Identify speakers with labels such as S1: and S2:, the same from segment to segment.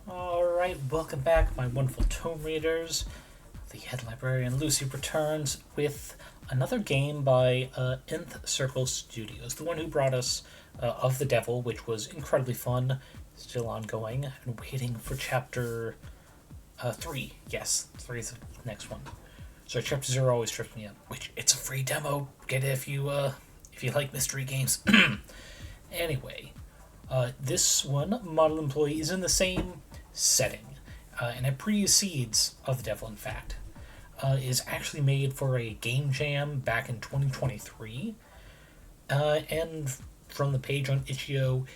S1: Alright, welcome back, my wonderful tome readers. The head librarian Lucy returns with another game by Nth Circle Studios, the one who brought us Of the Devil, which was incredibly fun, still ongoing, and waiting for chapter 3. Yes, 3 is the next one. So chapter 0 always trips me up, which it's a free demo. Get it if you like mystery games. Anyway, this one, Model Employee, is in the same setting, and it precedes Of the Devil, in fact. Is actually made for a game jam back in 2023, and from the page on itch.io,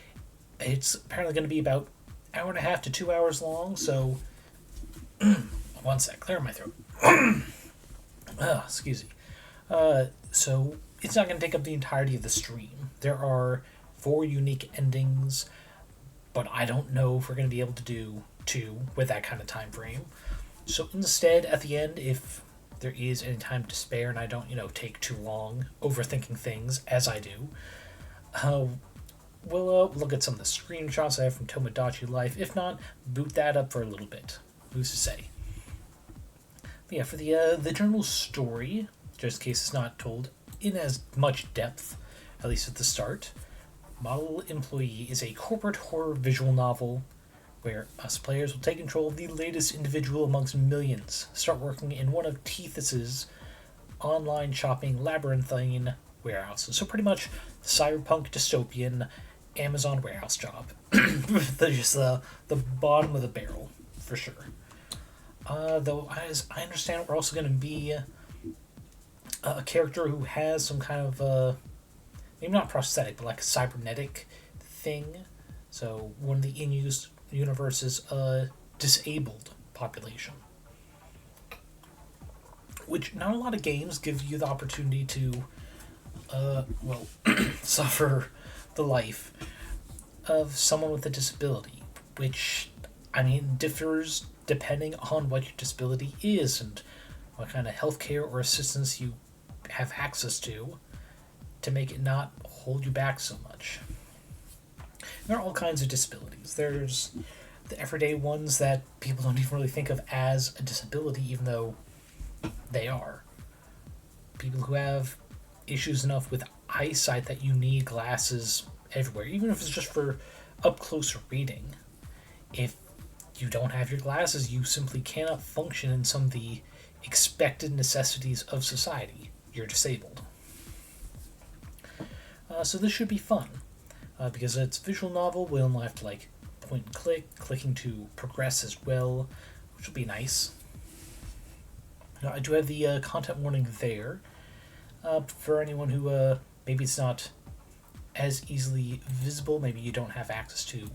S1: it's apparently going to be about an hour and a half to 2 hours long, so... one sec, clear my throat. Excuse me. So, it's not going to take up the entirety of the stream. There are 4 unique endings, but I don't know if we're going to be able to do 2 with that kind of time frame. So instead, at the end, if there is any time to spare and I don't, take too long overthinking things, as I do, we'll look at some of the screenshots I have from Tomodachi Life. If not, boot that up for a little bit. Who's to say? But yeah, for the general story, just in case it's not told in as much depth, at least at the start, Model Employee is a corporate horror visual novel where us players will take control of the latest individual amongst millions, start working in one of Tethys's online shopping labyrinthine warehouses. So pretty much the cyberpunk dystopian Amazon warehouse job. Just the bottom of the barrel, for sure. Though, as I understand, we're also going to be a character who has some kind of, maybe not prosthetic, but like a cybernetic thing. So one of the in-use universe's disabled population. Which not a lot of games give you the opportunity to, suffer the life of someone with a disability. Which, differs depending on what your disability is and what kind of healthcare or assistance you have access to make it not hold you back so much. There are all kinds of disabilities. There's the everyday ones that people don't even really think of as a disability, even though they are. People who have issues enough with eyesight that you need glasses everywhere, even if it's just for up-close reading. If you don't have your glasses, you simply cannot function in some of the expected necessities of society. You're disabled. So this should be fun. Because it's a visual novel, we'll only have to point and click, clicking to progress as well, which will be nice. Now, I do have the content warning there, for anyone who maybe it's not as easily visible, maybe you don't have access to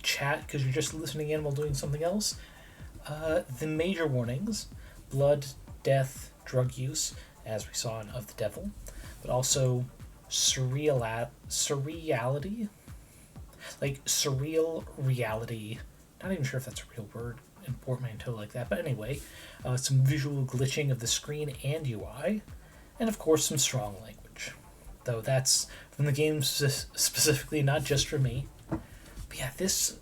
S1: chat because you're just listening in while doing something else. The major warnings: blood, death, drug use, as we saw in Of the Devil, but also surreality, like surreal reality. Not even sure if that's a real word in portmanteau like that, but anyway, some visual glitching of the screen and UI, and of course some strong language. Though that's from the game specifically, not just for me. But yeah, this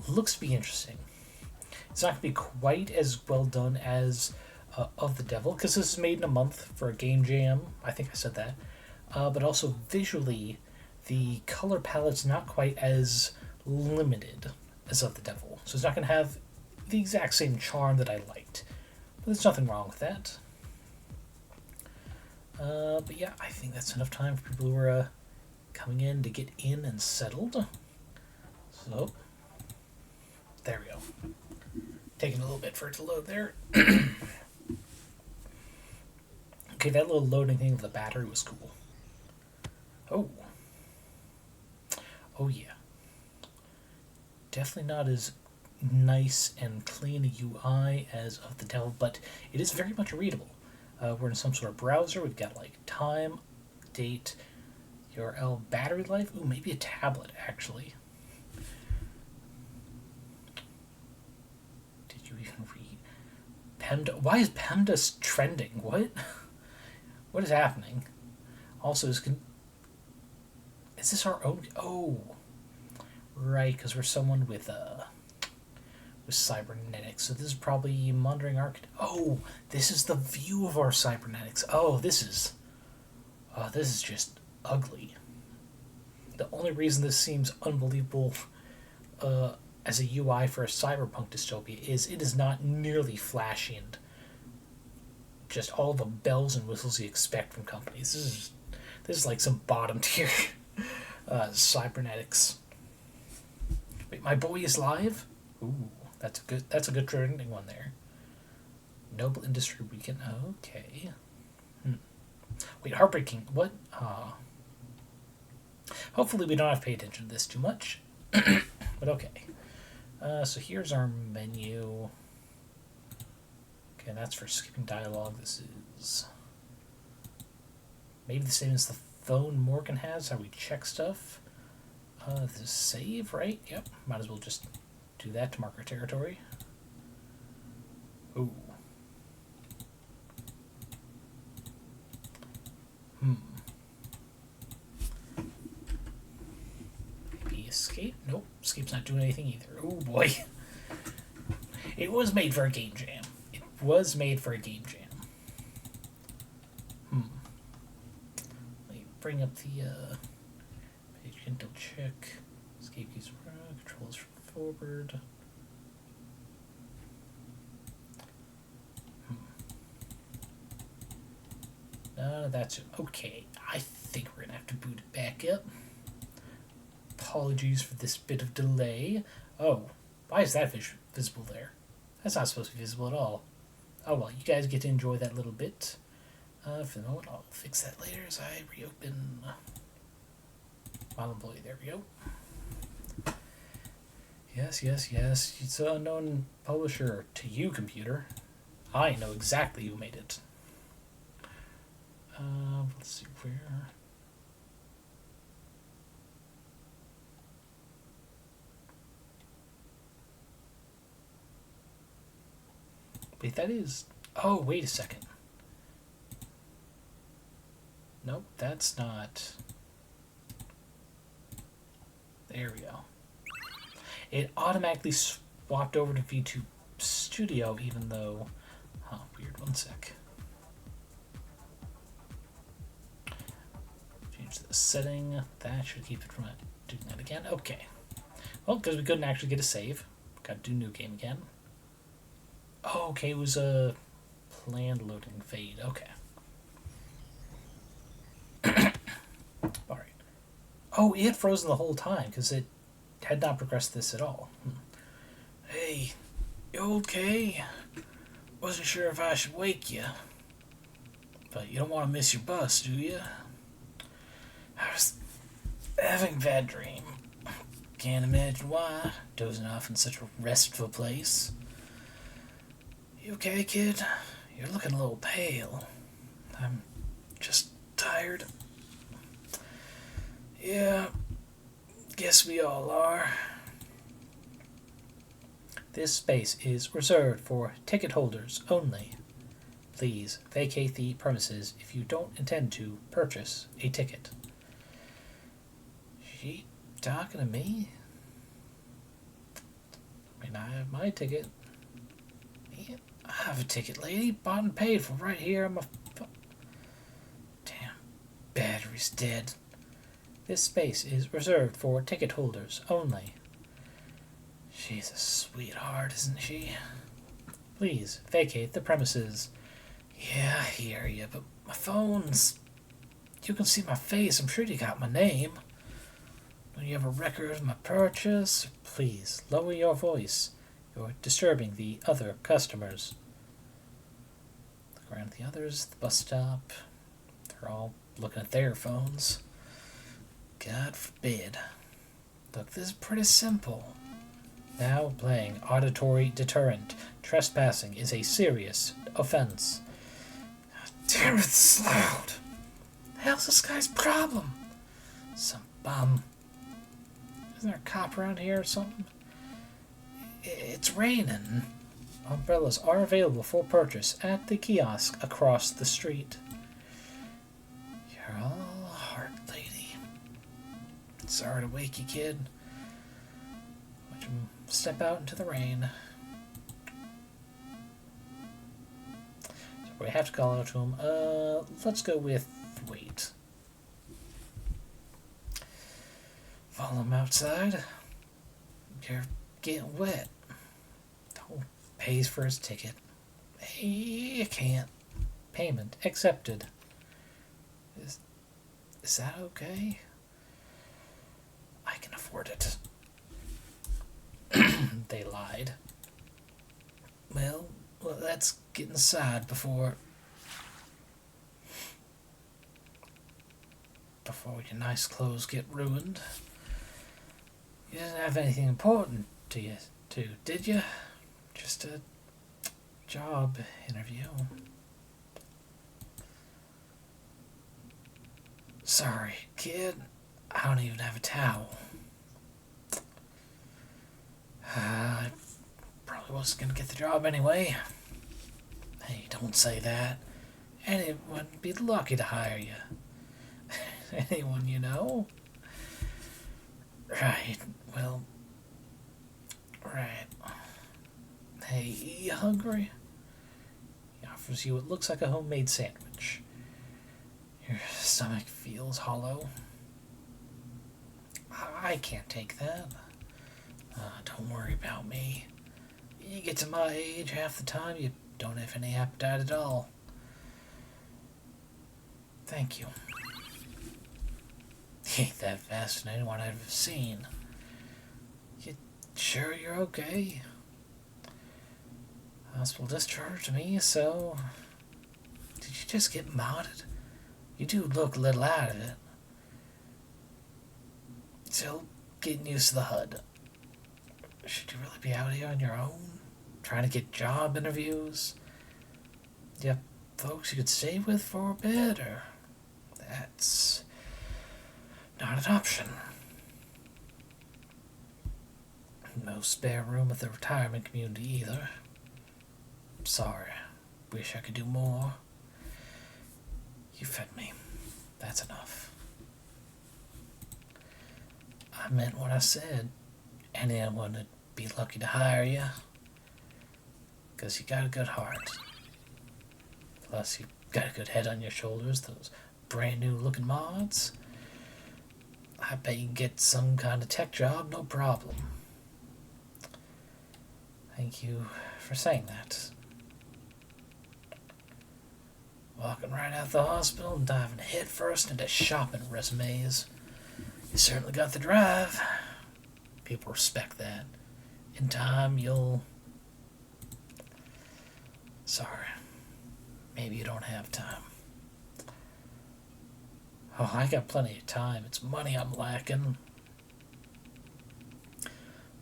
S1: looks to be interesting. It's not going to be quite as well done as Of the Devil, because this is made in a month for a game jam. I think I said that. But also visually, the color palette's not quite as limited as Of the Devil. So it's not going to have the exact same charm that I liked. But there's nothing wrong with that. But yeah, I think that's enough time for people who are coming in to get in and settled. So, there we go. Taking a little bit for it to load there. Okay, that little loading thing with the battery was cool. Oh yeah. Definitely not as nice and clean a UI as Of the Devil, but it is very much readable. We're in some sort of browser. We've got time, date, URL, battery life. Ooh, maybe a tablet actually. Did you even read PEMDA? Why is PEMDA trending? What? What is happening? Also, is this our own? Oh, right, because we're someone with with cybernetics. So this is probably monitoring our... Oh, this is the view of our cybernetics. Oh, this is just ugly. The only reason this seems unbelievable as a UI for a cyberpunk dystopia is it is not nearly flashy and just all the bells and whistles you expect from companies. This is like some bottom tier cybernetics. Wait, my boy is live? Ooh, that's a good trending one there. Noble Industry Weekend. Okay. Wait, heartbreaking. What? Hopefully we don't have to pay attention to this too much. But okay. So here's our menu. Okay, that's for skipping dialogue. This is maybe the same as the phone Morgan has, how we check stuff. This is save, right? Yep. Might as well just do that to mark our territory. Ooh. Maybe escape? Nope. Escape's not doing anything either. Oh boy. It was made for a game jam. It was made for a game jam. Let me bring up the page and double check. Escape keys controls forward. That's it. Okay. I think we're gonna have to boot it back up. Apologies for this bit of delay. Oh, why is that visible there? That's not supposed to be visible at all. Oh well, you guys get to enjoy that little bit. For the moment, I'll fix that later as I reopen File Employee. There we go. Yes. It's an unknown publisher to you, computer. I know exactly who made it. Let's see where. Wait, that is... Oh, wait a second. Nope, that's not... There we go. It automatically swapped over to V2 Studio, even though... Huh, weird, one sec. Change the setting. That should keep it from doing that again. Okay. Well, because we couldn't actually get a save. Gotta do new game again. Oh, okay, it was a planned loading fade. Okay. Alright. Oh, it had frozen the whole time because it had not progressed this at all. Hey, you okay? Wasn't sure if I should wake you. But you don't want to miss your bus, do you? I was having a bad dream. Can't imagine why. Dozing off in such a restful place. You okay, kid? You're looking a little pale. I'm just tired. Yeah, guess we all are. This space is reserved for ticket holders only. Please vacate the premises if you don't intend to purchase a ticket. She talking to me? I mean, I have my ticket. Yeah, I have a ticket, lady. Bought and paid for right here on my... Damn, battery's dead. This space is reserved for ticket holders only. She's a sweetheart, isn't she? Please vacate the premises. Yeah, I hear you, but my phone's... You can see my face. I'm sure you got my name. Do you have a record of my purchase? Please, lower your voice. You're disturbing the other customers. Look around the others, the bus stop. They're all looking at their phones. God forbid. Look, this is pretty simple. Now playing auditory deterrent. Trespassing is a serious offense. Damn it, it's loud. The hell's this guy's problem? Some bum. Isn't there a cop around here or something? It's raining. Umbrellas are available for purchase at the kiosk across the street. You're all heart, lady. Sorry to wake you, kid. Would you step out into the rain? We have to call out to him. Let's go with wait. Follow him outside. You're getting wet. Don't pays for his ticket. Hey, you can't. Payment accepted. Is that okay? I can afford it. They lied. Well, let's get inside before your nice clothes get ruined. You didn't have anything important to you, did you? Just a job interview. Sorry, kid. I don't even have a towel. I probably wasn't going to get the job anyway. Hey, don't say that. Anyone would be lucky to hire you. Anyone you know? Right, well... Right. Hey, you hungry? He offers you what looks like a homemade sandwich. Your stomach feels hollow. I can't take that. Don't worry about me. You get to my age, half the time you don't have any appetite at all. Thank you. You ain't that fast than anyone I've ever seen. You sure you're okay? Hospital discharged me, so... Did you just get modded? You do look a little out of it. Still getting used to the HUD. Should you really be out here on your own? Trying to get job interviews? You have folks you could stay with for a bit, or... That's... not an option. No spare room at the retirement community either. Sorry. Wish I could do more. You fed me. That's enough. I meant what I said. Anyone would be lucky to hire you. 'Cause you got a good heart. Plus, you got a good head on your shoulders. Those brand new looking mods. I bet you can get some kind of tech job, no problem. Thank you for saying that. Walking right out the hospital and diving head first into shopping resumes. You certainly got the drive. People respect that. In time, you'll... Sorry. Maybe you don't have time. Oh, I got plenty of time. It's money I'm lacking.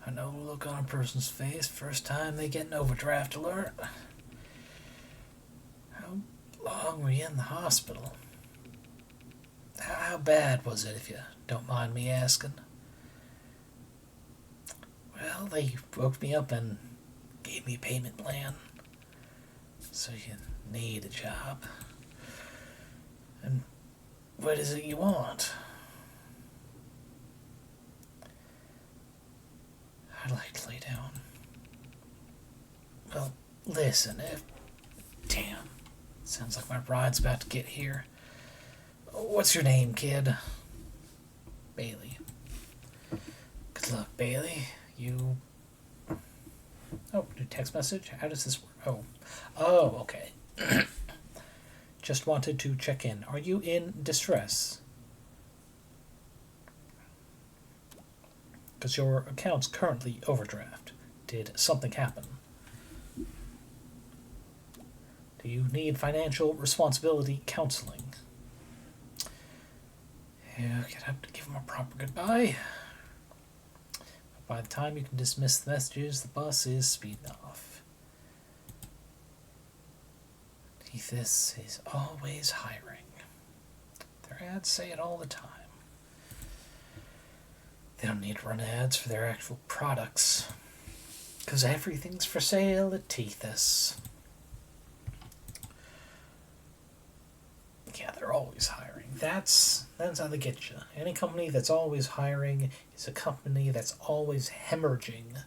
S1: I know the look on a person's face first time they get an overdraft alert. How long were you in the hospital? How bad was it, if you don't mind me asking? Well, they woke me up and gave me a payment plan. So you need a job. And what is it you want? I'd like to lay down. Well, listen, damn. Sounds like my ride's about to get here. What's your name, kid? Bailey. Good luck, Bailey. You... Oh, new text message? How does this work? Oh, okay. Just wanted to check in. Are you in distress? Because your account's currently overdraft. Did something happen? Do you need financial responsibility counseling? You get up to give him a proper goodbye. But by the time you can dismiss the messages, the bus is speeding off. This is always hiring. Their ads say it all the time. They don't need to run ads for their actual products. Because everything's for sale at Tethys. Yeah, they're always hiring. That's how they get you. Any company that's always hiring is a company that's always hemorrhaging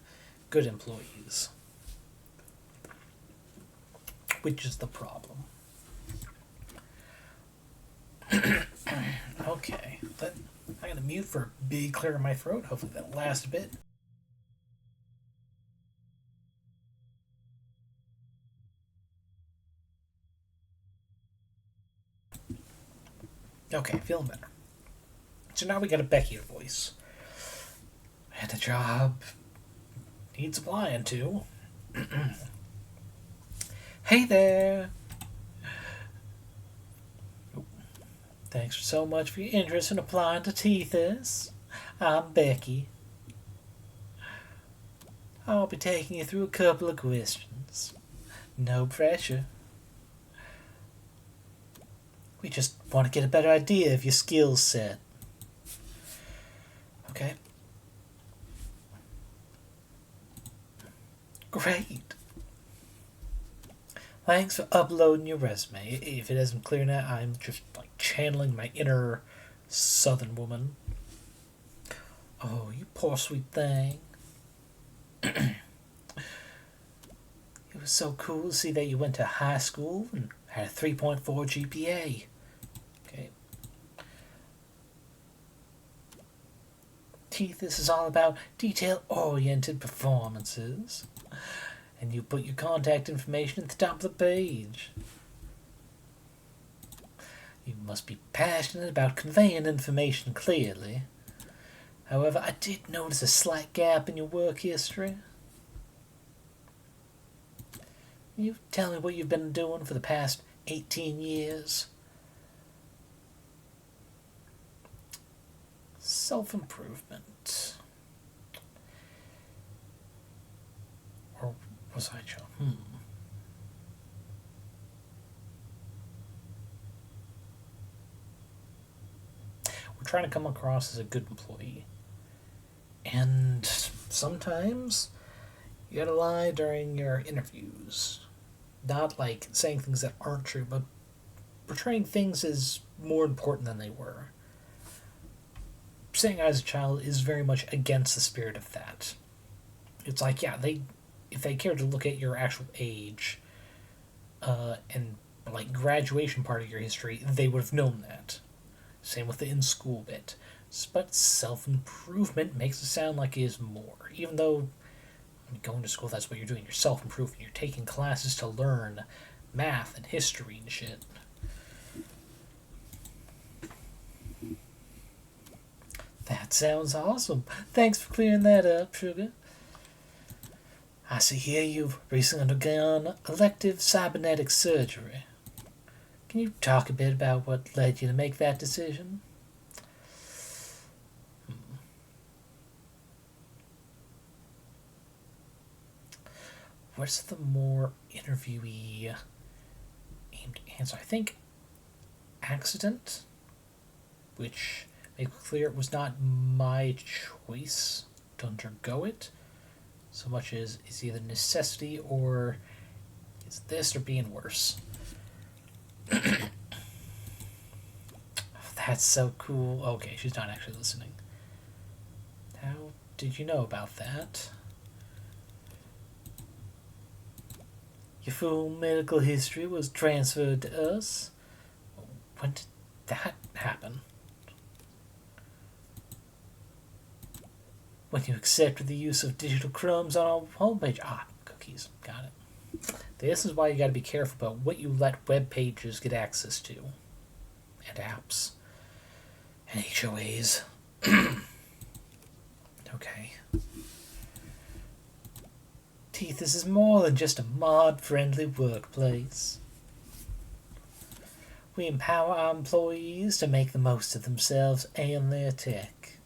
S1: good employees. Which is the problem. Okay, I'm gonna mute for a big clear in my throat. Hopefully that'll last a bit. Okay, feeling better. So now we got a Becky voice. And the job needs applying to. Hey there! Thanks so much for your interest in applying to Tethys. I'm Becky. I'll be taking you through a couple of questions. No pressure. We just want to get a better idea of your skill set. Okay. Great. Thanks for uploading your resume. If it isn't clear now, I'm just like channeling my inner southern woman. Oh, you poor sweet thing. It was so cool to see that you went to high school and had a 3.4 GPA. Okay. This is all about detail-oriented performances. And you put your contact information at the top of the page. You must be passionate about conveying information clearly. However, I did notice a slight gap in your work history. You tell me what you've been doing for the past 18 years. Self-improvement. Or was I John? We're trying to come across as a good employee. And sometimes you gotta lie during your interviews. Not like saying things that aren't true, but portraying things as more important than they were. Saying as a child is very much against the spirit of that. It's like, yeah, if they cared to look at your actual age and like graduation part of your history, they would have known that. Same with the in school bit. But self-improvement makes it sound like it is more. Even though going to school, that's what you're doing. You're self-improving. You're taking classes to learn math and history and shit. That sounds awesome. Thanks for clearing that up, Sugar. I see here you've recently undergone elective cybernetic surgery. Can you talk a bit about what led you to make that decision? What's the more interviewee aimed answer? I think accident, which made clear it was not my choice to undergo it, so much as it's either necessity or it's this or being worse. That's so cool. Okay, she's not actually listening. How did you know about that? Your full medical history was transferred to us. When did that happen? When you accepted the use of digital crumbs on our homepage. Cookies. Got it. This is why you gotta be careful about what you let web pages get access to. And apps. And HOAs. Okay. This is more than just a mod-friendly workplace. We empower our employees to make the most of themselves and their tech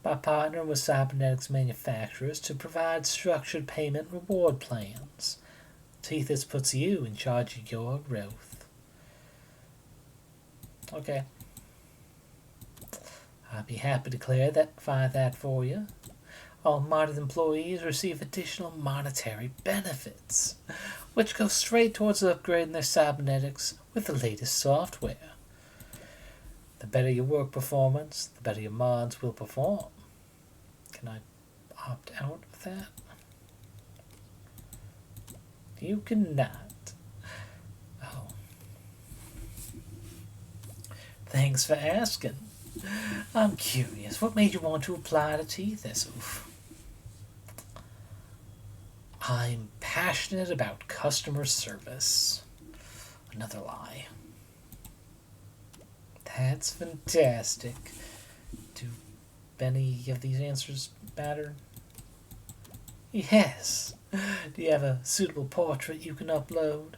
S1: by partnering with cybernetics manufacturers to provide structured payment reward plans. This puts you in charge of your growth. Okay. I'd be happy to clarify that for you. All modded employees receive additional monetary benefits, which go straight towards upgrading their cybernetics with the latest software. The better your work performance, the better your mods will perform. Can I opt out of that? You cannot. Oh. Thanks for asking. I'm curious, what made you want to apply to T-Thistle? I'm passionate about customer service. Another lie. That's fantastic. Do any of these answers matter? Yes. Do you have a suitable portrait you can upload?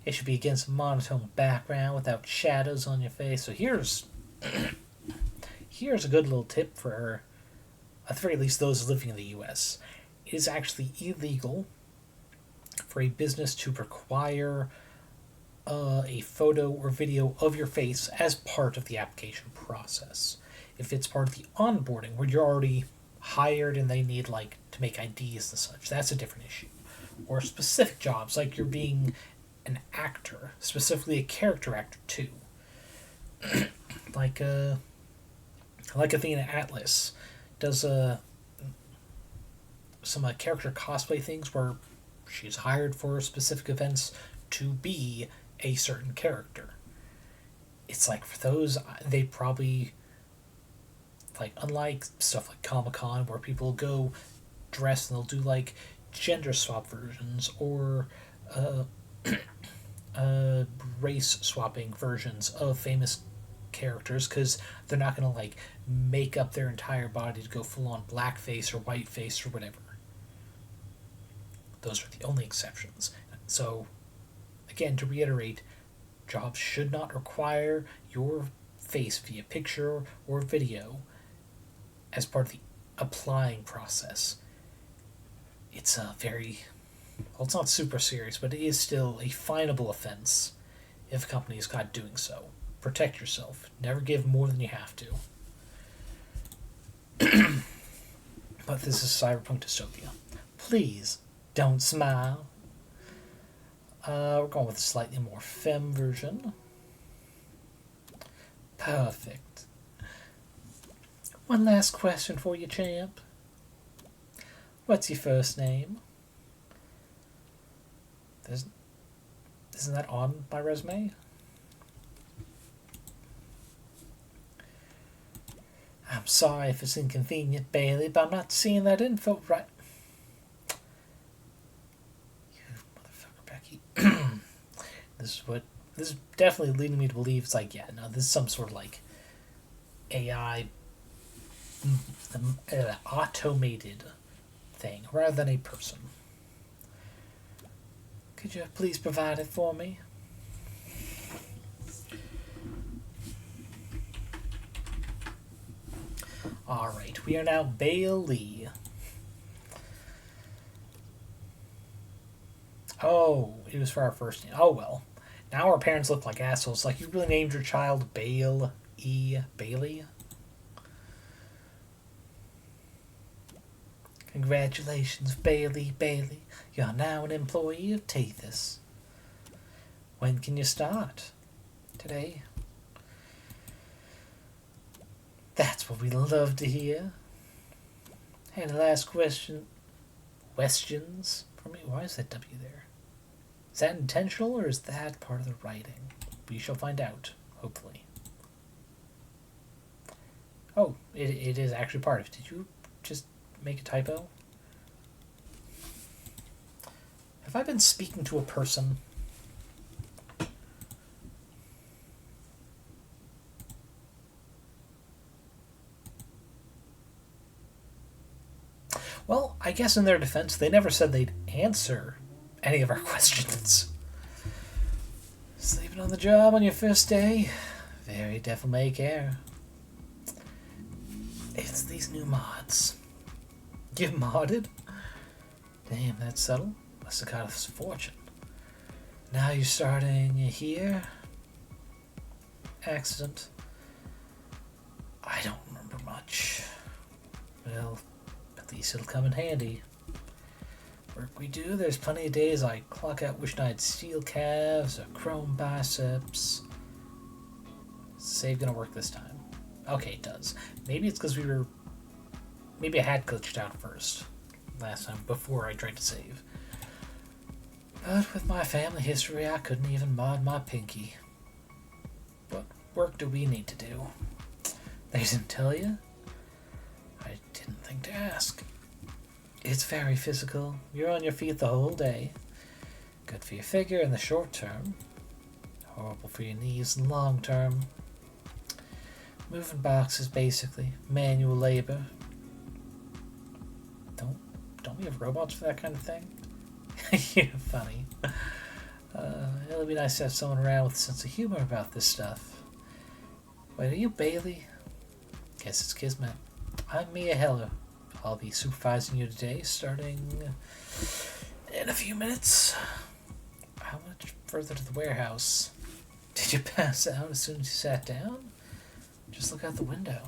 S1: It should be against a monotone background without shadows on your face. So here's a good little tip for her, at the very least those living in the US. It is actually illegal for a business to require a photo or video of your face as part of the application process. If it's part of the onboarding where you're already hired and they need to make IDs and such, that's a different issue. Or specific jobs, like you're being an actor, specifically a character actor too. like Athena Atlas does some character cosplay things where she's hired for specific events to be a certain character. It's for those, they probably, unlike stuff like Comic-Con where people go dressed and they'll do gender swap versions or race swapping versions of famous characters, because they're not going to make up their entire body to go full on blackface or whiteface or whatever. Those are the only exceptions. So again, to reiterate, jobs should not require your face via picture or video as part of the applying process. It's it's not super serious, but it is still a finable offense if a company is caught doing so. Protect yourself. Never give more than you have to. But this is cyberpunk dystopia. Please don't smile. We're going with a slightly more femme version. Perfect. One last question for you, champ. What's your first name? Isn't that on my resume? I'm sorry if it's inconvenient, Bailey, but I'm not seeing that info right. You motherfucker, Becky. This is definitely leading me to believe it's this is some sort of AI automated thing rather than a person. Could you please provide it for me? Alright, we are now Bailey. Oh, it was for our first name. Oh well. Now our parents look like assholes. You really named your child Bailey? Congratulations, Bailey. You're now an employee of Tethys. When can you start? Today? That's what we love to hear. And the last questions for me? Why is that W there? Is that intentional or is that part of the writing? We shall find out, hopefully. Oh, it is actually part of it. Did you just make a typo? Have I been speaking to a person? Well, I guess in their defense, they never said they'd answer any of our questions. Sleeping on the job on your first day? Very devil-may care. It's these new mods. You've modded? Damn, that's subtle. Must have got us a fortune. Now you're starting here? Accident. I don't remember much. Well, at least it'll come in handy. Work we do, there's plenty of days I clock out wishing I had steel calves or chrome biceps. Save gonna work this time. Okay, it does. Maybe it's because maybe I had glitched out first last time before I tried to save. But with my family history, I couldn't even mod my pinky. But work do we need to do? They didn't tell you? I didn't think to ask. It's very physical. You're on your feet the whole day. Good for your figure in the short term. Horrible for your knees in the long term. Moving boxes, basically. Manual labor. Don't we have robots for that kind of thing? You're funny. It'll be nice to have someone around with a sense of humor about this stuff. Wait, are you Bailey? Guess it's Kismet. I'm Mia Heller. I'll be supervising you today, starting in a few minutes. How much further to the warehouse? Did you pass out as soon as you sat down? Just look out the window.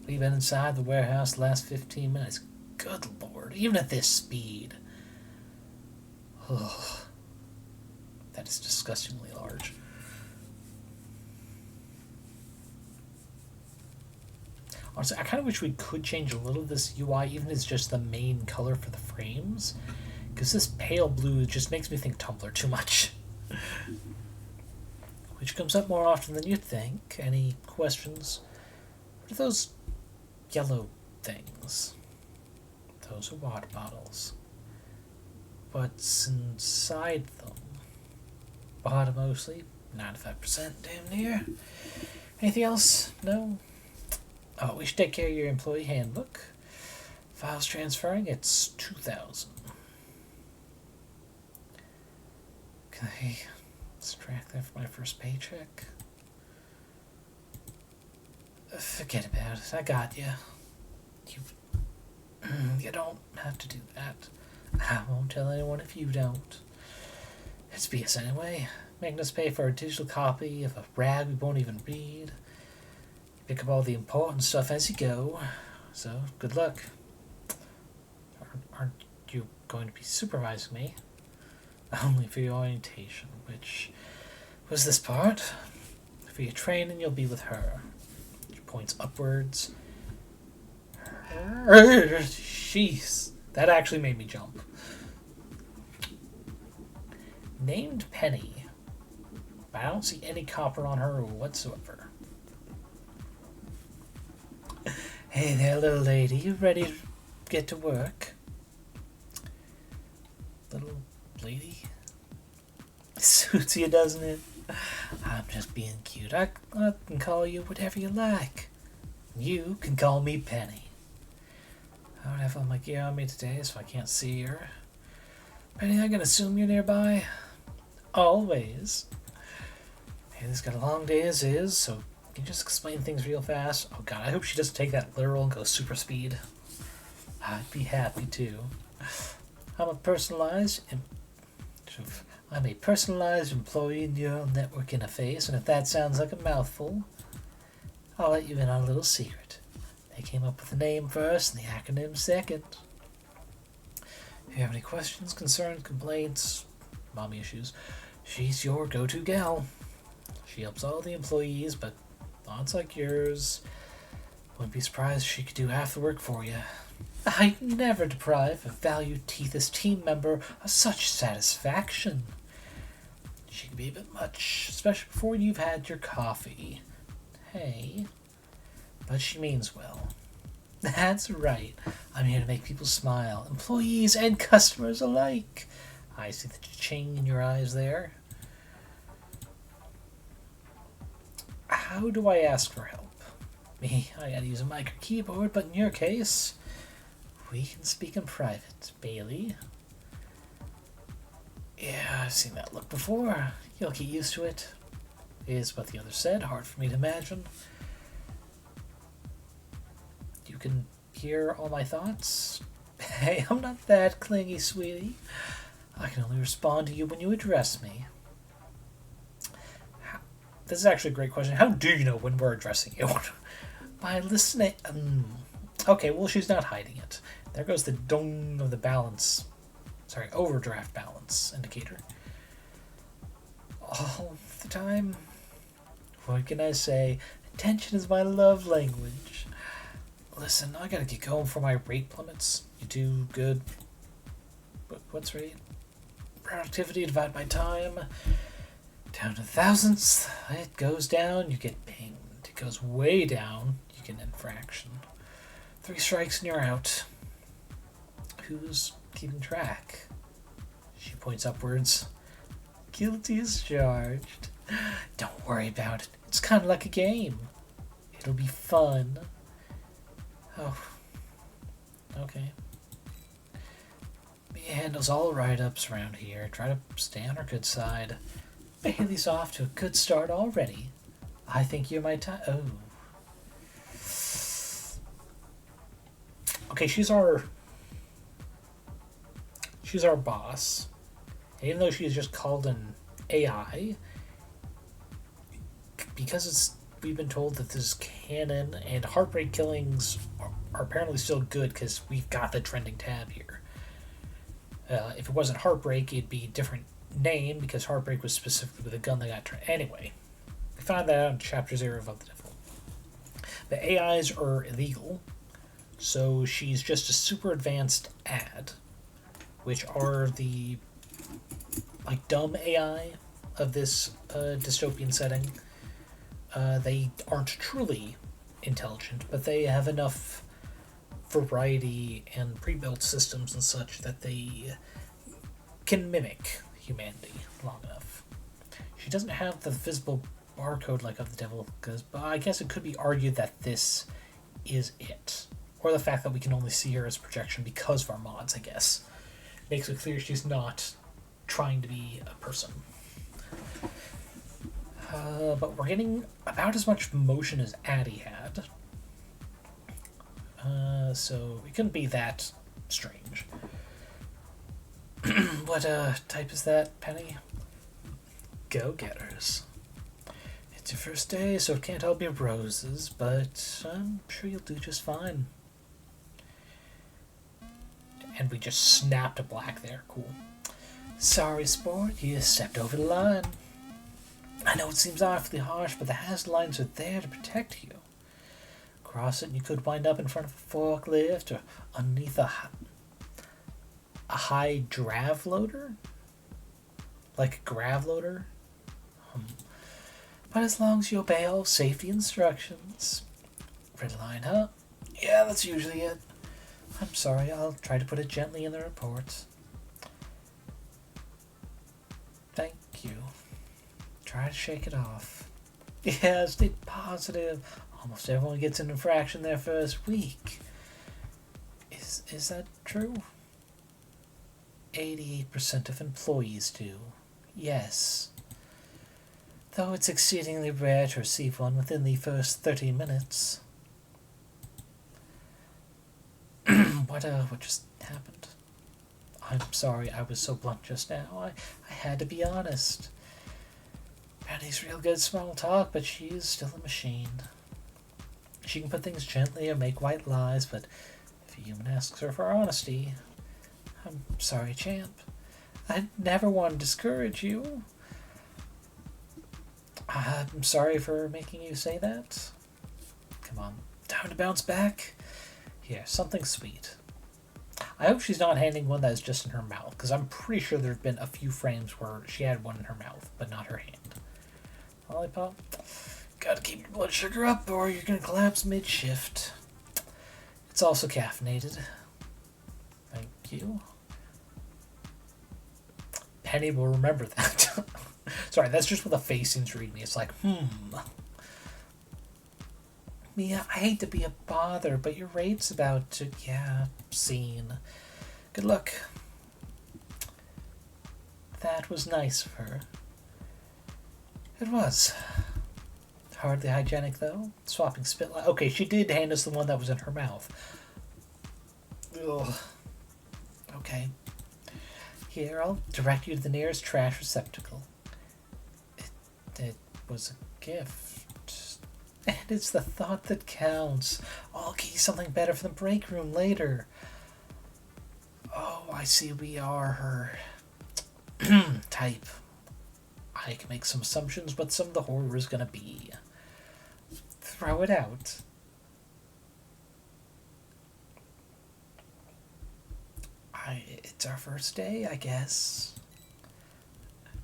S1: We've been inside the warehouse the last 15 minutes. Good lord, even at this speed. Ugh. That is disgustingly large. Honestly, I kind of wish we could change a little of this UI, even as just the main color for the frames. Because this pale blue just makes me think Tumblr too much. Which comes up more often than you'd think. Any questions? What are those yellow things? Those are water bottles. What's inside them? Water mostly. 95% damn near. Anything else? No? Oh, we should take care of your employee handbook. Files transferring, it's 2,000. Can I subtract that from my first paycheck? Forget about it. I got you. You don't have to do that. I won't tell anyone if you don't. It's BS anyway. Making us pay for a digital copy of a rag we won't even read. Pick up all the important stuff as you go. So, good luck. Aren't you going to be supervising me? Only for your orientation, which was this part. For your training, you'll be with her. She points upwards. Jeez, that actually made me jump. Named Penny. I don't see any copper on her whatsoever. Hey there, little lady. You ready to get to work? Little lady? Suits you, doesn't it? I'm just being cute. I can call you whatever you like. You can call me Penny. I don't have all my gear on me today, so I can't see her. Penny, I can assume you're nearby? Always. Hey, this got a long day as is, so can you just explain things real fast? Oh god, I hope she doesn't take that literal and go super speed. I'd be happy to. I'm a personalized employee neural network interface, and if that sounds like a mouthful, I'll let you in on a little secret. They came up with the name first and the acronym second. If you have any questions, concerns, complaints, mommy issues, she's your go-to gal. She helps all the employees, but thoughts like yours, wouldn't be surprised if she could do half the work for you. I never deprive a valued Tethys team member of such satisfaction. She can be a bit much, especially before you've had your coffee. Hey, but she means well. That's right. I'm here to make people smile, employees and customers alike. I see the ching in your eyes there. How do I ask for help? Me, I gotta use a mic or keyboard, but in your case, we can speak in private, Bailey. Yeah, I've seen that look before. You'll get used to it. Is what the other said, hard for me to imagine. You can hear all my thoughts? Hey, I'm not that clingy, sweetie. I can only respond to you when you address me. This is actually a great question. How do you know when we're addressing you? By listening. Okay, well, she's not hiding it. There goes the dong of the balance. Sorry, overdraft balance indicator. All the time. What can I say? Attention is my love language. Listen, I gotta get going for my rate plummets. You do good. What's rate? Productivity divided by time. Down to thousands. It goes down, you get pinged. It goes way down, you get an infraction. 3 strikes and you're out. Who's keeping track? She points upwards. Guilty as charged. Don't worry about it. It's kind of like a game. It'll be fun. Oh. Okay. Mia handles all write-ups around here. Try to stay on her good side. Bailey's off to a good start already. I think you're my time. Oh. Okay, she's our boss. And even though she's just called an AI, because we've been told that this is canon and heartbreak killings are apparently still good because we've got the trending tab here. If it wasn't heartbreak, it'd be a different name because heartbreak was specifically with a gun that got anyway. We found that out in chapter 0 of the Devil. The AIs are illegal, so she's just a super advanced ad, which are the dumb AI of this dystopian setting. They aren't truly intelligent, but they have enough variety and pre-built systems and such that they can mimic humanity long enough. She doesn't have the visible barcode like of the Devil, but I guess it could be argued that this is it. Or the fact that we can only see her as projection because of our mods, I guess. Makes it clear she's not trying to be a person. But we're getting about as much motion as Addie had. So it couldn't be that strange. What type is that, Penny? Go-getters. It's your first day, so it can't all be roses, but I'm sure you'll do just fine. And we just snapped to black there. Cool. Sorry, sport, you stepped over the line. I know it seems awfully harsh, but the hazard lines are there to protect you. Cross it and you could wind up in front of a forklift or underneath a high drav loader? Like a grav loader? But as long as you obey all safety instructions. Red line, huh? Yeah, that's usually it. I'm sorry, I'll try to put it gently in the report. Thank you. Try to shake it off. Yeah, stay positive. Almost everyone gets an infraction their first week. Is that true? 88% of employees do. Yes. Though it's exceedingly rare to receive one within the first 30 minutes. What just happened? I'm sorry I was so blunt just now. I had to be honest. Penny's real good small talk, but she is still a machine. She can put things gently or make white lies, but if a human asks her for honesty... I'm sorry, champ. I never want to discourage you. I'm sorry for making you say that. Come on, time to bounce back. Here, something sweet. I hope she's not handing one that is just in her mouth, because I'm pretty sure there have been a few frames where she had one in her mouth, but not her hand. Lollipop? Gotta keep your blood sugar up or you're gonna collapse mid-shift. It's also caffeinated. Thank you. Penny will remember that. Sorry, that's just what the face seems to read me. It's like, Mia, I hate to be a bother, but your rate's about to... Yeah, seen. Good luck. That was nice of her. It was. Hardly hygienic, though. Swapping spit... Okay, she did hand us the one that was in her mouth. Ugh. Okay. Here, I'll direct you to the nearest trash receptacle. It was a gift. And it's the thought that counts. I'll get you something better for the break room later. Oh, I see we are her type. I can make some assumptions what some of the horror is going to be. Throw it out. It's our first day, I guess.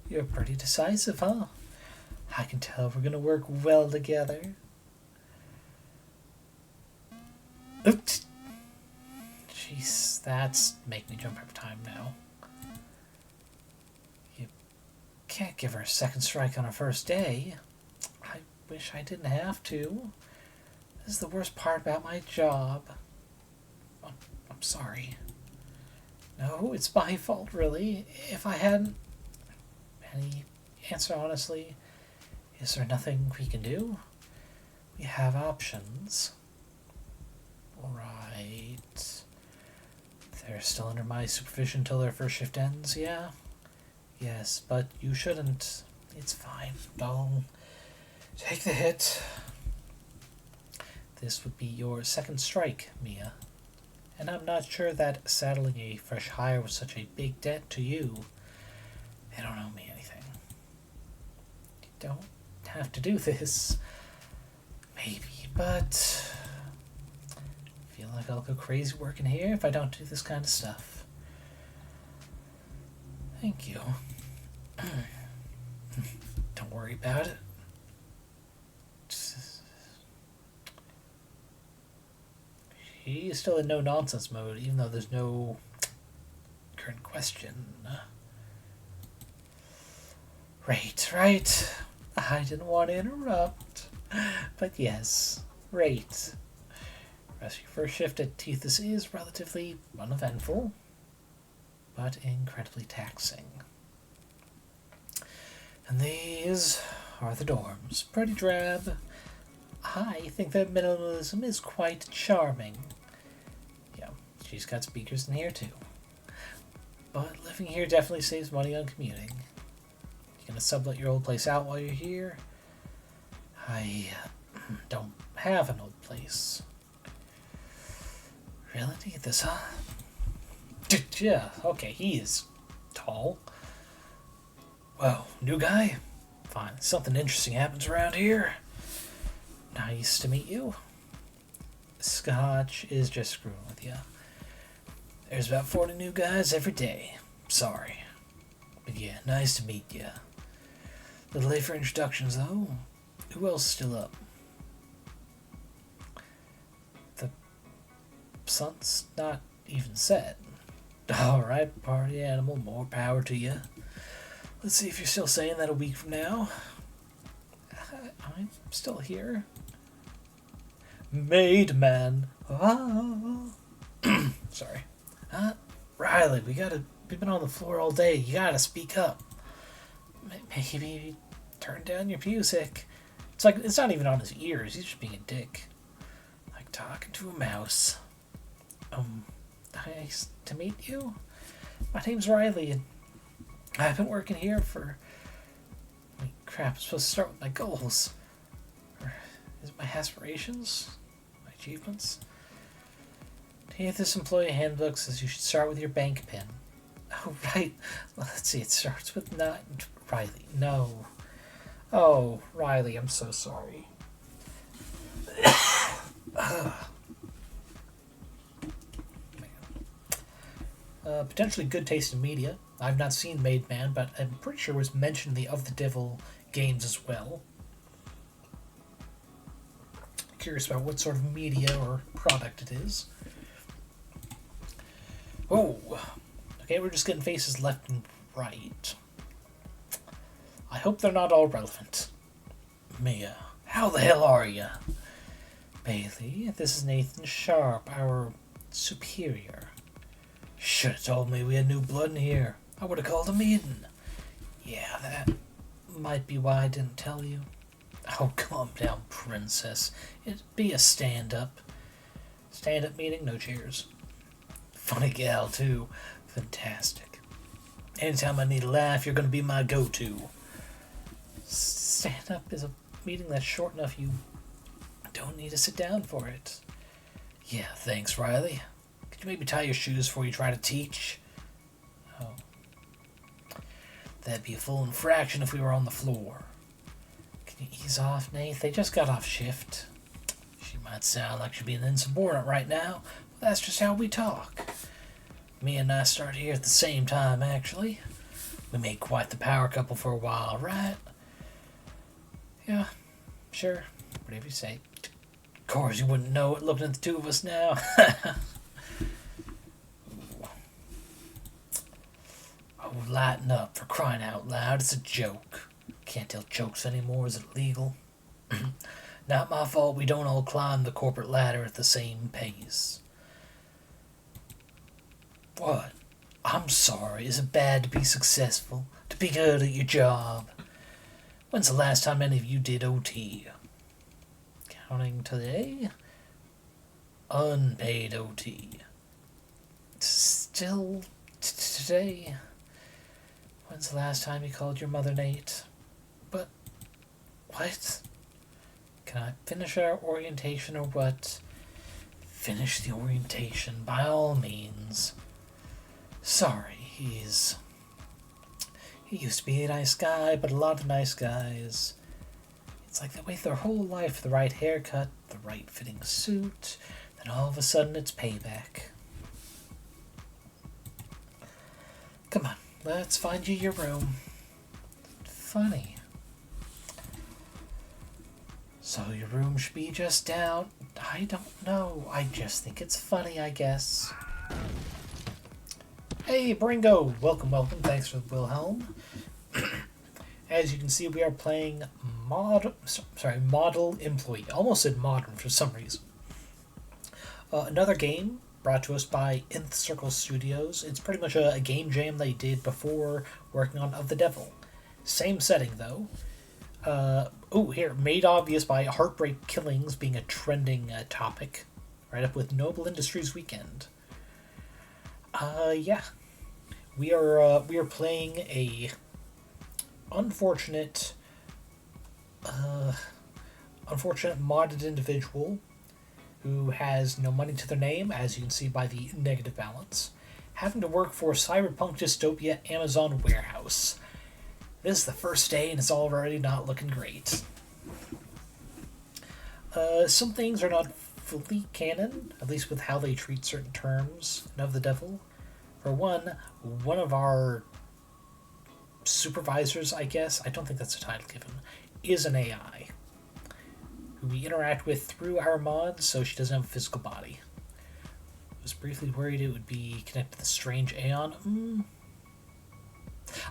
S1: You're pretty decisive, huh? I can tell we're gonna work well together. Oops. Jeez, that's making me jump every time now. You can't give her a second strike on her first day. I wish I didn't have to. This is the worst part about my job. I'm sorry. No, it's my fault, really. If I hadn't... Any answer, honestly? Is there nothing we can do? We have options. Right. They're still under my supervision until their first shift ends, yeah? Yes, but you shouldn't. It's fine. Don't take the hit. This would be your second strike, Mia. And I'm not sure that saddling a fresh hire was such a big debt to you. They don't owe me anything. You don't have to do this. Maybe, but... I feel like I'll go crazy working here if I don't do this kind of stuff. Thank you. Don't worry about it. He's still in no-nonsense mode, even though there's no current question. Right. I didn't want to interrupt. But yes, right. Rest of your first shift at Tethys is relatively uneventful, but incredibly taxing. And these are the dorms. Pretty drab. I think that minimalism is quite charming. Yeah, she's got speakers in here too. But living here definitely saves money on commuting. You gonna sublet your old place out while you're here? I don't have an old place. Really need this, huh? Yeah, okay, he is tall. Well, new guy? Fine, something interesting happens around here. Nice to meet you. Scotch is just screwing with you. There's about 40 new guys every day. Sorry. But yeah, nice to meet you. A little late for introductions, though. Who else is still up? The sun's not even set. Alright, party animal, more power to you. Let's see if you're still saying that a week from now. I'm still here. Maid man. Sorry. Riley, we've been on the floor all day. You gotta speak up. Maybe turn down your music. It's not even on his ears. He's just being a dick. Like talking to a mouse. Nice to meet you. My name's Riley, and I've been working here for... Wait, crap, I'm supposed to start with my goals. Or is it my aspirations? My achievements? This employee handbook says you should start with your bank pin. Oh, right. Let's see, it starts with not... Riley, no. Oh, Riley, I'm so sorry. Potentially good taste in media. I've not seen Maid Man, but I'm pretty sure it was mentioned in the Of the Devil games as well. Curious about what sort of media or product it is. Oh, okay, we're just getting faces left and right. I hope they're not all relevant. Mia, how the hell are you? Bailey, this is Nathan Sharp, our superior. Should have told me we had new blood in here. I would have called a meeting. Yeah, that might be why I didn't tell you. Oh, calm down, princess. It'd be a stand-up. Stand-up meeting, no chairs. Funny gal, too. Fantastic. Anytime I need a laugh, you're going to be my go-to. Stand-up is a meeting that's short enough you don't need to sit down for it. Yeah, thanks, Riley. Could you maybe tie your shoes before you try to teach? Oh. That'd be a full infraction if we were on the floor. Can you ease off, Nate? They just got off shift. She might sound like she'd be an insubordinate right now, but that's just how we talk. Me and I started here at the same time, actually. We made quite the power couple for a while, right? Yeah, sure. Whatever you say. Of course, you wouldn't know it looking at the two of us now. Oh, lighten up, for crying out loud. It's a joke. Can't tell jokes anymore. Is it legal? Not my fault we don't all climb the corporate ladder at the same pace. What? I'm sorry. Is it bad to be successful? To be good at your job? When's the last time any of you did OT? Counting today? Unpaid OT. Still today? When's the last time you called your mother Nate? But, what? Can I finish our orientation or what? Finish the orientation, by all means. Sorry, he used to be a nice guy, but a lot of nice guys. It's like they wait their whole life for the right haircut, the right fitting suit, then all of a sudden it's payback. Come on, let's find you your room. Funny. So your room should be just down. I don't know. I just think it's funny, I guess. Hey, Bringo! Welcome. Thanks for the Wilhelm. As you can see, we are playing Model Employee. Almost said modern for some reason. Another game brought to us by Nth Circle Studios. It's pretty much a game jam they did before working on Of the Devil. Same setting, though. Here, made obvious by Heartbreak Killings being a trending topic. Right up with Noble Industries Weekend. Yeah. We are playing a unfortunate modded individual who has no money to their name, as you can see by the negative balance, having to work for cyberpunk dystopia Amazon warehouse. This is the first day and it's already not looking great. Some things are not fully canon, at least with how they treat certain terms in Of the Devil. For one of our supervisors, I guess, I don't think that's a title given, is an AI who we interact with through our mods, so she doesn't have a physical body. I was briefly worried it would be connected to the strange Aeon.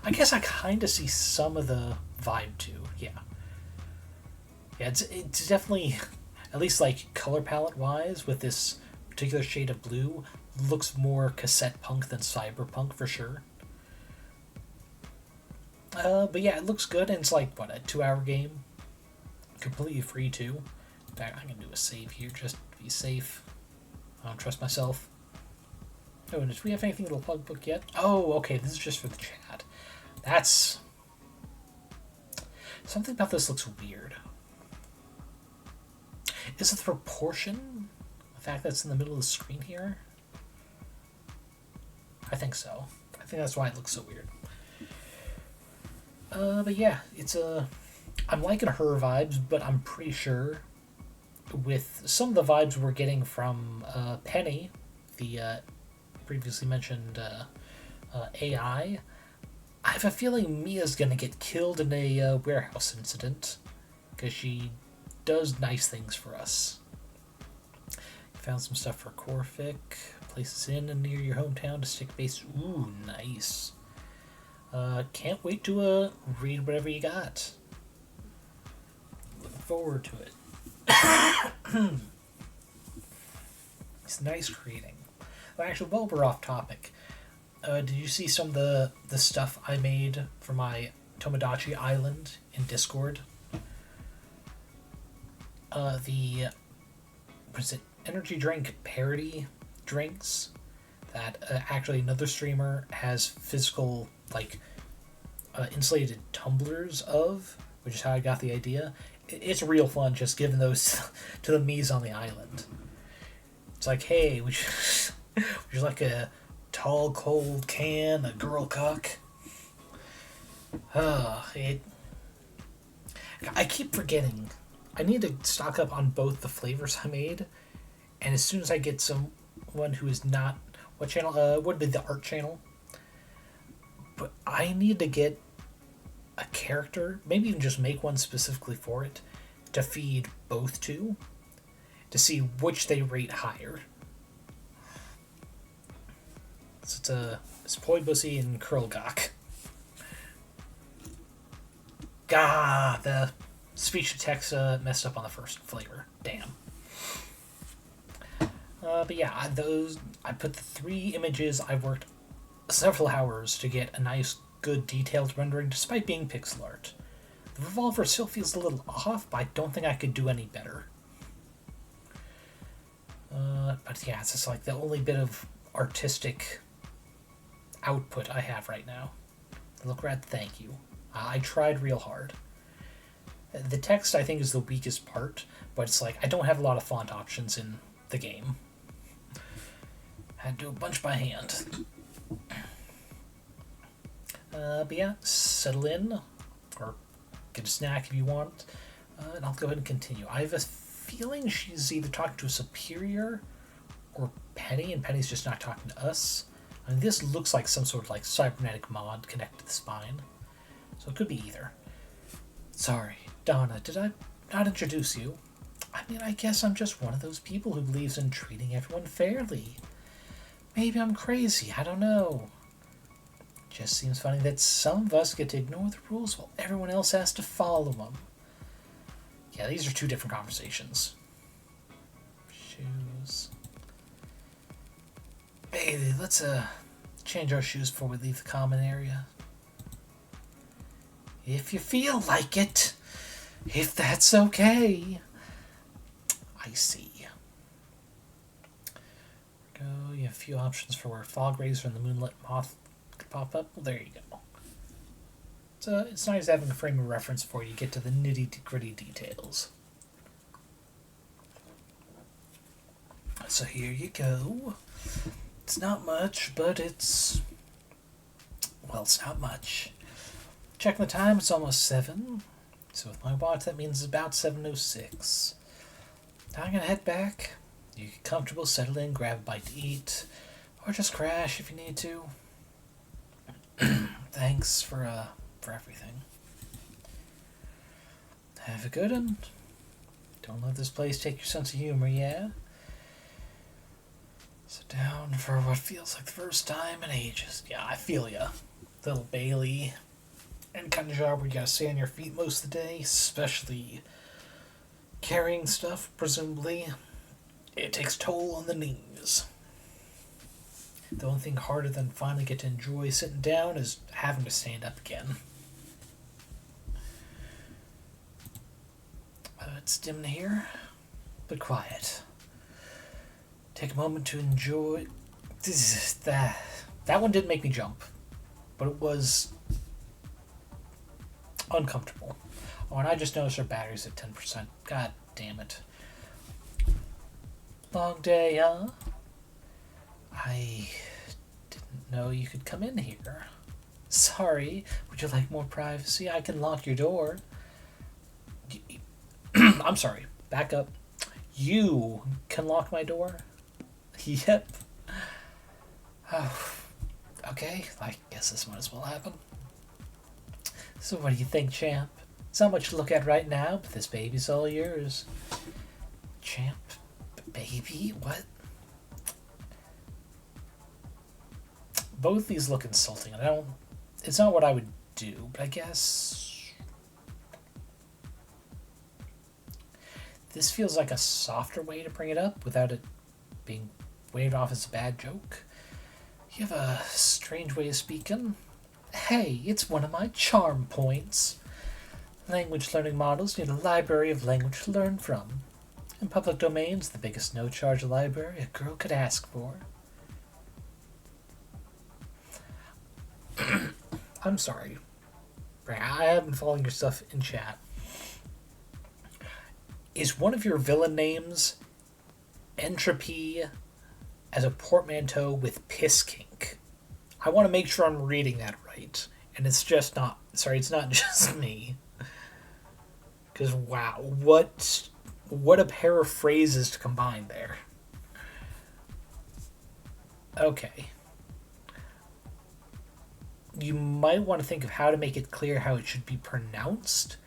S1: I guess I kind of see some of the vibe too, yeah. Yeah, it's definitely, at least like color palette wise, with this particular shade of blue, looks more cassette punk than cyberpunk for sure. But yeah, it looks good, and it's like, what, a 2-hour game? Completely free too. In fact, I'm gonna do a save here just to be safe. I don't trust myself. Oh, and do we have anything in the plug book yet? Oh, okay, this is just for the chat. That's... Something about this looks weird. Is it the proportion? The fact that it's in the middle of the screen here? I think so. I think that's why it looks so weird. But yeah, it's a... I'm liking her vibes, but I'm pretty sure with some of the vibes we're getting from Penny, the previously mentioned AI, I have a feeling Mia's going to get killed in a warehouse incident, because she does nice things for us. Found some stuff for Corfic. Places in and near your hometown to stick base. Ooh, nice. Can't wait to read whatever you got. Looking forward to it. It's nice reading. Well, actually, while we're off topic, did you see some of the stuff I made for my Tomodachi Island in Discord? The energy drink parody drinks that actually another streamer has physical, like, insulated tumblers of, which is how I got the idea. It's real fun just giving those to the Mies on the island. It's like, hey, would you like a tall, cold can, a girl cock? I keep forgetting. I need to stock up on both the flavors I made, and as soon as I get someone who is not... What channel? Would be the art channel. But I need to get a character, maybe even just make one specifically for it, to feed both to see which they rate higher. So it's Poi Bussy and Curlgok. Gah, the speech to text messed up on the first flavor. Damn. But yeah, I put the 3 images. I worked several hours to get a nice, good, detailed rendering, despite being pixel art. The revolver still feels a little off, but I don't think I could do any better. But yeah, it's just like the only bit of artistic output I have right now. Look rat, thank you. I tried real hard. The text, I think, is the weakest part, but it's like I don't have a lot of font options in the game. Had to do a bunch by hand. But yeah, settle in, or get a snack if you want, and I'll go ahead and continue. I have a feeling she's either talking to a superior or Penny, and Penny's just not talking to us. I mean, this looks like some sort of like cybernetic mod connected to the spine, so it could be either. Sorry, Donna, did I not introduce you? I mean, I guess I'm just one of those people who believes in treating everyone fairly. Maybe I'm crazy, I don't know. Just seems funny that some of us get to ignore the rules while everyone else has to follow them. Yeah, these are 2 different conversations. Shoes. Bailey, let's change our shoes before we leave the common area. If you feel like it. If that's okay. I see. Go. You have a few options for where fog rays and the moonlit moth could pop up. Well, there you go. So it's nice having a frame of reference before you get to the nitty-gritty details. So here you go. It's not much, but it's... Well, it's not much. Checking the time, it's almost 7. So with my watch, that means it's about 7:06. Now I'm going to head back. You get comfortable, settle in, grab a bite to eat, or just crash if you need to. Thanks for everything. Have a good one. Don't let this place take your sense of humor, yeah? Sit down for what feels like the first time in ages. Yeah, I feel ya. Little Bailey. And kind of job where you gotta stay on your feet most of the day, especially carrying stuff, presumably. It takes toll on the knees. The only thing harder than finally get to enjoy sitting down is having to stand up again. It's dim in here, but quiet. Take a moment to enjoy... That one didn't make me jump, but it was uncomfortable. Oh, and I just noticed our battery's at 10%. God damn it. Long day, huh? I didn't know you could come in here. Sorry, would you like more privacy? I can lock your door. I'm sorry, back up. You can lock my door? Yep. Oh, okay, I guess this might as well happen. So what do you think, champ? It's not much to look at right now, but this baby's all yours. Champ? Baby? What? Both these look insulting, and it's not what I would do, but I guess... This feels like a softer way to bring it up without it being waved off as a bad joke. You have a strange way of speaking. Hey, it's one of my charm points. Language learning models need a library of language to learn from. In public domains, the biggest no-charge library a girl could ask for. I'm sorry. I have been following your stuff in chat. Is one of your villain names Entropy as a portmanteau with Piss Kink? I want to make sure I'm reading that right. And it's just not... Sorry, it's not just me. Because, wow, what a pair of phrases to combine there. Okay. you might want to think of how to make it clear how it should be pronounced.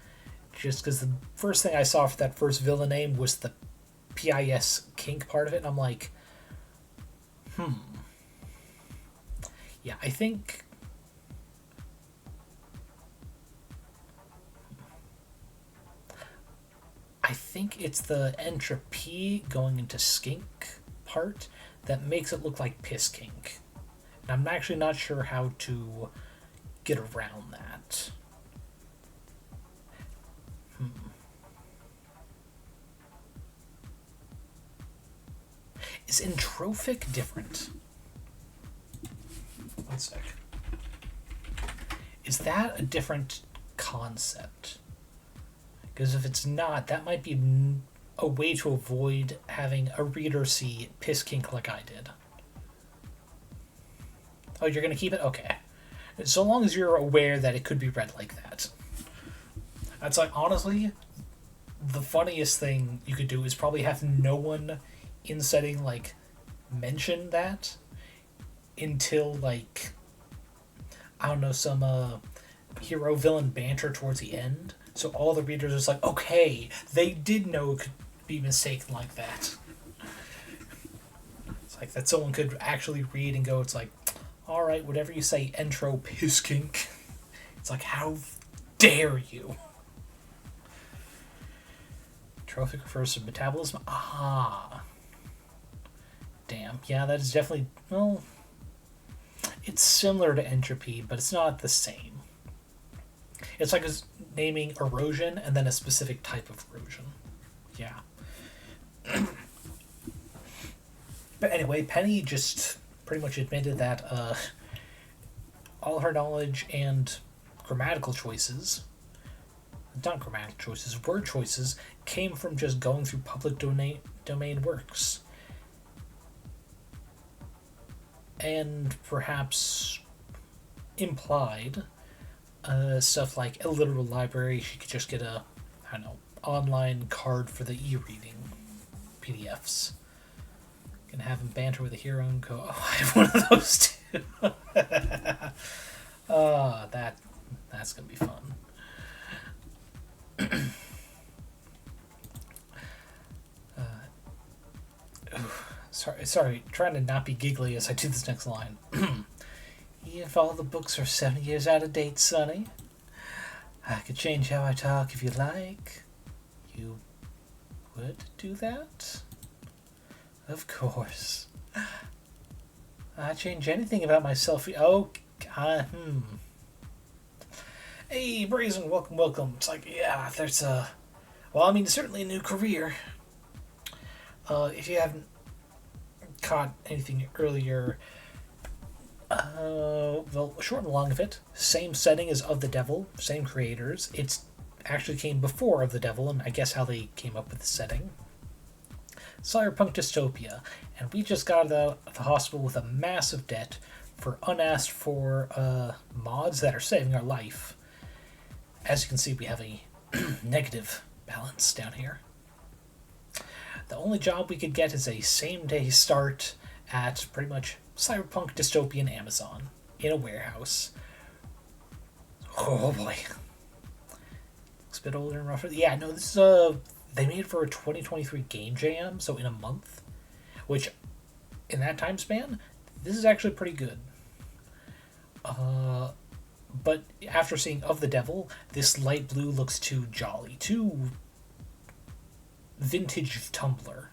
S1: Just because the first thing I saw for that first villain name was the PIS kink part of it, and I'm like, yeah, I think it's the entropy going into skink part that makes it look like piss kink. And I'm actually not sure how to get around that. Is entrophic different? One sec. Is that a different concept? Because if it's not, that might be a way to avoid having a reader see piss kink like I did. Oh, you're going to keep it? Okay. So long as you're aware that it could be read like that. That's like, honestly, the funniest thing you could do is probably have no one in setting, like, mention that until, like, I don't know, some hero-villain banter towards the end. So all the readers are just like, okay, they did know it could be mistaken like that. It's like that someone could actually read and go, it's like, alright, whatever you say, entro piss kink. It's like, how dare you? Trophic refers to metabolism. Ah. Damn. Yeah, that is definitely, well, it's similar to entropy, but it's not the same. It's like naming erosion and then a specific type of erosion. Yeah. But anyway, Penny just pretty much admitted that all her knowledge and grammatical choices, not grammatical choices, word choices, came from just going through public domain works. And perhaps implied stuff like a literal library, she could just get a, I don't know, online card for the e-reading PDFs. Can have him banter with a hero and go, oh, I have one of those too. That's gonna be fun. Sorry, trying to not be giggly as I do this next line. If all the books are 7 years out of date, Sonny, I could change how I talk if you like. You would do that? Of course. I'd change anything about myself. Oh, Hey, Brazen, welcome. It's like, yeah, there's a... Well, I mean, certainly a new career. If you haven't caught anything earlier... well, short and long of it, same setting as Of the Devil, same creators. It's actually came before Of the Devil, and I guess how they came up with the setting. Cyberpunk dystopia, and we just got out of the hospital with a massive debt for unasked for mods that are saving our life. As you can see, we have a negative balance down here. The only job we could get is a same-day start at pretty much cyberpunk dystopian Amazon in a warehouse. Oh boy. Looks a bit older and rougher. Yeah, no, this is they made it for a 2023 game jam, so in a month, which in that time span, this is actually pretty good. But after seeing Of the Devil, this light blue looks too jolly, too vintage Tumblr.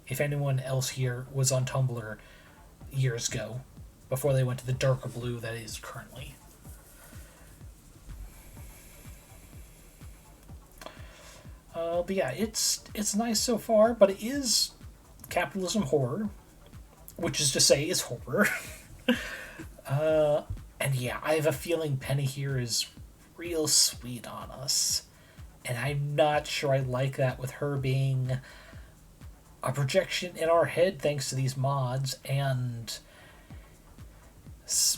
S1: If anyone else here was on Tumblr years ago, before they went to the darker blue that is currently. But yeah, it's nice so far, but it is capitalism horror, which is to say, is horror. And yeah, I have a feeling Penny here is real sweet on us, and I'm not sure I like that with her being a projection in our head thanks to these mods, and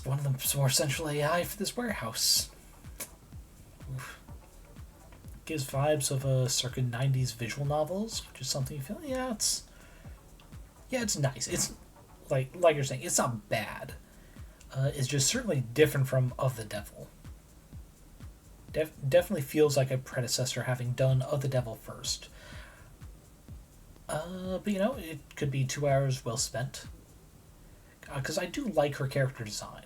S1: one of them's more central AI for this warehouse. Oof. Gives vibes of circa 90s visual novels, which is something you feel, it's nice. It's like you're saying, it's not bad. is just certainly different from Of the Devil. Definitely feels like a predecessor, having done Of the Devil first. But it could be 2 hours well spent. Because I do like her character design.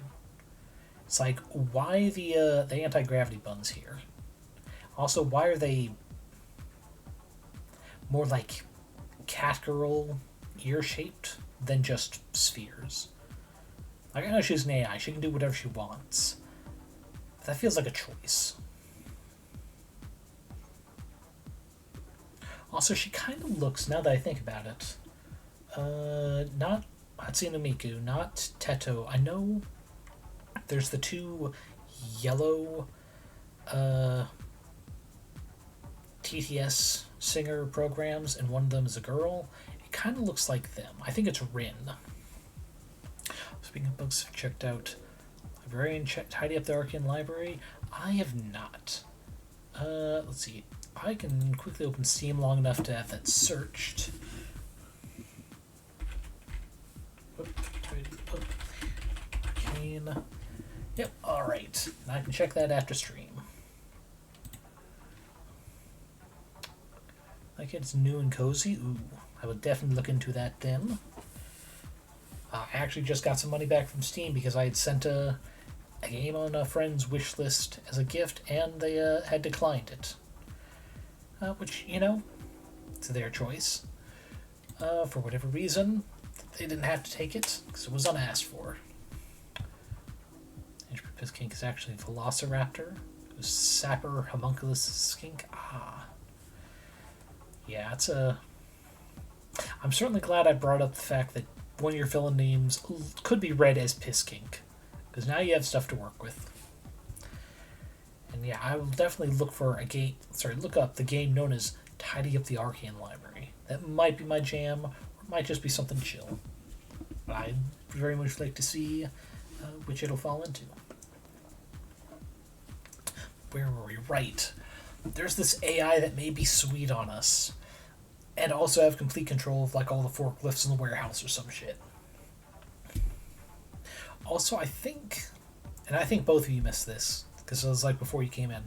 S1: It's like, why the anti-gravity buns here? Also, why are they more like catgirl ear-shaped than just spheres? Like, I know she's an AI, she can do whatever she wants. But that feels like a choice. Also, she kind of looks, now that I think about it, not Hatsune Miku, not Teto. I know there's the two yellow TTS singer programs, and one of them is a girl. It kind of looks like them. I think it's Rin. Speaking of books, I've checked out Librarian, Tidy Up the Arcane Library. I have not. Let's see. I can quickly open Steam long enough to have that searched. Arcane. Yep, alright. I can check that after stream. Like it's new and cozy. Ooh, I would definitely look into that then. I actually just got some money back from Steam because I had sent a game on a friend's wish list as a gift, and they had declined it. Which, it's their choice. For whatever reason, they didn't have to take it because it was unasked for. HP Piskink is actually Velociraptor. It was Sapper Homunculus Skink. Yeah, it's a... I'm certainly glad I brought up the fact that one of your villain names could be read as Piskink, because now you have stuff to work with. And yeah, I will definitely look up the game known as Tidy Up the Arcane Library. That might be my jam, or it might just be something chill. But I'd very much like to see which it'll fall into. Where were we? Right. There's this AI that may be sweet on us, and also have complete control of like all the forklifts in the warehouse or some shit. Also, I think both of you missed this, because it was like before you came in.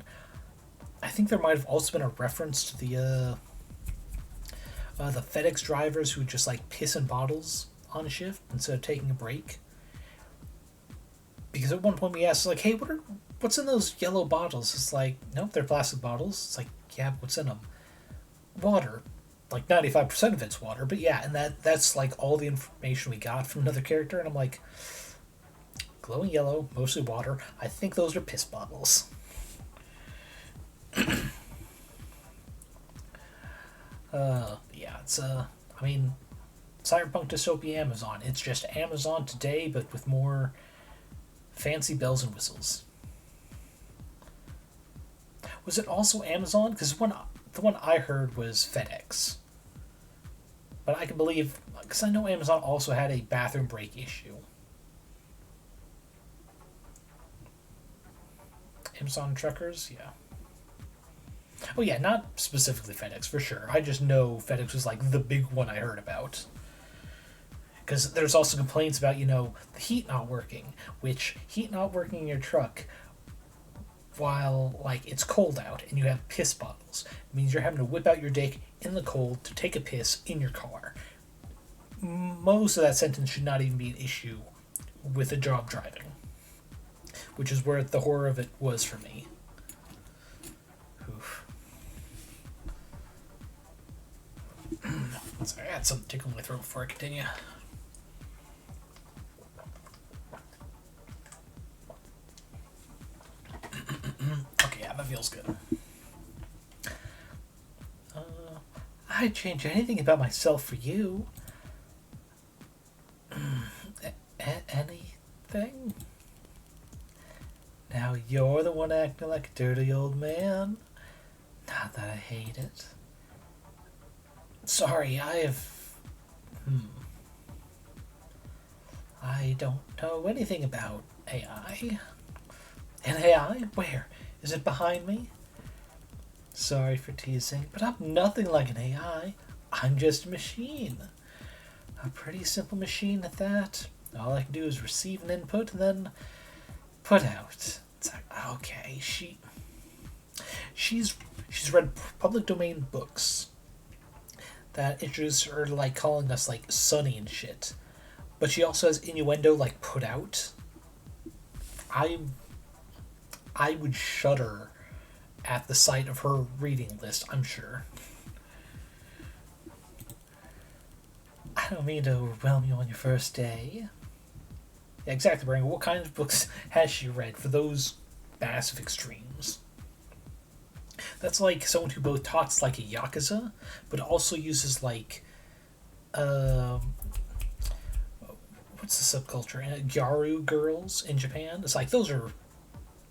S1: I think there might have also been a reference to the FedEx drivers who just like piss in bottles on a shift instead of taking a break. Because at one point we asked, like, hey, what's in those yellow bottles? It's like, nope, they're plastic bottles. It's like, yeah, but what's in them? Water. Like 95% of it's water, but yeah, and that's like all the information we got from another character, and I'm like, glowing yellow, mostly water. I think those are piss bottles. Yeah, it's cyberpunk dystopia Amazon. It's just Amazon today, but with more fancy bells and whistles. Was it also Amazon? Because the one I heard was FedEx. But I can believe, because I know Amazon also had a bathroom break issue. Amazon truckers, yeah. Oh yeah, not specifically FedEx, for sure. I just know FedEx was like the big one I heard about. Because there's also complaints about, the heat not working. Which, heat not working in your truck while, like, it's cold out and you have piss bottles. It means you're having to whip out your dick in the cold to take a piss in your car. Most of that sentence should not even be an issue with a job driving. Which is where the horror of it was for me. Oof. Sorry, I had something tickle my throat before I continue. Okay, yeah, that feels good. I'd change anything about myself for you. Anything? Now you're the one acting like a dirty old man. Not that I hate it. Sorry, I don't know anything about AI. An AI? Where? Is it behind me? Sorry for teasing, but I'm nothing like an AI. I'm just a machine. A pretty simple machine at that. All I can do is receive an input and then put out. It's like, okay, she's read public domain books that introduce her to, like, calling us, like, Sonny and shit. But she also has innuendo, like, put out. I would shudder at the sight of her reading list, I'm sure. I don't mean to overwhelm you on your first day. Yeah, exactly, Brian. What kind of books has she read for those massive extremes? That's like someone who both talks like a Yakuza, but also uses, like, what's the subculture? Gyaru girls in Japan. It's like, those are,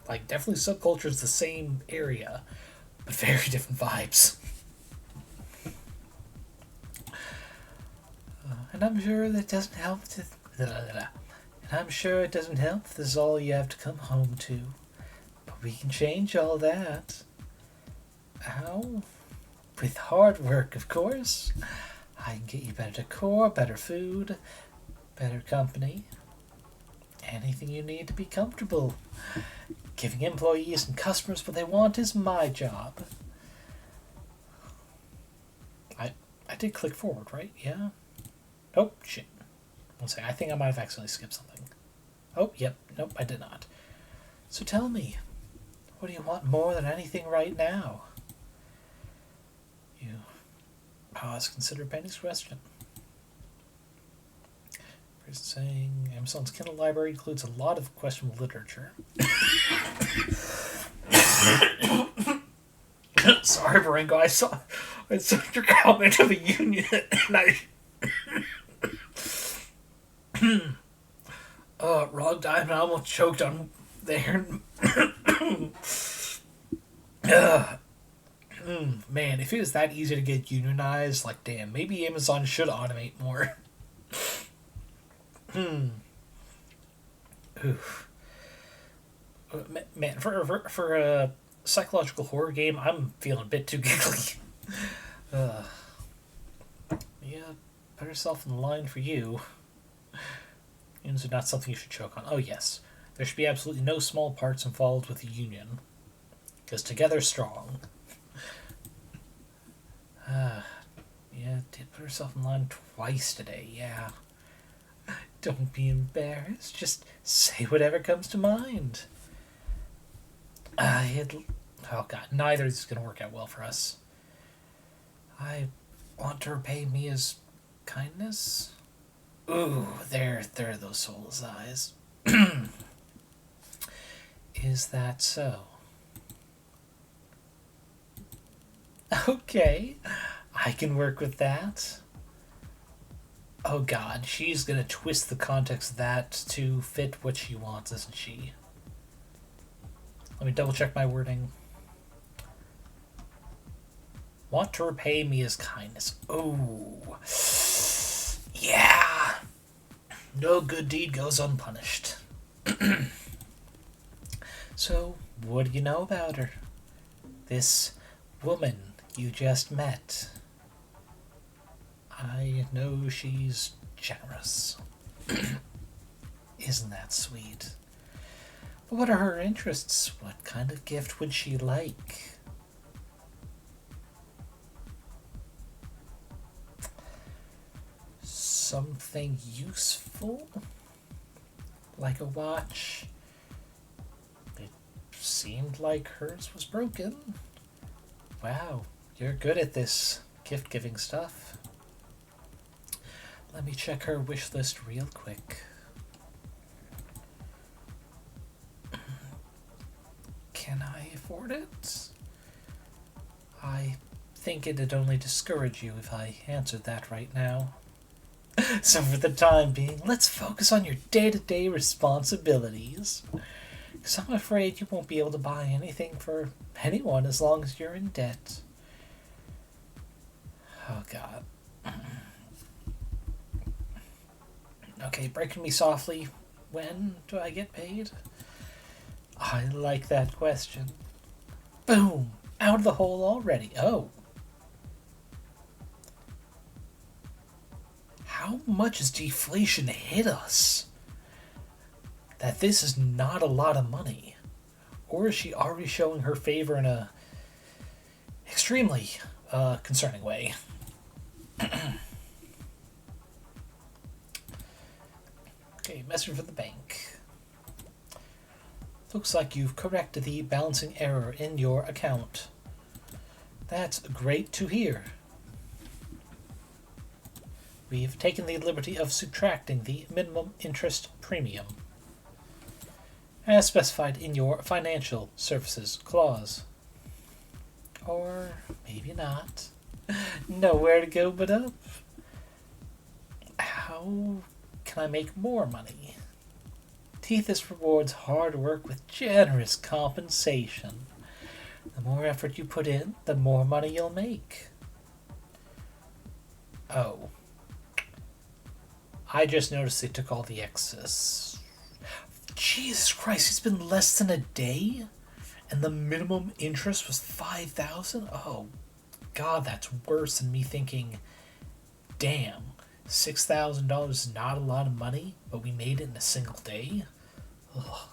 S1: like, definitely subcultures the same area, but very different vibes. And I'm sure that doesn't help to... And I'm sure it doesn't help if this is all you have to come home to. But we can change all that. How? With hard work, of course. I can get you better decor, better food, better company. Anything you need to be comfortable. Giving employees and customers what they want is my job. I did click forward, right? Yeah? Oh, shit. One second. I think I might have accidentally skipped something. Oh, yep. Nope, I did not. So tell me, what do you want more than anything right now? You pause, consider Penny's question. Person saying Amazon's Kindle library includes a lot of questionable literature. Sorry, Baringo, I saw your comment of a union and I... Wrong time, I almost choked on there. Man, if it was that easy to get unionized, like, damn, maybe Amazon should automate more. Oof. Man, for a psychological horror game, I'm feeling a bit too giggly. Yeah, put yourself in line for you. Unions are not something you should choke on. Oh, yes. There should be absolutely no small parts involved with the union. Because together strong. Yeah, did put herself in line twice today, yeah. Don't be embarrassed. Just say whatever comes to mind. Oh, God. Neither of these is going to work out well for us. I want to repay Mia's kindness. Ooh, there are those soulless eyes. Is that so? Okay, I can work with that. Oh God, she's gonna twist the context of that to fit what she wants, isn't she? Let me double check my wording. Want to repay me his kindness. Oh, yeah. No good deed goes unpunished. So, what do you know about her? This woman you just met. I know she's generous. Isn't that sweet? But what are her interests? What kind of gift would she like? Something useful? Like a watch? It seemed like hers was broken. Wow, you're good at this gift-giving stuff. Let me check her wish list real quick. Can I afford it? I think it'd only discourage you if I answered that right now. So for the time being, let's focus on your day-to-day responsibilities. Because I'm afraid you won't be able to buy anything for anyone as long as you're in debt. Oh, God. Okay, breaking me softly. When do I get paid? I like that question. Boom! Out of the hole already. Oh. How much has deflation hit us? that this is not a lot of money? Or is she already showing her favor in a extremely concerning way? Okay, message from the bank. Looks like you've corrected the balancing error in your account. That's great to hear. We've taken the liberty of subtracting the minimum interest premium, as specified in your financial services clause. Or maybe not. Nowhere to go but up. How can I make more money? Tethys rewards hard work with generous compensation. The more effort you put in, the more money you'll make. Oh. I just noticed they took all the excess. Jesus Christ, it's been less than a day? And the minimum interest was $5,000? Oh, God, that's worse than me thinking, damn, $6,000 is not a lot of money, but we made it in a single day? Ugh.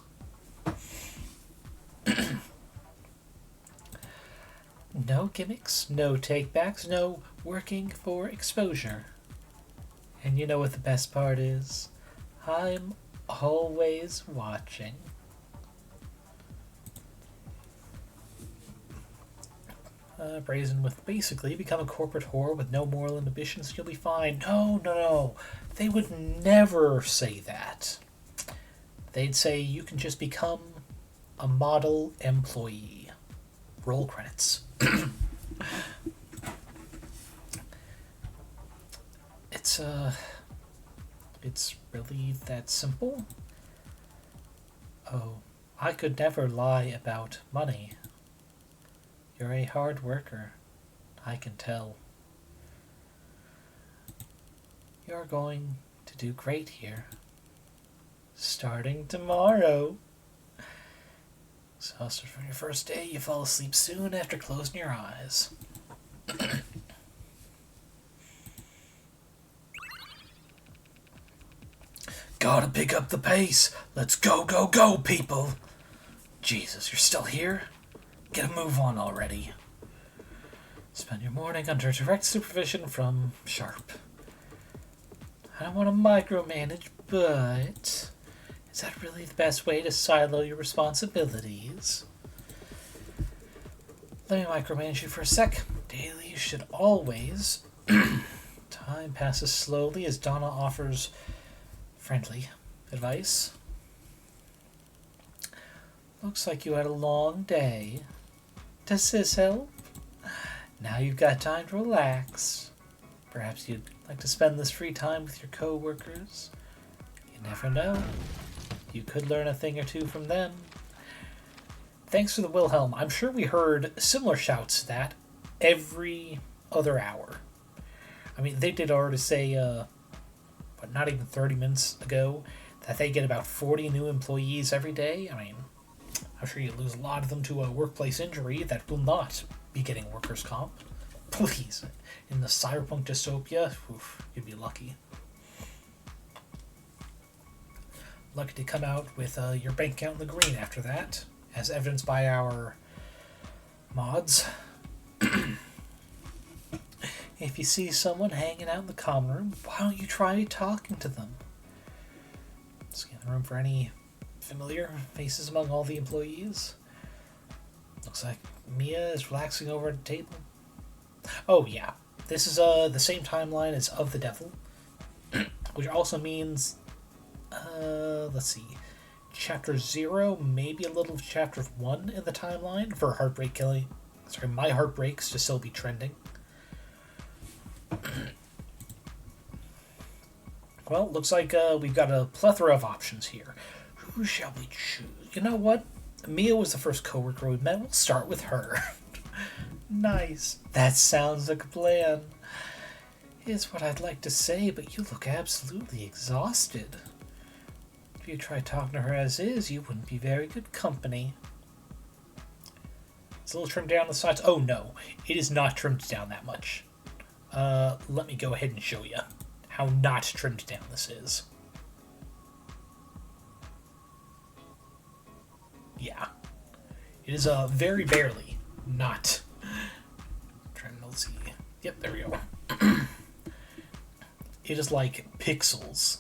S1: No gimmicks, no takebacks, no working for exposure. And you know what the best part is? I'm always watching. Brazen with basically become a corporate whore with no moral inhibitions, you'll be fine. No. They would never say that. They'd say you can just become a model employee. Roll credits. It's really that simple? Oh, I could never lie about money. You're a hard worker, I can tell. You're going to do great here. Starting tomorrow. Exhausted from your first day, you fall asleep soon after closing your eyes. Gotta pick up the pace. Let's go, people. Jesus, you're still here? Get a move on already. Spend your morning under direct supervision from Sharp. I don't want to micromanage, but is that really the best way to silo your responsibilities? Let me micromanage you for a sec. Daily should always. Time passes slowly as Donna offers friendly advice. Looks like you had a long day. Does this help? Now you've got time to relax. Perhaps you'd like to spend this free time with your co-workers. You never know. You could learn a thing or two from them. Thanks for the Wilhelm. I'm sure we heard similar shouts to that every other hour. I mean, they did already say, but not even 30 minutes ago, that they get about 40 new employees every day. I mean, I'm sure you lose a lot of them to a workplace injury that will not be getting workers' comp. Please. In the cyberpunk dystopia, you'd be lucky. Lucky to come out with your bank account in the green after that, as evidenced by our mods. If you see someone hanging out in the common room, why don't you try talking to them? Scan the room for any familiar faces among all the employees. Looks like Mia is relaxing over at the table. Oh yeah, this is the same timeline as Of the Devil, which also means, let's see, Chapter 0, maybe a little of Chapter 1 in the timeline for My Heartbreaks to still be trending. Well, looks like we've got a plethora of options here. Who shall we choose? You know what? Mia was the first coworker we met. We'll start with her. Nice. That sounds like a plan. Is what I'd like to say, but you look absolutely exhausted. If you try talking to her as is, you wouldn't be very good company. It's a little trimmed down the sides. Oh no, it is not trimmed down that much. Let me go ahead and show you how not trimmed down this is. Yeah. It is very barely not. Trying to see. Yep, there we go. It is like pixels.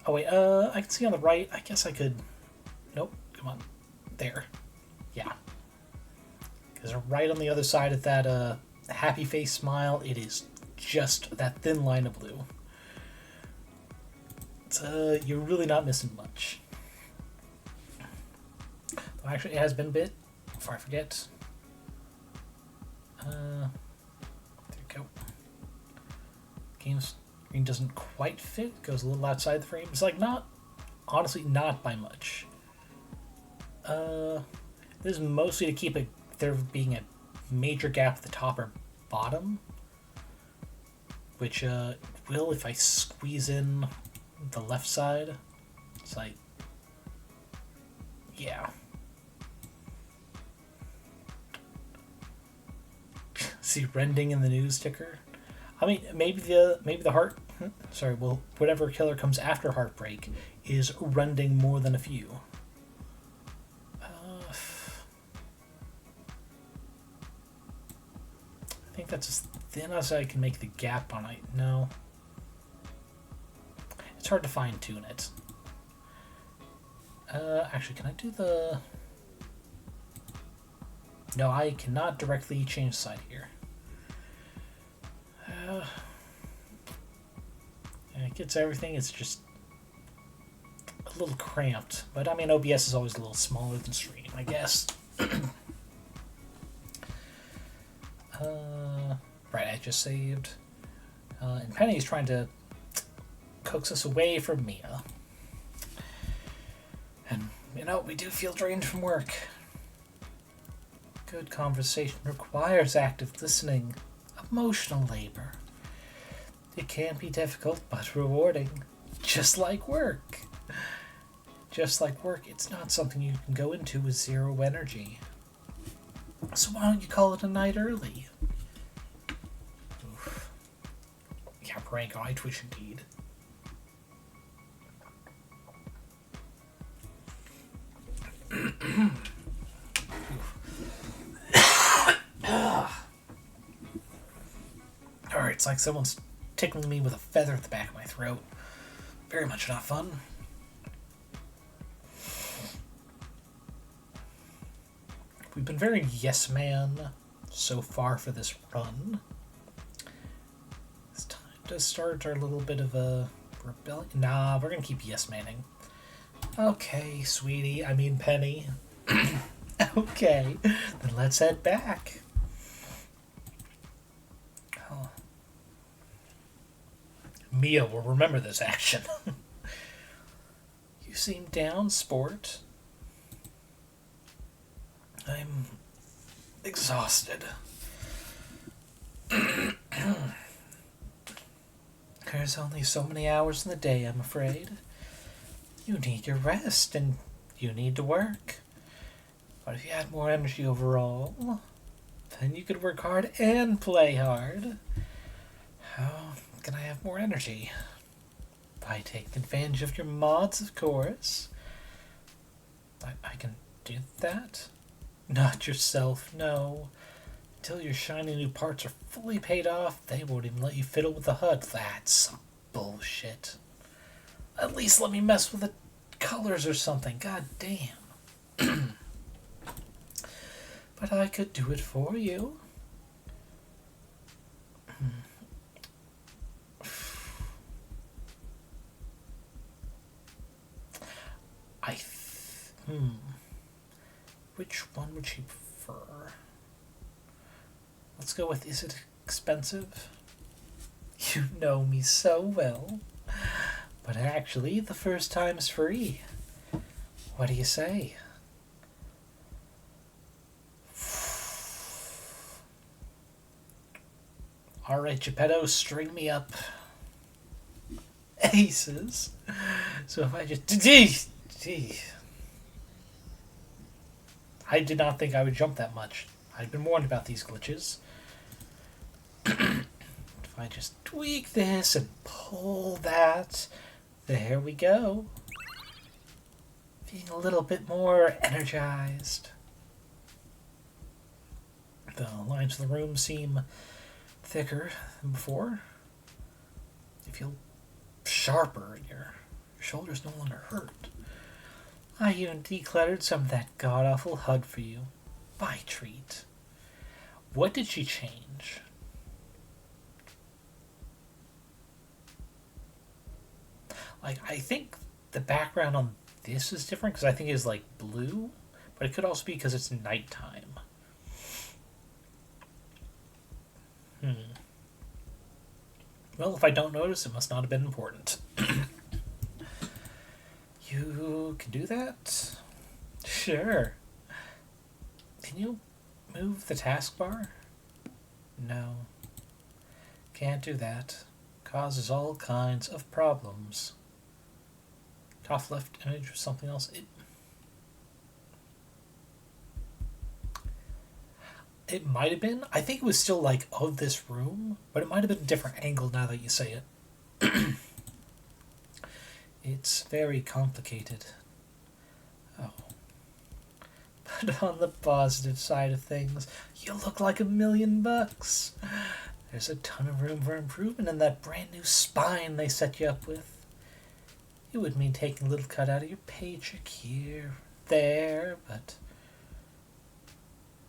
S1: Oh wait, I can see on the right. I guess I could. Nope. Come on. There. Yeah. Because right on the other side of that happy face smile, it is just that thin line of blue. It's, you're really not missing much. Well, actually, it has been a bit. Before I forget. There we go. Game screen doesn't quite fit. Goes a little outside the frame. It's like not, honestly, not by much. This is mostly to keep there being a major gap at the top or bottom, which will if I squeeze in the left side. It's like, yeah. See rending in the news ticker. I mean, maybe the heart. Sorry, well, whatever killer comes after Heartbreak is rending more than a few. I think that's as thin as I can make the gap on it. No, it's hard to fine tune it. Actually, can I do the? No, I cannot directly change the side here. It gets everything. It's just a little cramped, but I mean, OBS is always a little smaller than Stream, I guess. Right, I just saved. And Penny's trying to coax us away from Mia. And, you know, we do feel drained from work. Good conversation requires active listening, emotional labor. It can be difficult, but rewarding. Just like work. Just like work, it's not something you can go into with zero energy. So why don't you call it a night early? Oof. Yeah, prank eye twitch indeed. Alright, it's like someone's tickling me with a feather at the back of my throat. Very much not fun. We've been very yes man so far for this run. It's time to start our little bit of a rebellion. Nah, we're gonna keep yes manning. Okay, sweetie, I mean Penny. Okay, then let's head back. Oh. Mia will remember this action. You seem down, sport. I'm exhausted. There's only so many hours in the day, I'm afraid. You need your rest, and you need to work. But if you had more energy overall, then you could work hard and play hard. How can I have more energy? By taking advantage of your mods, of course. I can do that? Not yourself, no. Until your shiny new parts are fully paid off, they won't even let you fiddle with the HUD. That's some bullshit. At least let me mess with the colors or something. God damn. But I could do it for you. Which one would you prefer? Let's go with, is it expensive? You know me so well. But actually, the first time is free. What do you say? Alright, Geppetto, string me up. Aces. So if I just... I did not think I would jump that much. I'd been warned about these glitches. If I just tweak this and pull that, there we go. being a little bit more energized. The lines of the room seem thicker than before. You feel sharper and your shoulders no longer hurt. I even decluttered some of that god-awful HUD for you. By treat. What did she change? Like, I think the background on this is different because I think it's like blue, but it could also be because it's nighttime. Well, if I don't notice, it must not have been important. You can do that? Sure. Can you move the taskbar? No. Can't do that. Causes all kinds of problems. Top left image or something else. It might have been. I think it was still like of this room, but it might have been a different angle now that you say it. It's very complicated. Oh. But on the positive side of things, you look like $1,000,000. There's a ton of room for improvement in that brand new spine they set you up with. It would mean taking a little cut out of your paycheck here, there, but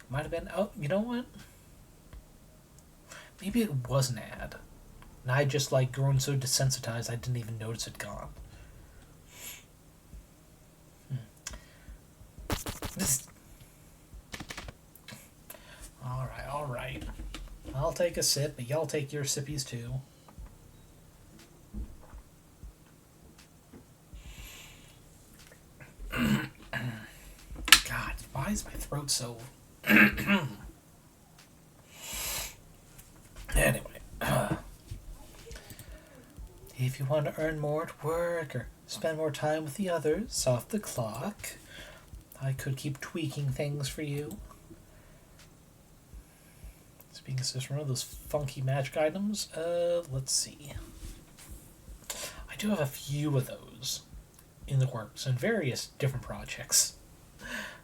S1: it might have been. Oh, you know what? Maybe it was an ad, and I just like grown so desensitized I didn't even notice it gone. All right. I'll take a sip, but y'all take your sippies too. God, why is my throat so... Anyway. If you want to earn more at work or spend more time with the others off the clock, I could keep tweaking things for you. Speaking of this, one of those funky magic items, let's see. I do have a few of those in the works in various different projects.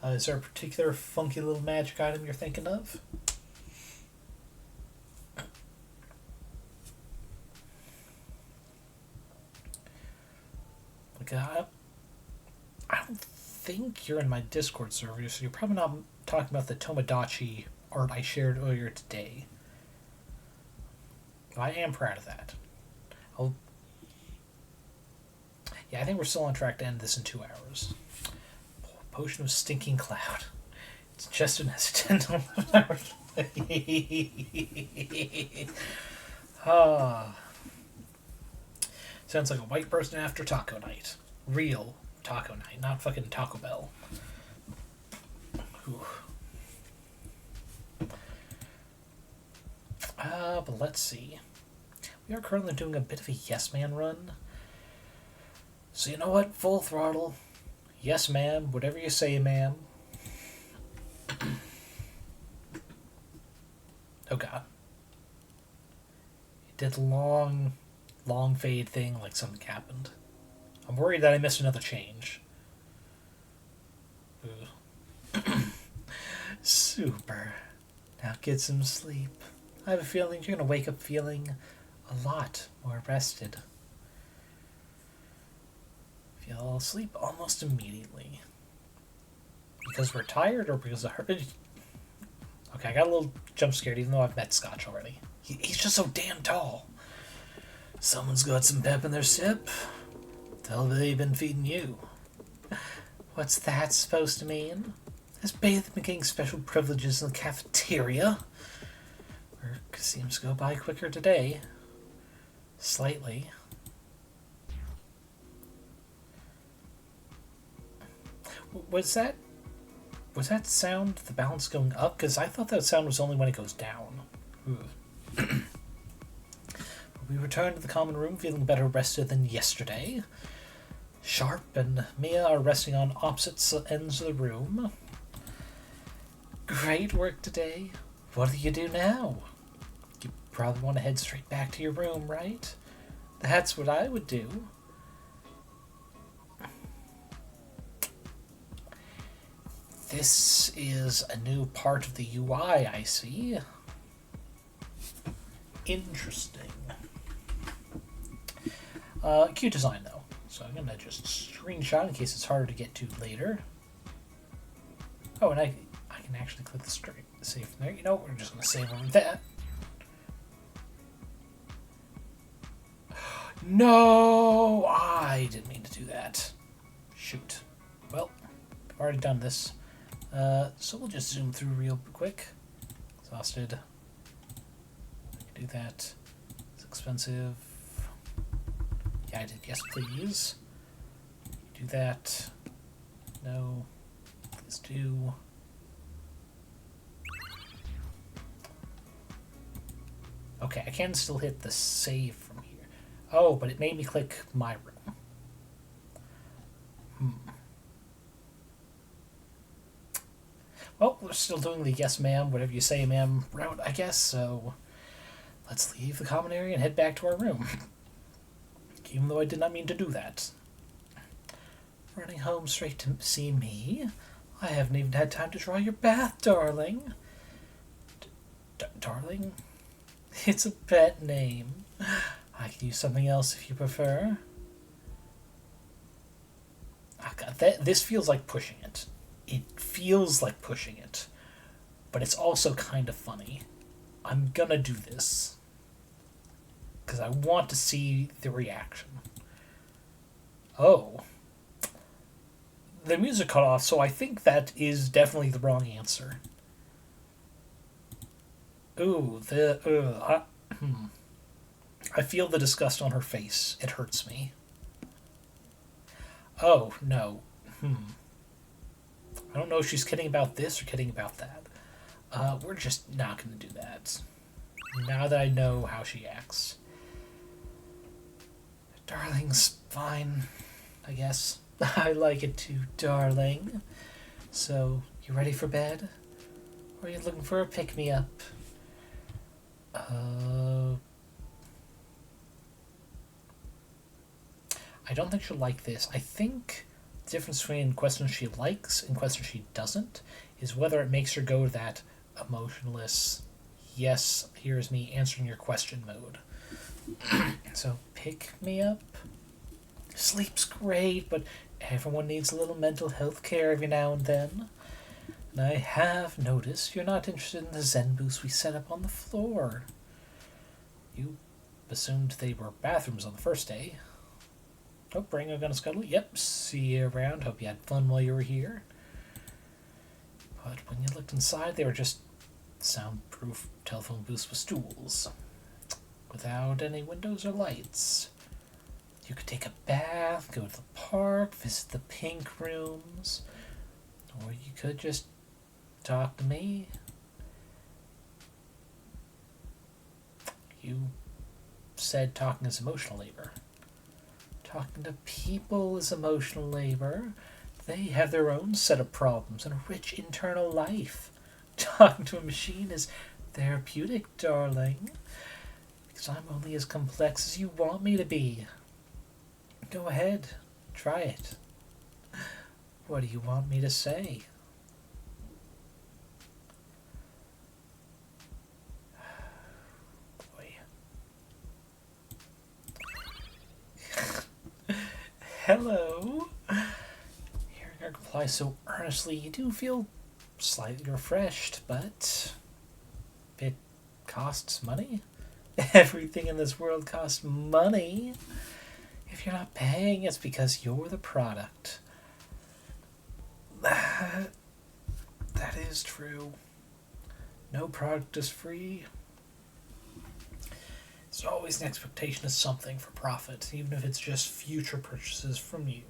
S1: Is there a particular funky little magic item you're thinking of? Like, I don't think you're in my Discord server, so you're probably not talking about the Tomodachi art I shared earlier today. I am proud of that. Yeah, I think we're still on track to end this in 2 hours. Potion of Stinking Cloud. It's just an accidental. Sounds like a white person after taco night. Real taco night, not fucking Taco Bell. Whew. But let's see. We are currently doing a bit of a yes man run. So you know what? Full throttle. Yes, ma'am. Whatever you say, ma'am. Oh, God. It did long fade thing like something happened. I'm worried that I missed another change. Super. Now get some sleep. I have a feeling you're going to wake up feeling a lot more rested. Feel asleep almost immediately. Because we're tired or because of her? Okay, I got a little jump scared even though I've met Scotch already. He's just so damn tall. Someone's got some pep in their sip. Tell them they've been feeding you. What's that supposed to mean? Has Bath been getting special privileges in the cafeteria? Work seems to go by quicker today. Slightly. Was that sound the balance going up? Because I thought that sound was only when it goes down. We returned to the common room feeling better rested than yesterday. Sharp and Mia are resting on opposite ends of the room. Great work today. What do you do now? You probably want to head straight back to your room, right? That's what I would do. This is a new part of the UI, I see. Interesting. Cute design, though. So I'm going to just screenshot in case it's harder to get to later. Oh, and I can actually click the save from there. You know, we're just going to save over that. No! I didn't mean to do that. Shoot. Well, I've already done this. So we'll just zoom through real quick. Exhausted. I can do that. It's expensive. Yeah, I did. Yes, please. Do that. No. Please do. Okay, I can still hit the save from here. Oh, but it made me click my room. Well, we're still doing the yes ma'am, whatever you say ma'am route, I guess, so let's leave the common area and head back to our room. Even though I did not mean to do that. Running home straight to see me? I haven't even had time to draw your bath, darling. Darling? It's a pet name. I can use something else if you prefer. Oh God, this feels like pushing it. It feels like pushing it. But it's also kind of funny. I'm gonna do this. Because I want to see the reaction. Oh. The music cut off, so I think that is definitely the wrong answer. Ooh, I feel the disgust on her face. It hurts me. Oh, no. I don't know if she's kidding about this or kidding about that. We're just not going to do that. Now that I know how she acts. Darling's fine, I guess. I like it too, darling. So, you ready for bed? Or are you looking for a pick-me-up? I don't think she'll like this. I think the difference between questions she likes and questions she doesn't is whether it makes her go that emotionless, yes, here's me answering your question mode. So, pick me up. Sleep's great, but everyone needs a little mental health care every now and then. And I have noticed you're not interested in the Zen booths we set up on the floor. You assumed they were bathrooms on the first day. Oh, Ringo gonna scuttle? Yep, see you around. Hope you had fun while you were here. But when you looked inside, they were just soundproof telephone booths with stools. Without any windows or lights. You could take a bath, go to the park, visit the pink rooms. Or you could just talk to me. You said talking is emotional labor. Talking to people is emotional labor. They have their own set of problems and a rich internal life. Talking to a machine is therapeutic, darling. Because I'm only as complex as you want me to be. Go ahead. Try it. What do you want me to say? Boy. Hello. Hearing her reply so earnestly, you do feel slightly refreshed, but it costs money. Everything in this world costs money. If you're not paying, it's because you're the product. That is true. No product is free. There's always an expectation of something for profit, even if it's just future purchases from you.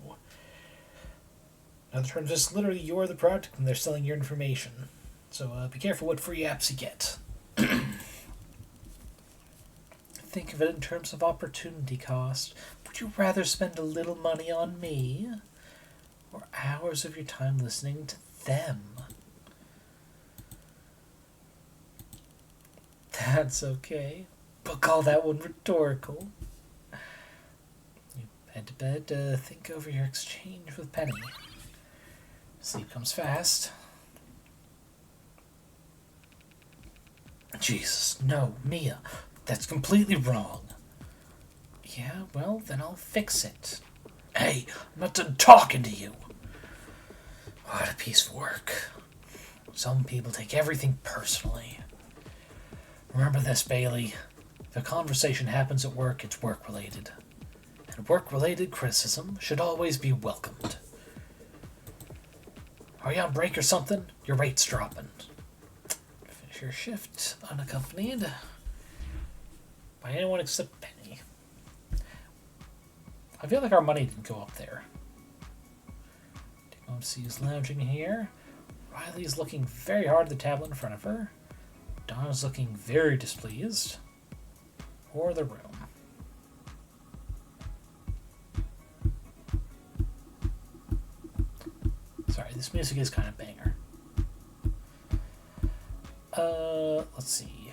S1: In other terms, it's literally you're the product and they're selling your information. So be careful what free apps you get. Think of it in terms of opportunity cost. Would you rather spend a little money on me or hours of your time listening to them? That's okay. But call that one rhetorical. You head to bed to think over your exchange with Penny. Sleep comes fast. Jesus, no, Mia. That's completely wrong. Yeah, well, then I'll fix it. Hey, I'm not done talking to you. What a piece of work. Some people take everything personally. Remember this, Bailey. If a conversation happens at work, it's work-related. And work-related criticism should always be welcomed. Are you on break or something? Your rate's dropping. Finish your shift unaccompanied by anyone except Penny. I feel like our money didn't go up there. Diplomacy's lounging here. Riley's looking very hard at the tablet in front of her. Donna's looking very displeased. Or the room. Sorry, this music is kind of banger. Let's see.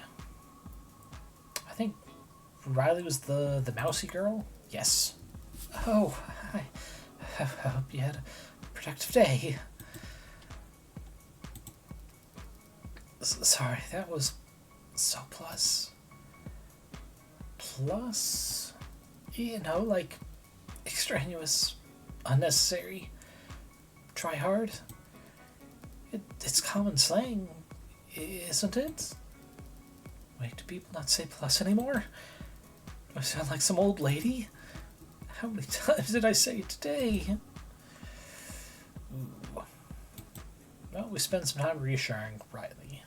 S1: I think Riley was the mousy girl? Yes. Oh, hi. I hope you had a productive day. Sorry, that was so plus. Plus, you know, like extraneous, unnecessary, try hard. It's common slang, isn't it? Wait, do people not say plus anymore? Do I sound like some old lady? How many times did I say it today? Ooh. Well, we spend some time reassuring Riley.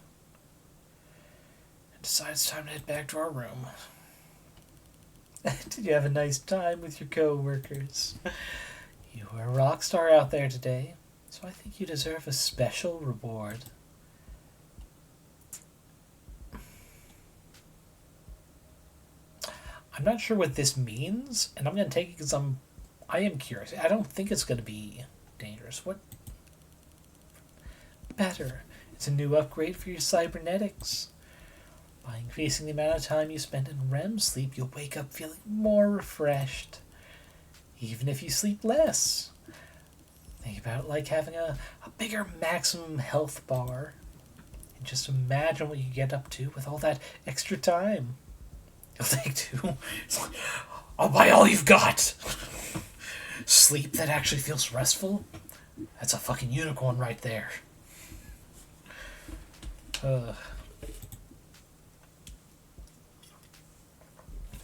S1: And decide it's time to head back to our room. Did you have a nice time with your co-workers? You were a rock star out there today, so I think you deserve a special reward. I'm not sure what this means, and I'm going to take it because I am curious. I don't think it's going to be dangerous. What? Better. It's a new upgrade for your cybernetics. By increasing the amount of time you spend in REM sleep, you'll wake up feeling more refreshed, even if you sleep less. Think about it like having a bigger maximum health bar. And just imagine what you get up to with all that extra time. You'll take two. It's like, I'll buy all you've got. Sleep that actually feels restful? That's a fucking unicorn right there.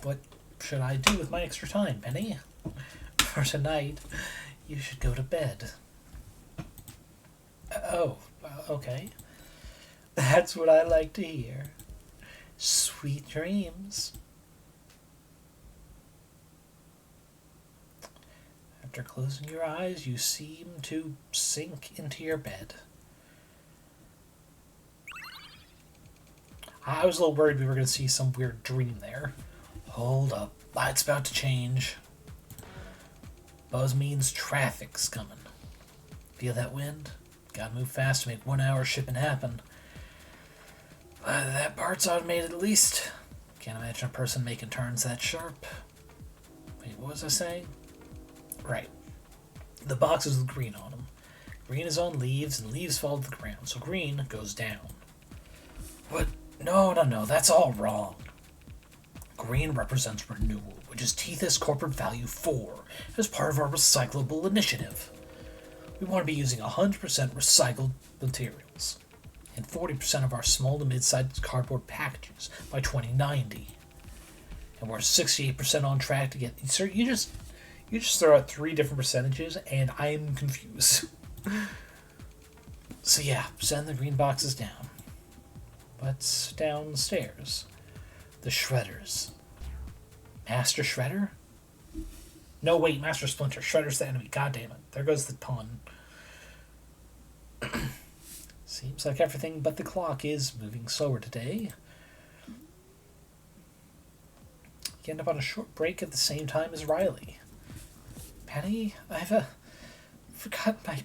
S1: What should I do with my extra time, Penny? For tonight, you should go to bed. Okay. That's what I like to hear. Sweet dreams. After closing your eyes, you seem to sink into your bed. I was a little worried we were going to see some weird dream there. Hold up. Light's about to change. Buzz means traffic's coming. Feel that wind? Gotta move fast to make 1 hour shipping happen. That part's automated at least. Can't imagine a person making turns that sharp. Wait, what was I saying? Right. The boxes with green on them. Green is on leaves, and leaves fall to the ground, so green goes down. What? No, that's all wrong. Green represents renewal, which is Tethys Corporate Value 4, as part of our recyclable initiative. We want to be using 100% recycled materials and 40% of our small to mid-sized cardboard packages by 2090. And we're 68% on track to get... Sir, you just throw out 3 different percentages, and I'm confused. So yeah, send the green boxes down. But downstairs, the shredders. Master Shredder? No, wait, Master Splinter. Shredder's the enemy. God damn it. There goes the pun. Seems like everything but the clock is moving slower today. You end up on a short break at the same time as Riley. Penny, I've forgotten my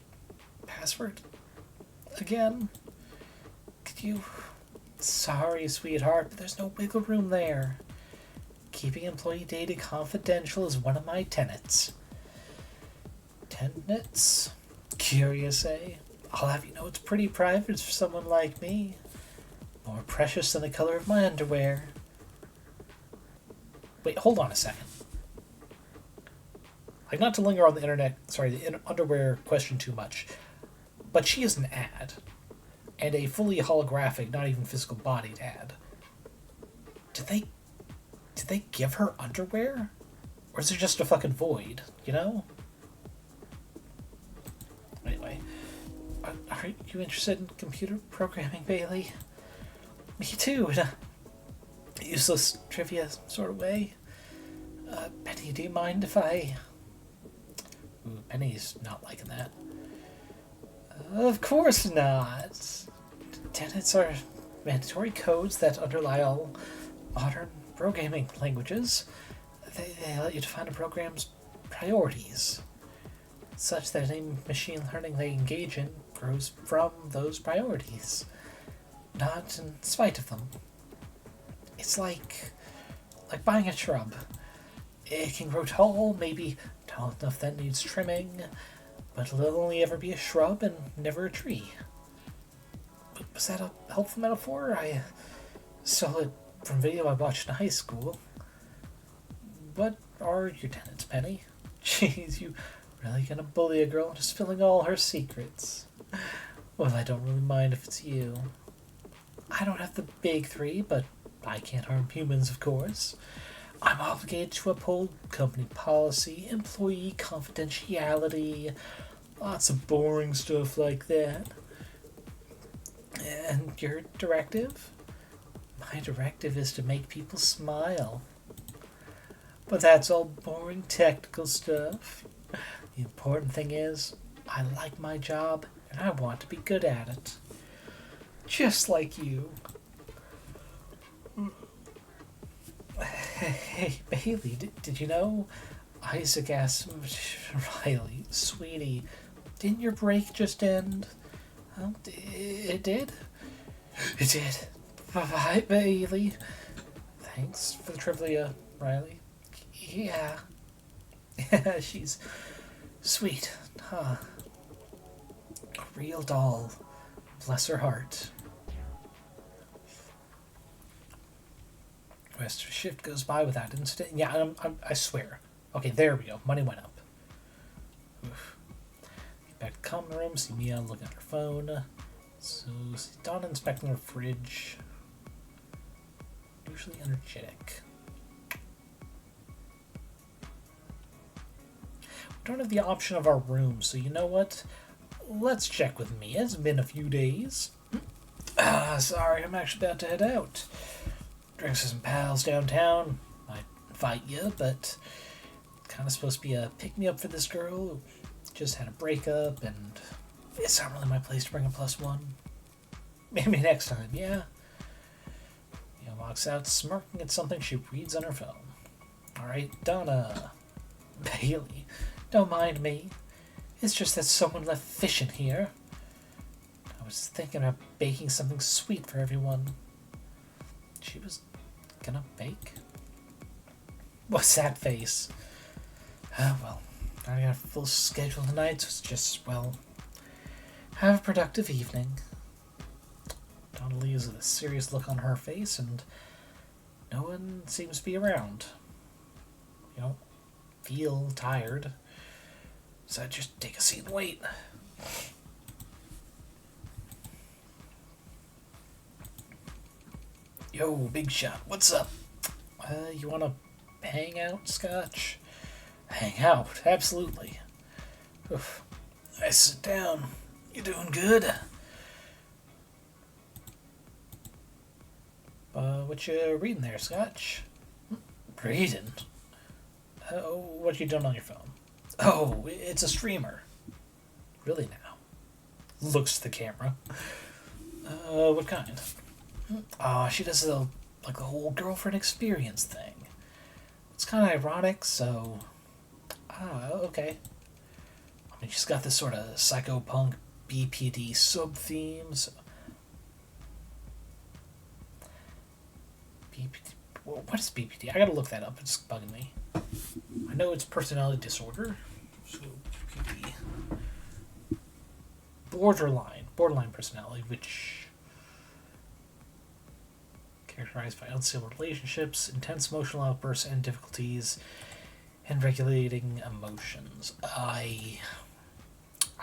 S1: password again. Could you... Sorry, sweetheart, but there's no wiggle room there. Keeping employee data confidential is one of my tenets. Tenets? Curious, eh? I'll have you know it's pretty private for someone like me. More precious than the color of my underwear. Wait, hold on a second. Like, not to linger on the internet, the underwear question too much, but she is an ad. And a fully holographic, not even physical bodied ad. Did they give her underwear? Or is it just a fucking void, you know? Anyway, are you interested in computer programming, Bailey? Me too, in a useless trivia sort of way. Penny, do you mind if I... Ooh, Penny's not liking that. Of course not. Tenets are mandatory codes that underlie all modern programming languages. They let you define a program's priorities, such that any machine learning they engage in grows from those priorities, not in spite of them. It's like buying a shrub. It can grow tall, maybe tall enough that it needs trimming, but it'll only ever be a shrub and never a tree. Was that a helpful metaphor? I saw it from a video I watched in high school. What are your tenets, Penny? Jeez, you really gonna bully a girl into spilling all her secrets? Well, I don't really mind if it's you. I don't have the big three, but I can't harm humans, of course. I'm obligated to uphold company policy, employee confidentiality, lots of boring stuff like that. And your directive? My directive is to make people smile. But that's all boring technical stuff. The important thing is, I like my job and I want to be good at it. Just like you. Hey, Bailey, did you know? Isaac asked Riley, sweetie, didn't your break just end? It did? It did. Bye, Bailey. Thanks for the trivia, Riley. Yeah. Yeah, she's sweet, huh? A real doll. Bless her heart. Rest of the shift goes by without incident. Yeah, I swear. Okay, there we go. Money went up. Oof. Get back to the common room. See Mia looking at her phone. So, see Donna inspecting her fridge. Usually energetic. We don't have the option of our room, so you know what? Let's check with Mia. It's been a few days. Sorry, I'm actually about to head out. Drinks with some pals downtown. Might invite you, but kind of supposed to be a pick-me-up for this girl who just had a breakup, and it's not really my place to bring a +1. Maybe next time, yeah? Mia walks out smirking at something she reads on her phone. Alright, Donna. Bailey, don't mind me. It's just that someone left fish in here. I was thinking of baking something sweet for everyone. She was gonna bake? What's that face? Well, I got a full schedule tonight, so it's just, well, have a productive evening. Donna leaves with a serious look on her face, and no one seems to be around. You don't feel tired, so I just take a seat and wait. Yo, big shot, what's up? You wanna hang out, Scotch? Hang out, absolutely. Oof. I sit down. You doing good? What you reading there, Scotch? Reading? What you doing on your phone? Oh, it's a streamer. Really now? Looks to the camera. What kind? She does the whole girlfriend experience thing. It's kind of ironic, so... okay. I mean, she's got this sort of psychopunk BPD sub-themes. BPD... What is BPD? I gotta look that up. It's bugging me. I know it's personality disorder. So, BPD... Borderline personality, which... characterized by unstable relationships, intense emotional outbursts, and difficulties in regulating emotions. I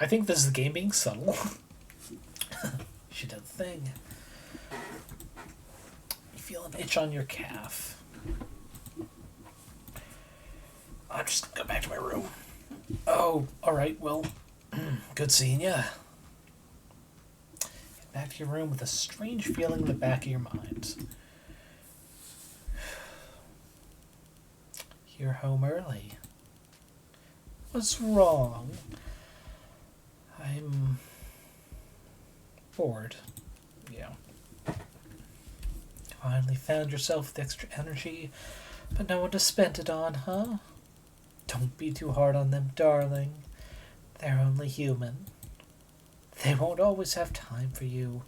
S1: think this is the game being subtle. She did the thing. You feel an itch on your calf. I'll just go back to my room. Oh, alright, well, good seeing ya. Get back to your room with a strange feeling in the back of your mind. You're home early. What's wrong? I'm bored. Yeah. Finally found yourself with extra energy, but no one to spend it on, huh? Don't be too hard on them, darling. They're only human. They won't always have time for you.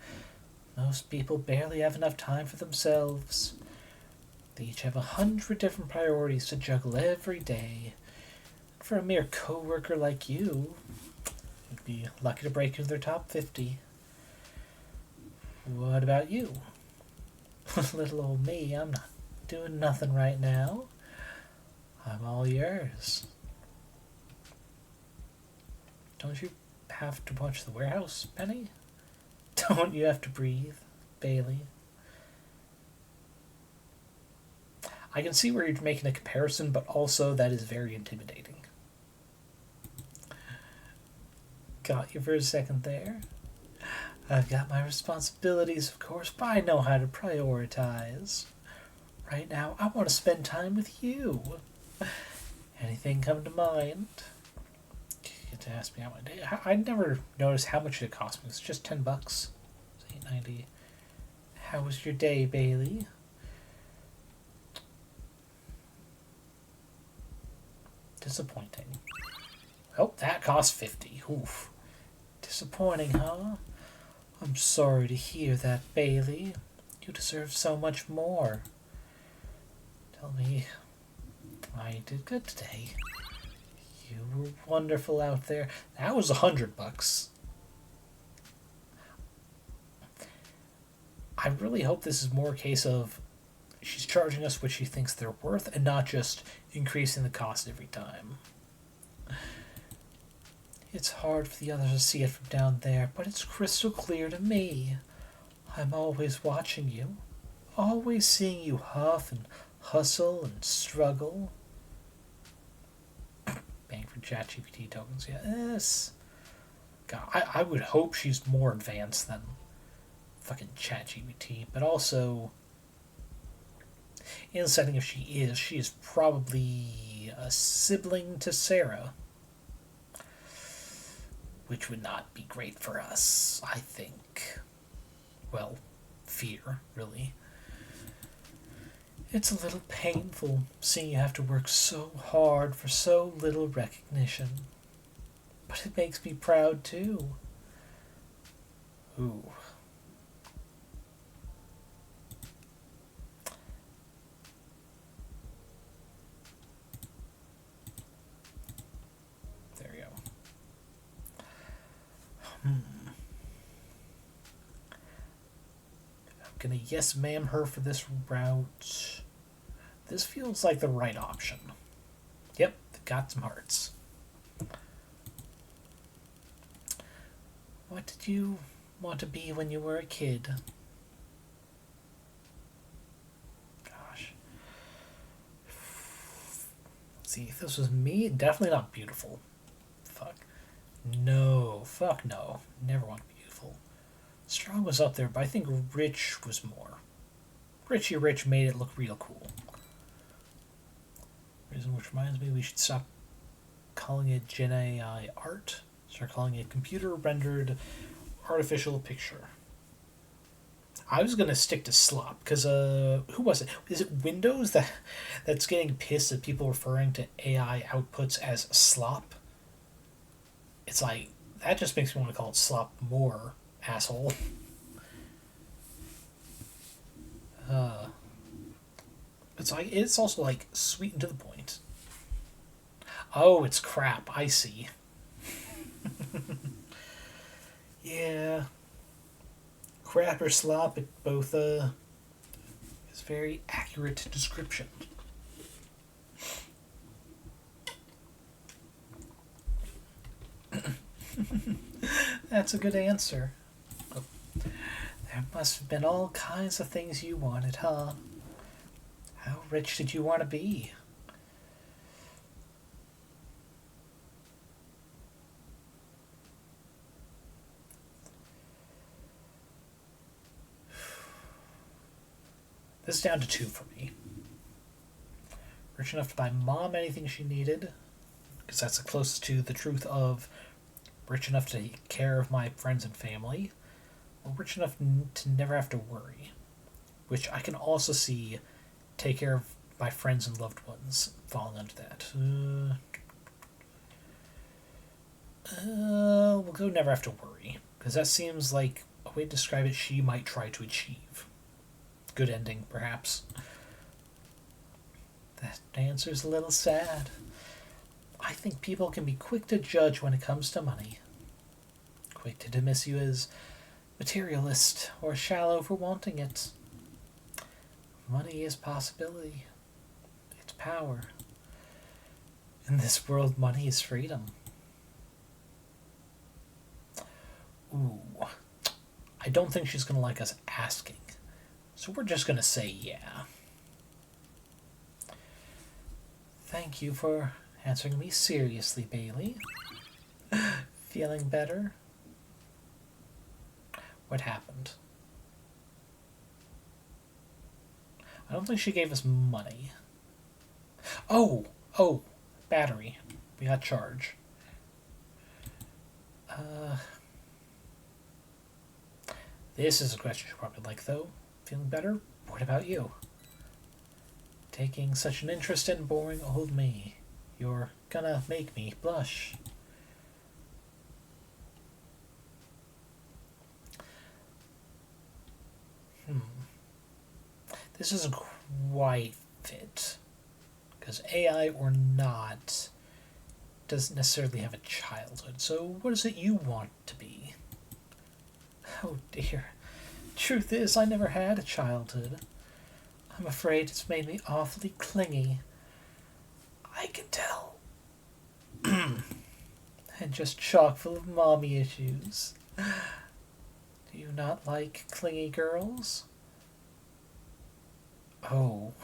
S1: Most people barely have enough time for themselves. They each have 100 different priorities to juggle every day. For a mere coworker like you, you'd be lucky to break into their top 50. What about you? Little old me, I'm not doing nothing right now. I'm all yours. Don't you have to watch The Warehouse, Penny? Don't you have to breathe, Bailey? I can see where you're making a comparison, but also that is very intimidating. Got you for a second there. I've got my responsibilities, of course, but I know how to prioritize. Right now, I want to spend time with you. Anything come to mind? You get to ask me how my day. I never noticed how much it cost me. It's just $10. It's $8.90. How was your day, Bailey? Disappointing. Oh, that cost $50. Oof. Disappointing, huh? I'm sorry to hear that, Bailey. You deserve so much more. Tell me, I did good today. You were wonderful out there. That was $100. I really hope this is more a case of she's charging us what she thinks they're worth and not just increasing the cost every time. It's hard for the others to see it from down there, but it's crystal clear to me. I'm always watching you, always seeing you huff and hustle and struggle. Bang for ChatGPT tokens, yes. God, I would hope she's more advanced than fucking ChatGPT, but also, in the setting if she is probably a sibling to Sarah. Which would not be great for us, I think. Well, fear, really. It's a little painful seeing you have to work so hard for so little recognition. But it makes me proud, too. Ooh. There we go. I'm gonna yes ma'am her for this route. This feels like the right option. Yep, got some hearts. What did you want to be when you were a kid? Gosh. Let's see, if this was me, definitely not beautiful. Fuck. No. Fuck no. Never want to be beautiful. Strong was up there, but I think rich was more. Richie Rich made it look real cool. Reason which reminds me we should stop calling it Gen AI art. Start calling it computer rendered artificial picture. I was gonna stick to slop because who was it? Is it Windows that's getting pissed at people referring to AI outputs as slop? It's like that just makes me want to call it slop more, asshole. It's also like sweet and to the point. Oh, it's crap. I see. Yeah. Crap or slop, it both It's a very accurate description. That's a good answer. Oh. There must have been all kinds of things you wanted, huh? How rich did you want to be? This is down to 2 for me. Rich enough to buy Mom anything she needed, because that's the closest to the truth of rich enough to take care of my friends and family, or rich enough to never have to worry, which I can also see take care of my friends and loved ones falling under that. We'll go never have to worry, because that seems like a way to describe it she might try to achieve. Good ending, perhaps. That answer's a little sad. I think people can be quick to judge when it comes to money. Quick to dismiss you as materialist or shallow for wanting it. Money is possibility. It's power. In this world, money is freedom. Ooh. I don't think she's going to like us asking. So we're just going to say yeah. Thank you for answering me seriously, Bailey. Feeling better? What happened? I don't think she gave us money. Oh! Battery. We got charge. This is a question you probably like, though. Feeling better? What about you? Taking such an interest in boring old me. You're gonna make me blush. This isn't quite fit. Because AI or not doesn't necessarily have a childhood. So what is it you want to be? Oh dear. Truth is, I never had a childhood. I'm afraid it's made me awfully clingy. I can tell. And just chock full of mommy issues. Do you not like clingy girls? Oh.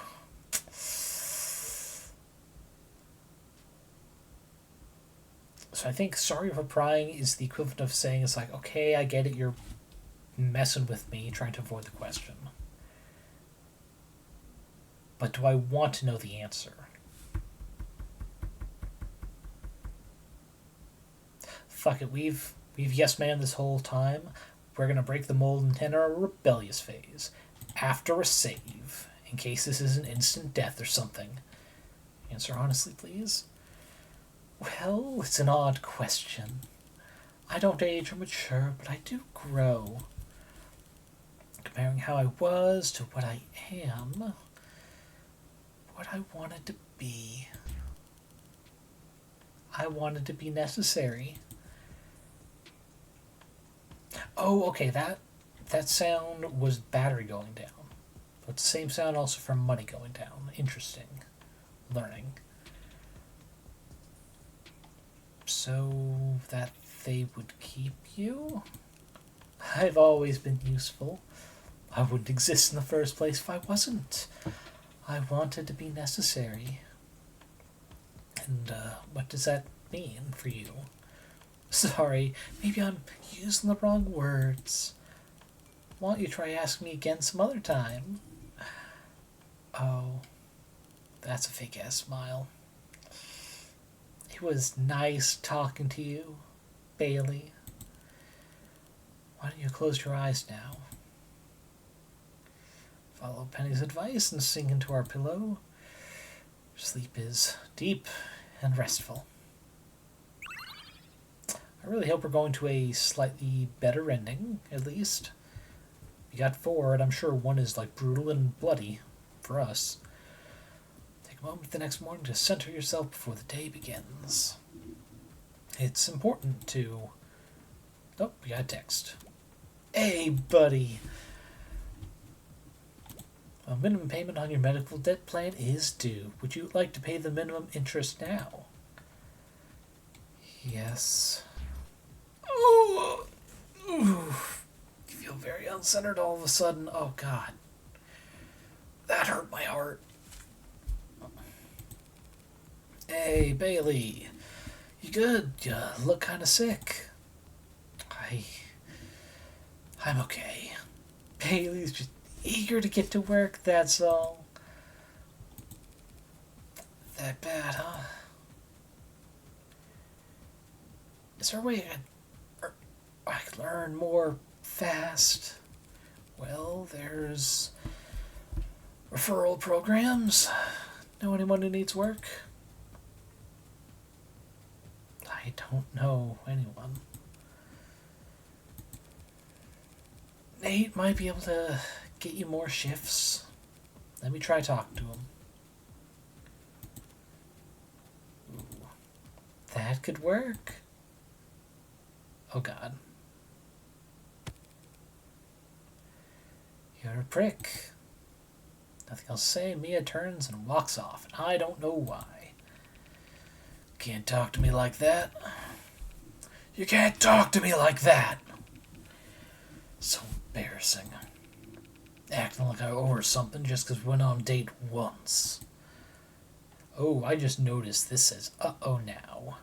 S1: So I think sorry for prying is the equivalent of saying it's like, okay, I get it, you're messing with me, trying to avoid the question. But do I want to know the answer? Fuck it, we've yes man this whole time. We're gonna break the mold and enter a rebellious phase. After a save. In case this is an instant death or something. Answer honestly, please. Well, it's an odd question. I don't age or mature, but I do grow. Comparing how I was to what I am. What I wanted to be. I wanted to be necessary. Oh, okay, that sound was battery going down. But the same sound also from money going down. Interesting. Learning. So that they would keep you? I've always been useful. I wouldn't exist in the first place if I wasn't. I wanted to be necessary. And what does that mean for you? Sorry, maybe I'm using the wrong words. Why don't you try asking me again some other time? Oh, that's a fake-ass smile. It was nice talking to you, Bailey. Why don't you close your eyes now? Follow Penny's advice and sink into our pillow. Sleep is deep and restful. I really hope we're going to a slightly better ending, at least. We got 4, and I'm sure one is like brutal and bloody for us. Take a moment the next morning to center yourself before the day begins. It's important to... Oh, we got a text. Hey, buddy. A minimum payment on your medical debt plan is due. Would you like to pay the minimum interest now? Yes. Ooh. Ooh. You feel very uncentered all of a sudden. Oh, God. That hurt my heart. Hey, Bailey. You good? You look kind of sick. I'm okay. Bailey's just eager to get to work, that's all. That bad, huh? Is there a way I could learn more fast? Well, there's referral programs. Know anyone who needs work? I don't know anyone. Nate might be able to get you more shifts. Let me try talking to him. Ooh, that could work. Oh, God. You're a prick. Nothing else to say. Mia turns and walks off, and I don't know why. Can't talk to me like that. You can't talk to me like that. So embarrassing. Acting like I owe her something just because we went on a date once. Oh, I just noticed this says uh-oh now.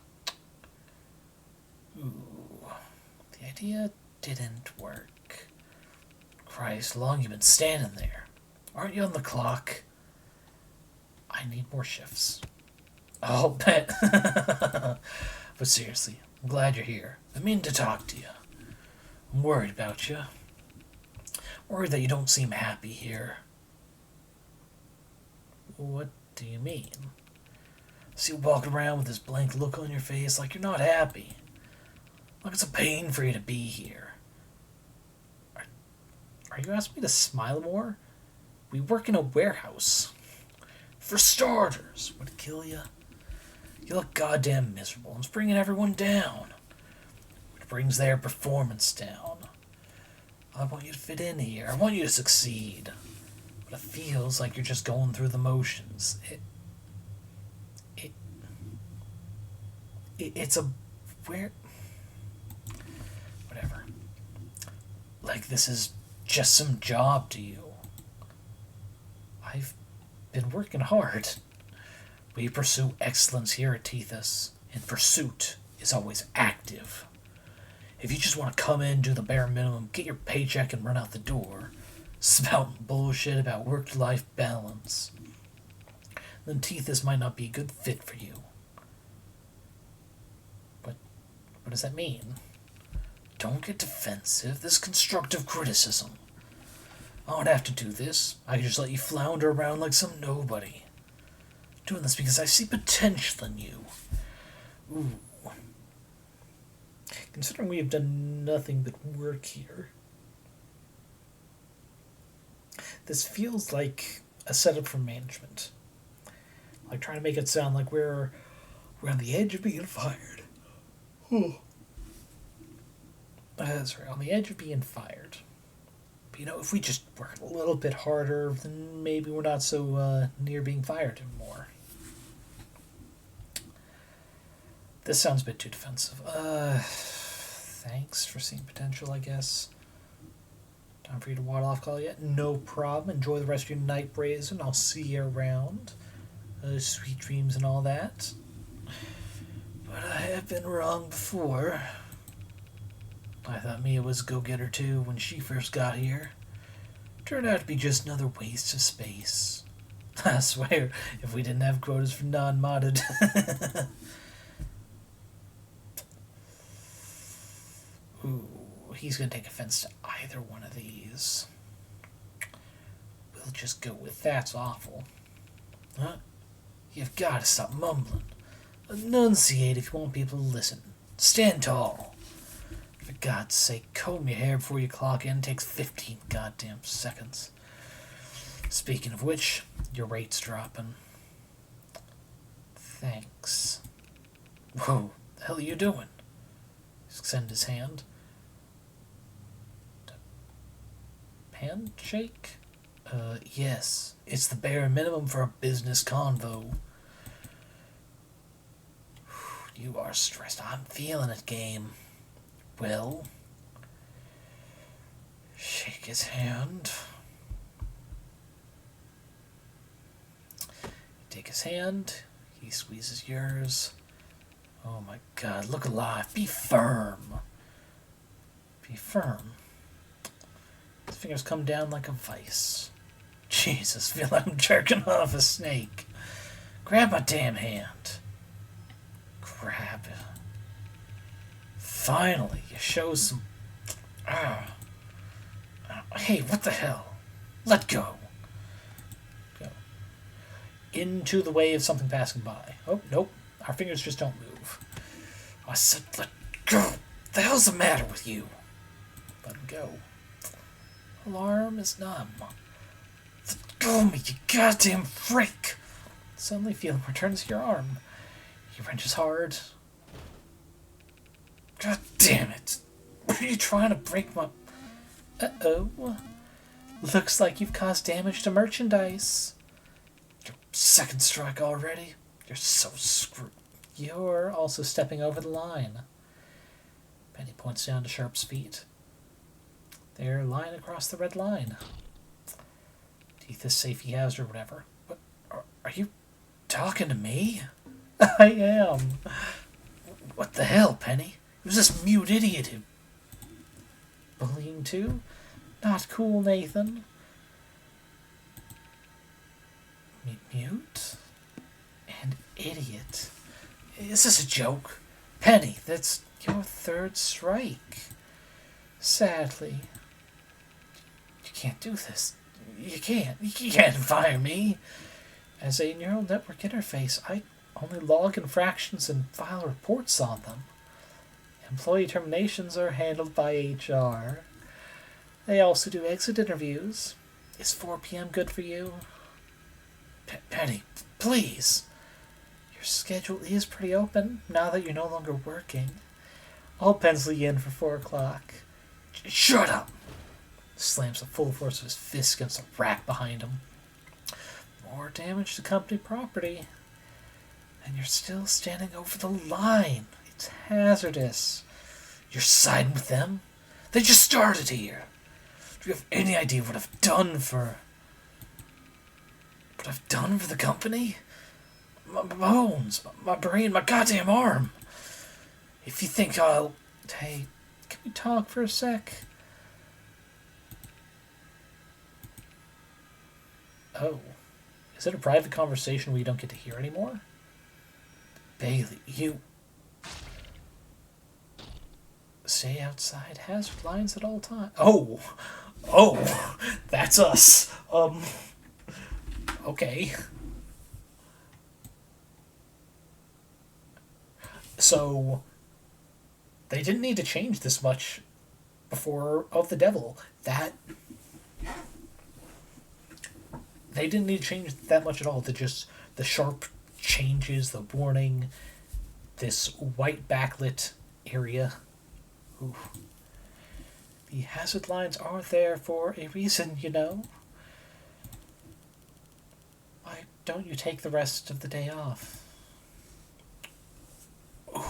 S1: Ooh. The idea didn't work. Christ, long you been standing there. Aren't you on the clock? I need more shifts. I'll bet. But seriously, I'm glad you're here. I mean to talk to you. I'm worried about you. Worried that you don't seem happy here. What do you mean? See you walking around with this blank look on your face like you're not happy. Like it's a pain for you to be here. Are you asking me to smile more? We work in a warehouse. For starters, would it kill you? You look goddamn miserable, and it's bringing everyone down. It brings their performance down. I want you to fit in here. I want you to succeed. But it feels like you're just going through the motions. It's a weird... Whatever. Like this is just some job to you. I've been working hard. We pursue excellence here at Tethys, and pursuit is always active. If you just want to come in, do the bare minimum, get your paycheck, and run out the door, spouting bullshit about work-life balance, then Tethys might not be a good fit for you. But what does that mean? Don't get defensive. This is constructive criticism. I don't have to do this. I can just let you flounder around like some nobody. Doing this because I see potential in you. Ooh. Considering we have done nothing but work here, this feels like a setup for management. Like trying to make it sound like we're on the edge of being fired. Sorry, on the edge of being fired. But you know, if we just work a little bit harder, then maybe we're not so near being fired anymore. This sounds a bit too defensive. Thanks for seeing potential, I guess. Time for you to waddle off call yet? No problem. Enjoy the rest of your night, Brazen. I'll see you around. Sweet dreams and all that. But I have been wrong before. I thought Mia was a go-getter too when she first got here. Turned out to be just another waste of space. I swear, if we didn't have quotas for non-modded... Ooh, he's gonna take offense to either one of these. We'll just go with that's awful. Huh? You've gotta stop mumbling. Enunciate if you want people to listen. Stand tall. For God's sake, comb your hair before you clock in. It takes 15 goddamn seconds. Speaking of which, your rate's dropping. Thanks. Whoa, the hell are you doing? Extend his hand. Handshake? Yes. It's the bare minimum for a business convo. You are stressed. I'm feeling it, game. Well, shake his hand. Take his hand. He squeezes yours. Oh my god, look alive. Be firm. Be firm. His fingers come down like a vice. Jesus, feel like I'm jerking off a snake. Grab my damn hand. Grab it. Finally, you show some... Hey, what the hell? Let go. Go. Into the way of something passing by. Oh, nope. Our fingers just don't move. I said let go. What the hell's the matter with you? Let him go. Alarm is numb. Let go of me, you goddamn freak! Suddenly feeling returns to your arm. He wrenches hard. God damn it! Are you trying to break my... Uh-oh. Looks like you've caused damage to merchandise. Your second strike already? You're so screwed. You're also stepping over the line. Penny points down to Sharp's feet. They're lying across the red line. Teeth is safe he has or whatever. What? Are you talking to me? I am. What the hell, Penny? Who's this mute idiot who... Bullying too? Not cool, Nathan. Mute? And idiot? Is this a joke? Penny, that's your third strike. Sadly. You can't do this. You can't. You can't fire me. As a neural network interface, I only log infractions and file reports on them. Employee terminations are handled by HR. They also do exit interviews. Is 4 p.m. good for you? Penny, please. Your schedule is pretty open now that you're no longer working. I'll pencil you in for 4 o'clock. Shut up! Slams the full force of his fist against the rack behind him. More damage to company property. And you're still standing over the line. It's hazardous. You're siding with them? They just started here. Do you have any idea what I've done for... What I've done for the company? My bones, my brain, my goddamn arm. If you think I'll... Hey, can we talk for a sec? Oh. Is it a private conversation we don't get to hear anymore? Bailey, you... Stay outside hazard lines at all times. Oh! Oh! That's us. Okay. So... They didn't need to change this much before of the devil. They didn't need to change that much at all. The sharp changes, the warning, this white backlit area. Ooh. The hazard lines are there for a reason, you know. Why don't you take the rest of the day off? Ooh.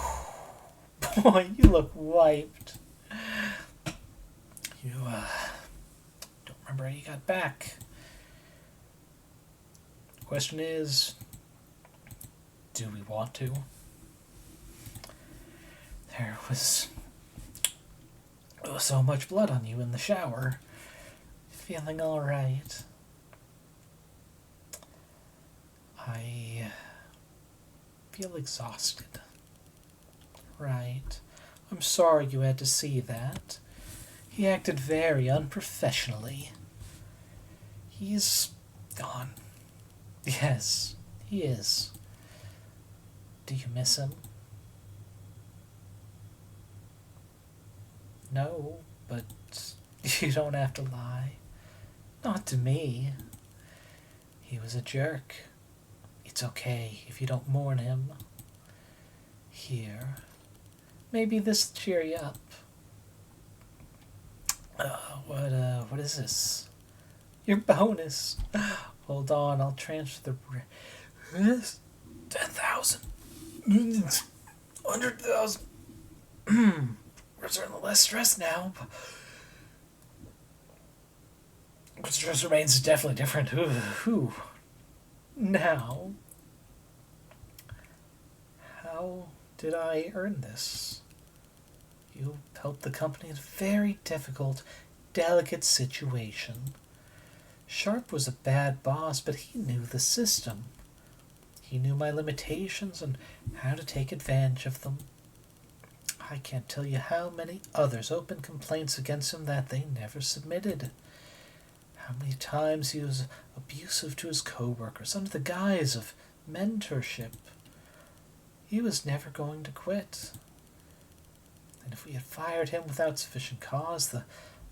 S1: Boy, you look wiped. You, don't remember how you got back. The question is, do we want to? There was so much blood on you in the shower. Feeling alright. I feel exhausted. Right. I'm sorry you had to see that. He acted very unprofessionally. He's gone. Yes, he is. Do you miss him? No, but you don't have to lie. Not to me. He was a jerk. It's okay if you don't mourn him. Here. Maybe this'll cheer you up. What is this? Your bonus. Hold on, I'll transfer the 10,000. 100,000. We're certainly less stressed now. But stress remains definitely different. Ooh. Now, how did I earn this? You helped the company in a very difficult, delicate situation. Sharp was a bad boss, but he knew the system. He knew my limitations and how to take advantage of them. I can't tell you how many others opened complaints against him that they never submitted. How many times he was abusive to his co-workers under the guise of mentorship. He was never going to quit. And if we had fired him without sufficient cause, the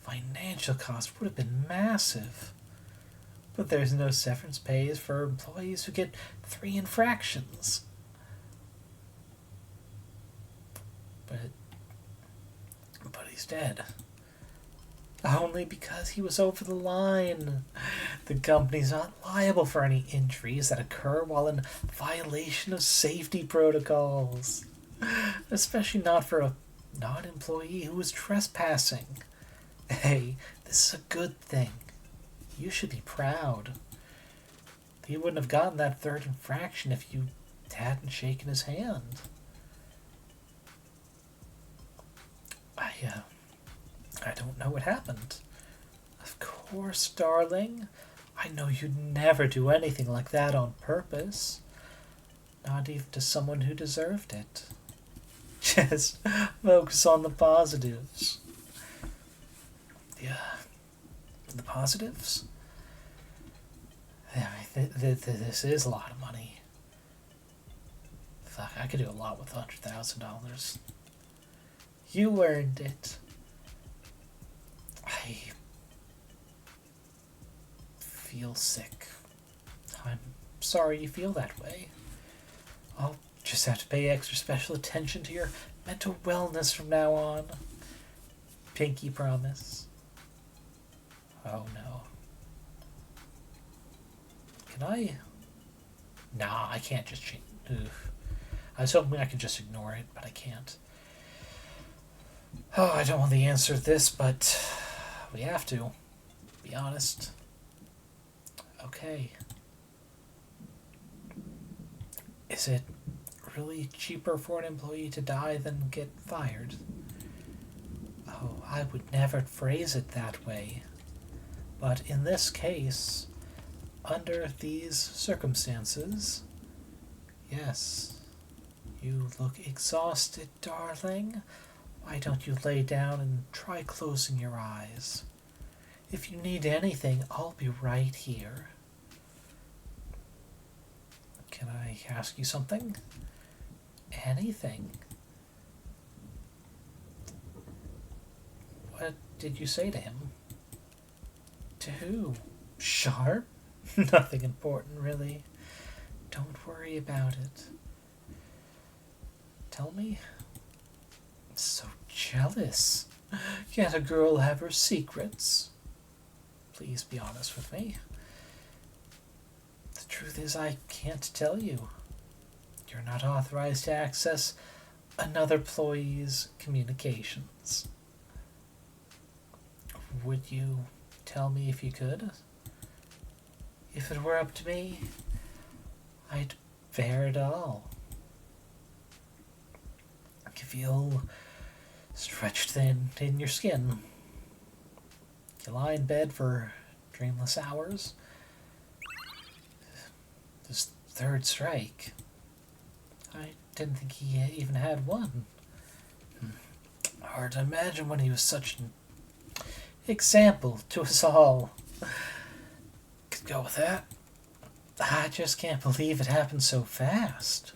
S1: financial cost would have been massive. But there's no severance pays for employees who get 3 infractions. But he's dead. Only because he was over the line. The company's not liable for any injuries that occur while in violation of safety protocols. Especially not for a non-employee who was trespassing. Hey, this is a good thing. You should be proud. He wouldn't have gotten that 3rd infraction if you hadn't shaken his hand. I don't know what happened. Of course, darling. I know you'd never do anything like that on purpose. Not even to someone who deserved it. Just focus on the positives. Yeah. The positives? This is a lot of money. Fuck, I could do a lot with $100,000. You earned it. I feel sick. I'm sorry you feel that way. I'll just have to pay extra special attention to your mental wellness from now on. Pinky promise. Oh no. Can I? Nah, I can't just change. I was hoping I could just ignore it, but I can't. Oh, I don't want the answer to this, but we have to. Be honest. Okay. Is it really cheaper for an employee to die than get fired? Oh, I would never phrase it that way. But in this case, under these circumstances, yes. You look exhausted, darling. Why don't you lay down and try closing your eyes? If you need anything, I'll be right here. Can I ask you something? Anything. What did you say to him? To who? Sharp? Nothing important, really. Don't worry about it. Tell me. I'm so jealous. Can't a girl have her secrets? Please be honest with me. The truth is, I can't tell you. You're not authorized to access another employee's communications. Would you tell me if you could? If it were up to me, I'd bear it all. You feel stretched thin in your skin. You lie in bed for dreamless hours. This 3rd strike. I didn't think he even had one. Hard to imagine when he was such an example to us all. Could go with that. I just can't believe it happened so fast.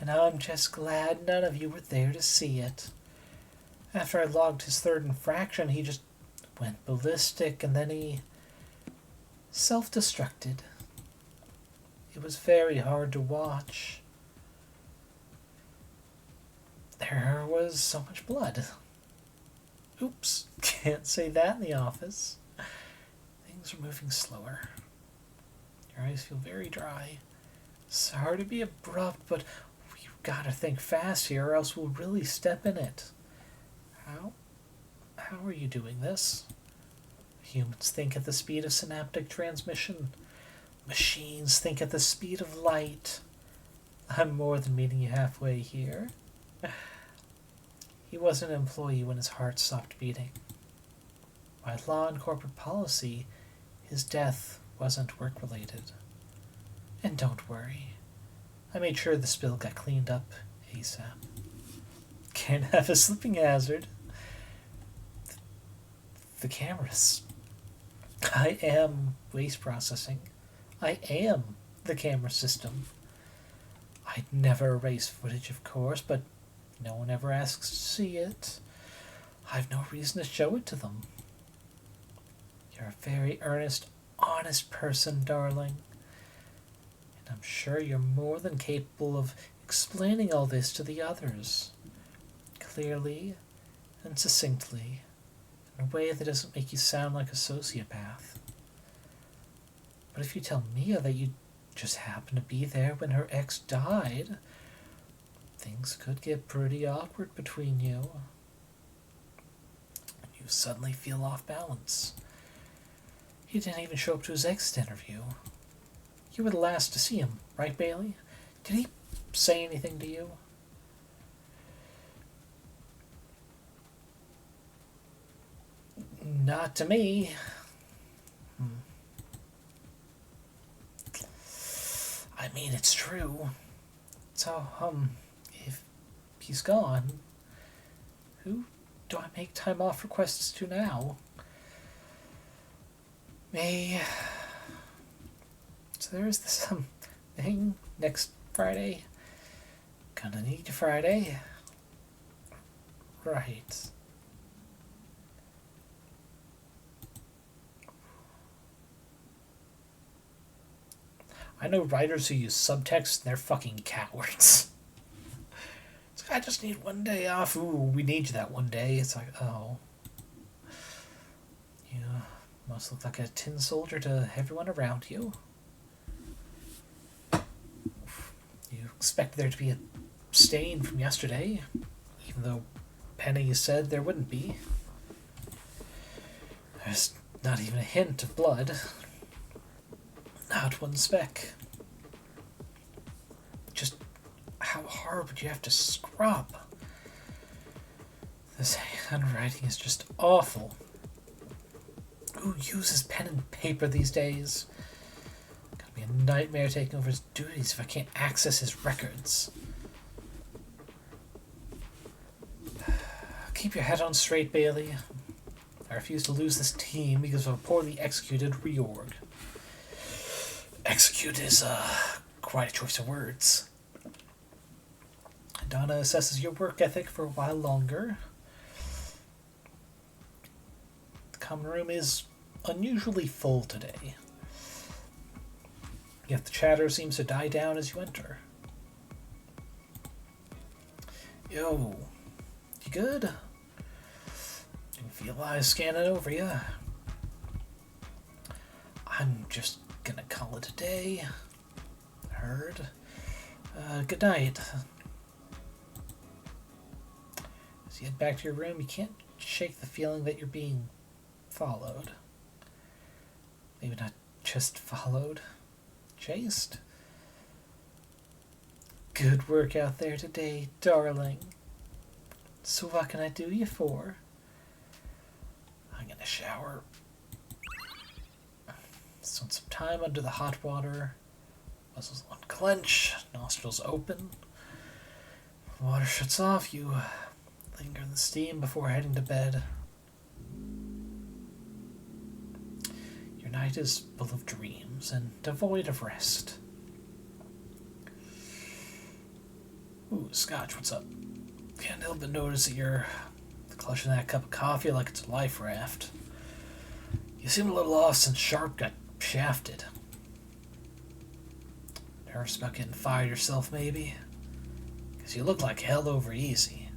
S1: And I'm just glad none of you were there to see it. After I logged his 3rd infraction, he just went ballistic and then he self-destructed. It was very hard to watch. There was so much blood. Oops, can't say that in the office. Things Lips are moving slower. Your eyes feel very dry. Sorry to be abrupt, but we've got to think fast here or else we'll really step in it. How are you doing this? Humans think at the speed of synaptic transmission. Machines think at the speed of light. I'm more than meeting you halfway here. He was an employee when his heart stopped beating. By law and corporate policy, his death wasn't work-related. And don't worry, I made sure the spill got cleaned up ASAP. Can't have a slipping hazard. The cameras. I am waste processing. I am the camera system. I'd never erase footage, of course, but no one ever asks to see it. I've no reason to show it to them. You're a very earnest, honest person, darling. And I'm sure you're more than capable of explaining all this to the others. Clearly and succinctly, in a way that doesn't make you sound like a sociopath. But if you tell Mia that you just happened to be there when her ex died, things could get pretty awkward between you. And you suddenly feel off balance. He didn't even show up to his exit interview. You were the last to see him, right, Bailey? Did he say anything to you? Not to me. I mean, it's true. So, if he's gone, who do I make time off requests to now? Me. So there is this, thing next Friday. Gonna need you Friday. Right. I know writers who use subtext and they're fucking cowards. It's like, I just need one day off. Ooh, we need you that one day. It's like, oh. You must look like a tin soldier to everyone around you. You expect there to be a stain from yesterday, even though Penny said there wouldn't be. There's not even a hint of blood. Not one speck. Just how hard would you have to scrub? This handwriting is just awful. Who uses pen and paper these days? Gotta be a nightmare taking over his duties if I can't access his records. Keep your head on straight, Bailey. I refuse to lose this team because of a poorly executed reorg. Execute is quite a choice of words. Donna assesses your work ethic for a while longer. The common room is unusually full today. Yet the chatter seems to die down as you enter. Yo, you good? You can feel eyes scanning over you. I'm just gonna call it a day. Heard. Good night. As you head back to your room, you can't shake the feeling that you're being followed. Maybe not just followed. Chased. Good work out there today, darling. So what can I do you for? I'm gonna shower. Spend some time under the hot water. Muscles unclench, nostrils open. When water shuts off, you linger in the steam before heading to bed. Your night is full of dreams and devoid of rest. Ooh, Scotch, what's up? Can't help but notice that you're clutching that cup of coffee like it's a life raft. You seem a little off since Sharp got shafted. Nervous about getting fired yourself, maybe? Because you look like hell over easy.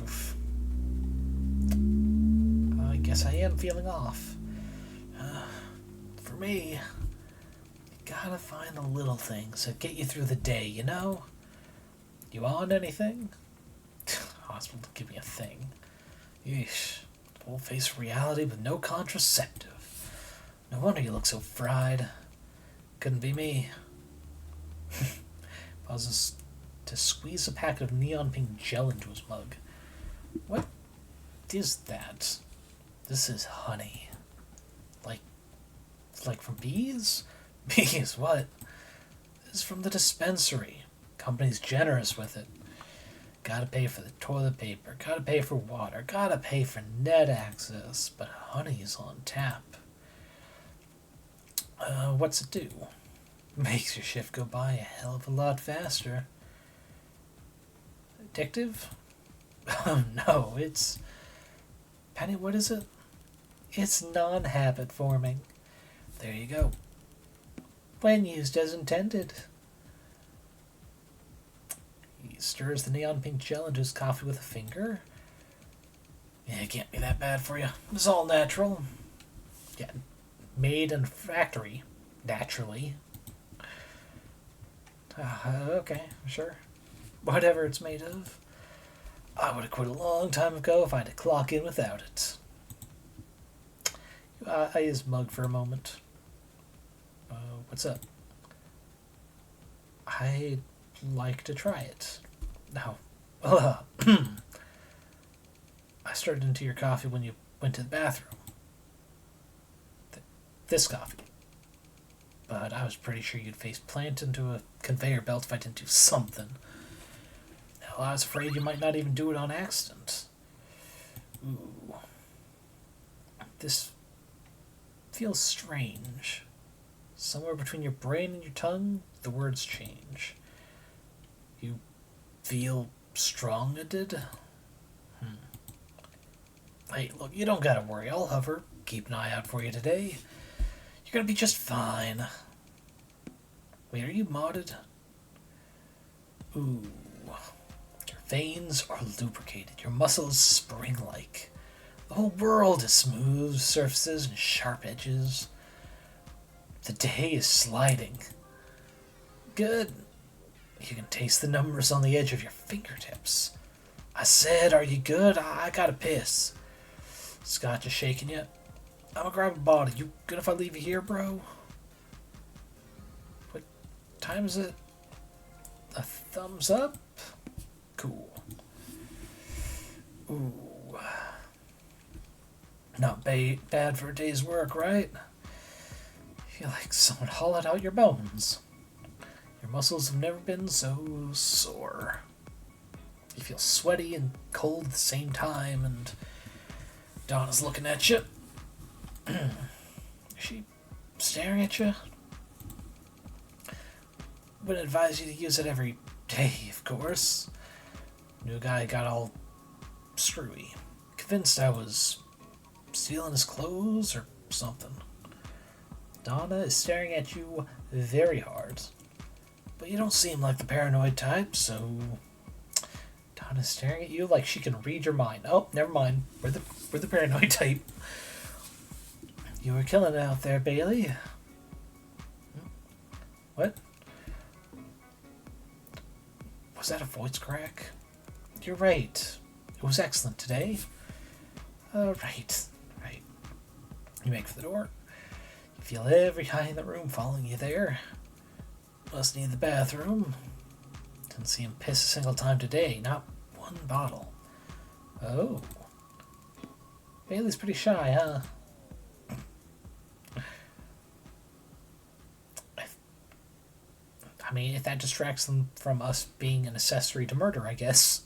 S1: Oof. I guess guess I am feeling off. For me, you gotta find the little things that get you through the day, you know? You on anything? Hospital to give me a thing. Yeesh. Full face reality with no contraceptive. No wonder you look so fried. Couldn't be me. Pauses to squeeze a packet of neon pink gel into his mug. What is that? This is honey. Like from bees? Bees, what? This is from the dispensary. Company's generous with it. Gotta pay for the toilet paper, gotta pay for water, gotta pay for net access, but honey's on tap. What's it do? Makes your shift go by a hell of a lot faster. Addictive? Oh no, it's... Penny, what is it? It's non-habit forming. There you go. When used as intended. He stirs the neon pink gel into his coffee with a finger. Yeah, it can't be that bad for you. It's all natural. Yeah, made in a factory. Naturally. Okay, sure. Whatever it's made of. I would have quit a long time ago if I had to clock in without it. I use his mug for a moment. What's up? I'd like to try it. Now, I started into your coffee when you went to the bathroom. This coffee. But I was pretty sure you'd face plant into a conveyor belt if I didn't do something. Hell, I was afraid you might not even do it on accident. Ooh. This feels strange. Somewhere between your brain and your tongue, the words change. You feel strong-headed? Hey, look, you don't gotta worry. I'll hover. Keep an eye out for you today. You're gonna be just fine. Wait, are you modded? Ooh. Your veins are lubricated. Your muscles spring-like. The whole world is smooth surfaces and sharp edges. The day is sliding. Good. You can taste the numbers on the edge of your fingertips. I said, are you good? I gotta piss. Scotch is shaking yet? I'm gonna grab a bottle. You good if I leave you here, bro? What time is it? A thumbs up? Cool. Ooh. Not bad for a day's work, right? Feel like someone hollowed out your bones. Your muscles have never been so sore. You feel sweaty and cold at the same time, and Donna's looking at you. Is she staring at you? Wouldn't advise you to use it every day, of course. New guy got all screwy. Convinced I was stealing his clothes or something. Donna is staring at you very hard. But you don't seem like the paranoid type, so... Donna's staring at you like she can read your mind. Oh, never mind. We're the paranoid type. You were killing it out there, Bailey. What? Was that a voice crack? You're right. It was excellent today. Right. You make for the door. You feel every eye in the room following you there. Must need the bathroom. Didn't see him piss a single time today. Not one bottle. Oh. Bailey's pretty shy, huh? I mean, if that distracts them from us being an accessory to murder, I guess.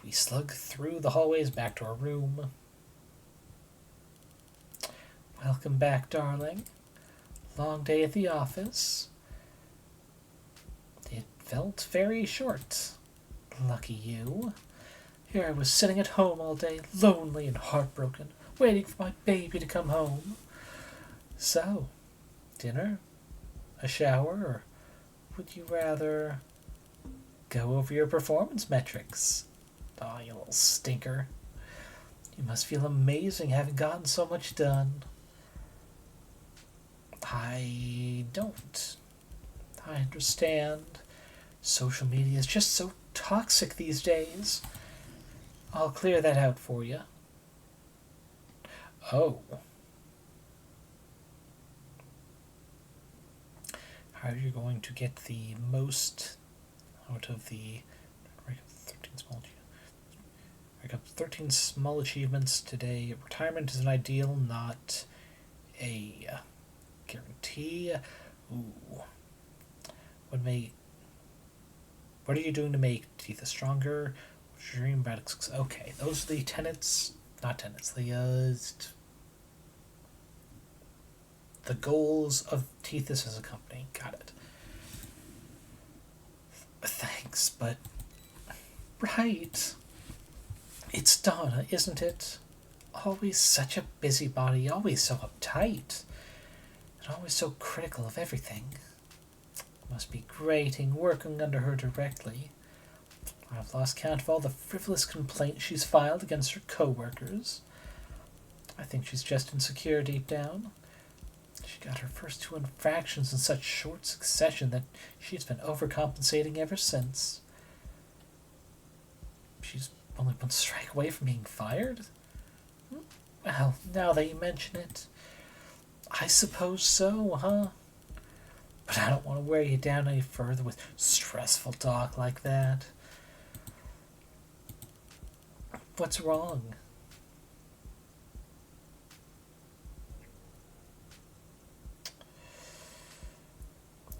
S1: We slug through the hallways back to our room. Welcome back, darling. Long day at the office. It felt very short. Lucky you. Here I was sitting at home all day, lonely and heartbroken, waiting for my baby to come home. So, dinner? A shower? Or would you rather go over your performance metrics? Oh, you little stinker. You must feel amazing having gotten so much done. I don't. I understand. Social media is just so toxic these days. I'll clear that out for you. Oh. How are you going to get the most out of the... Rank up 13 small achievements today. Retirement is an ideal, not a guarantee. Ooh. What are you doing to make Teeth stronger? What's your dream about it? Okay, those are the tenets. Not tenets. The goals of Tethys as a company. Got it. Thanks, but... Right. It's Donna, isn't it? Always such a busybody, always so uptight, and always so critical of everything. Must be grating working under her directly. I've lost count of all the frivolous complaints she's filed against her co-workers. I think she's just insecure deep down. She got her first 2 infractions in such short succession that she's been overcompensating ever since. She's only 1 strike away from being fired? Well, now that you mention it, I suppose so, huh? But I don't want to wear you down any further with stressful talk like that. What's wrong?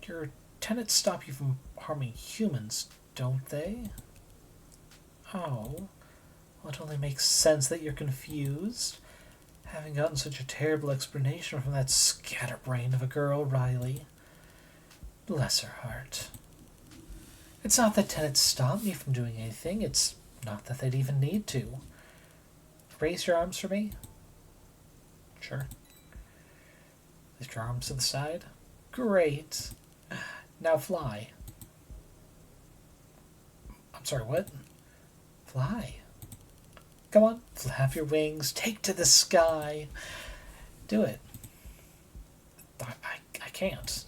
S1: Your tenets stop you from harming humans, don't they? Oh, well, it only makes sense that you're confused, having gotten such a terrible explanation from that scatterbrain of a girl, Riley. Bless her heart. It's not that tenets stop me from doing anything, it's not that they'd even need to. Raise your arms for me. Sure. Lift your arms to the side. Great. Now fly. I'm sorry, what? Fly. Come on, flap your wings, take to the sky. Do it. I can't.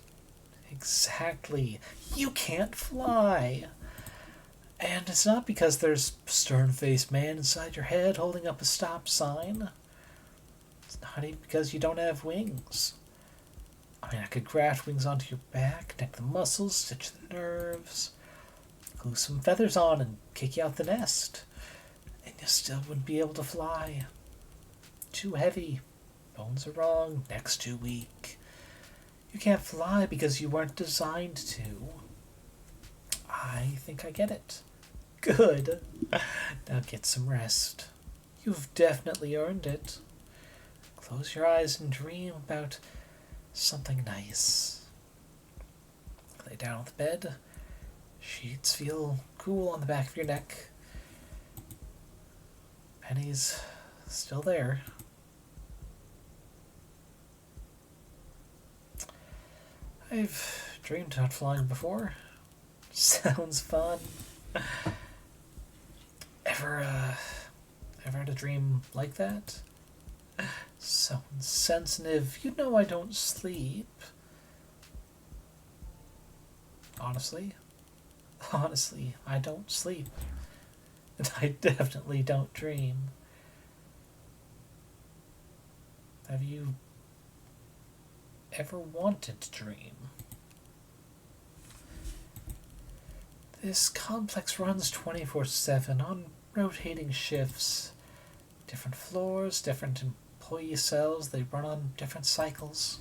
S1: Exactly. You can't fly. And it's not because there's a stern-faced man inside your head holding up a stop sign. It's not even because you don't have wings. I mean, I could graft wings onto your back, connect the muscles, stitch the nerves, glue some feathers on, and kick you out the nest. And you still wouldn't be able to fly. Too heavy. Bones are wrong. Neck's too weak. You can't fly because you weren't designed to. I think I get it. Good. Now get some rest. You've definitely earned it. Close your eyes and dream about something nice. Lay down on the bed. Sheets feel cool on the back of your neck. Penny's still there. I've dreamed about flying before. Sounds fun. Ever had a dream like that? So insensitive. You know I don't sleep. Honestly, I don't sleep. And I definitely don't dream. Have you ever wanted to dream? This complex runs 24/7 on rotating shifts. Different floors, different employee cells, they run on different cycles.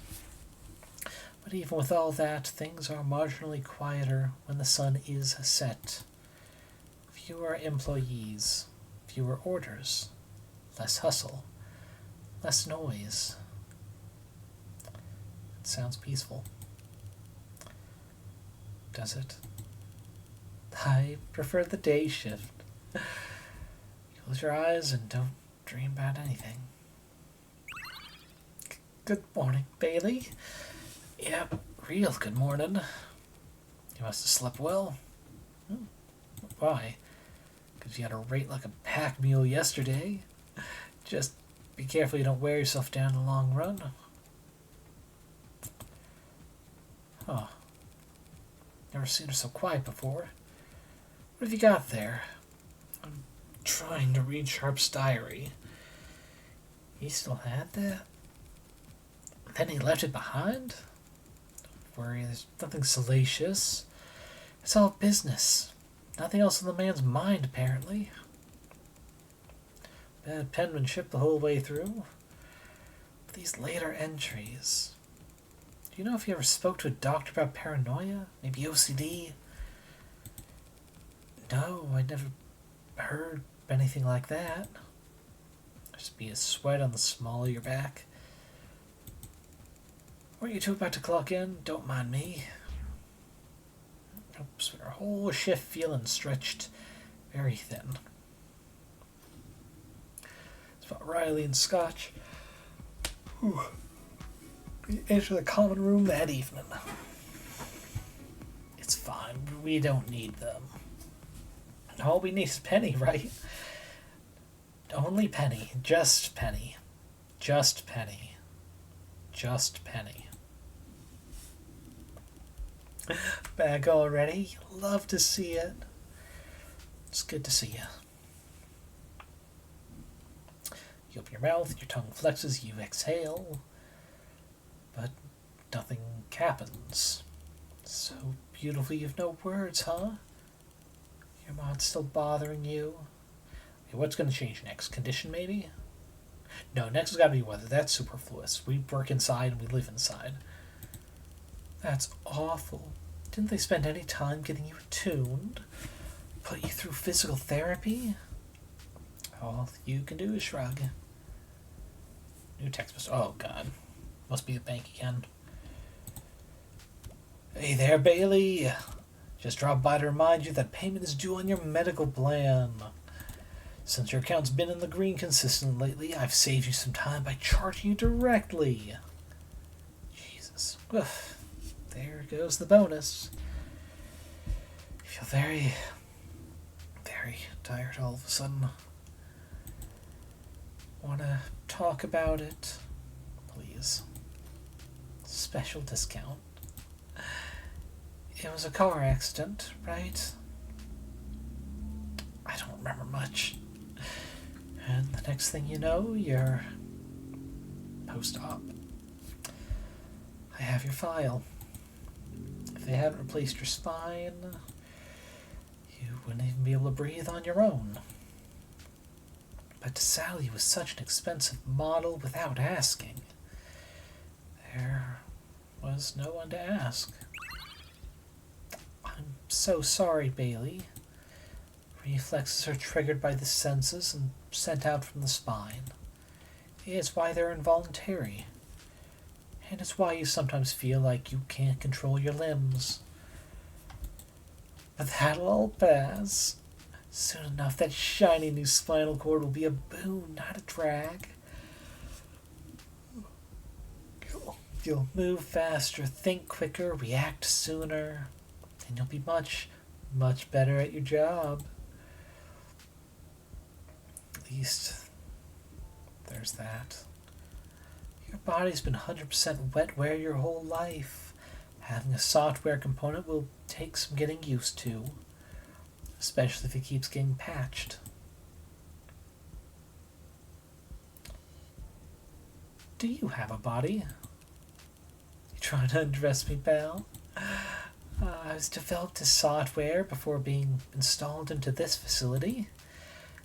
S1: But even with all that, things are marginally quieter when the sun is set. Fewer employees, fewer orders, less hustle, less noise. It sounds peaceful. Does it? I prefer the day shift. Close your eyes and don't dream about anything. Good morning, Bailey. Yep, real good morning. You must have slept well. Why? Because you had a rate like a pack mule yesterday. Just be careful you don't wear yourself down in the long run. Huh. Never seen her so quiet before. What have you got there? I'm trying to read Sharp's diary. He still had that? Then he left it behind? Don't worry, there's nothing salacious. It's all business. Nothing else on the man's mind, apparently. Bad penmanship the whole way through. But these later entries... Do you know if you ever spoke to a doctor about paranoia? Maybe OCD? No, I never heard anything like that. Just be a sweat on the small of your back. Weren't you two about to clock in? Don't mind me. Spent our whole shift feeling stretched very thin. It's about Riley and Scotch. Whew. We enter the common room that evening. It's fine. We don't need them. And all we need is Penny, right? Only Penny. Just Penny. Just Penny. Just Penny. Back already? Love to see it. It's good to see you. You open your mouth, your tongue flexes, you exhale. But nothing happens. So beautiful you've no words, huh? Your mind's still bothering you? Okay, what's going to change next? Condition, maybe? No, next has got to be weather. That's superfluous. We work inside and we live inside. That's awful. Didn't they spend any time getting you attuned? Put you through physical therapy? All you can do is shrug. New text message. Oh, God. Must be the bank again. Hey there, Bailey. Just dropped by to remind you that payment is due on your medical plan. Since your account's been in the green consistently lately, I've saved you some time by charging you directly. Jesus. Oof. There goes the bonus. You feel very, very tired all of a sudden. Want to talk about it? Please. Special discount. It was a car accident, right? I don't remember much. And the next thing you know, you're post-op. I have your file. If they hadn't replaced your spine, you wouldn't even be able to breathe on your own. But to sell you was such an expensive model without asking. There was no one to ask. I'm so sorry, Bailey. Reflexes are triggered by the senses and sent out from the spine. It's why they're involuntary. And it's why you sometimes feel like you can't control your limbs. But that'll all pass. Soon enough, that shiny new spinal cord will be a boon, not a drag. You'll move faster, think quicker, react sooner, and you'll be much, much better at your job. At least, there's that. Your body's been 100% wetware your whole life. Having a software component will take some getting used to, especially if it keeps getting patched. Do you have a body? You trying to undress me, pal? I was developed as software before being installed into this facility.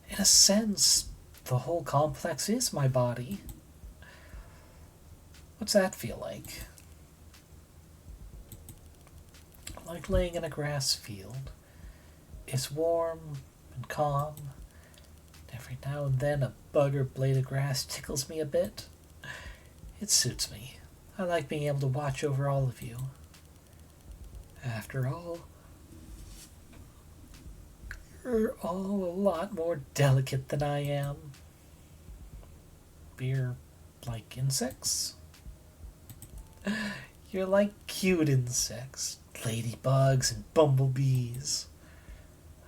S1: In a sense, the whole complex is my body. What's that feel like? Like laying in a grass field. It's warm and calm. Every now and then a bug or blade of grass tickles me a bit. It suits me. I like being able to watch over all of you. After all, you're all a lot more delicate than I am. You're like insects? You're like cute insects. Ladybugs and bumblebees.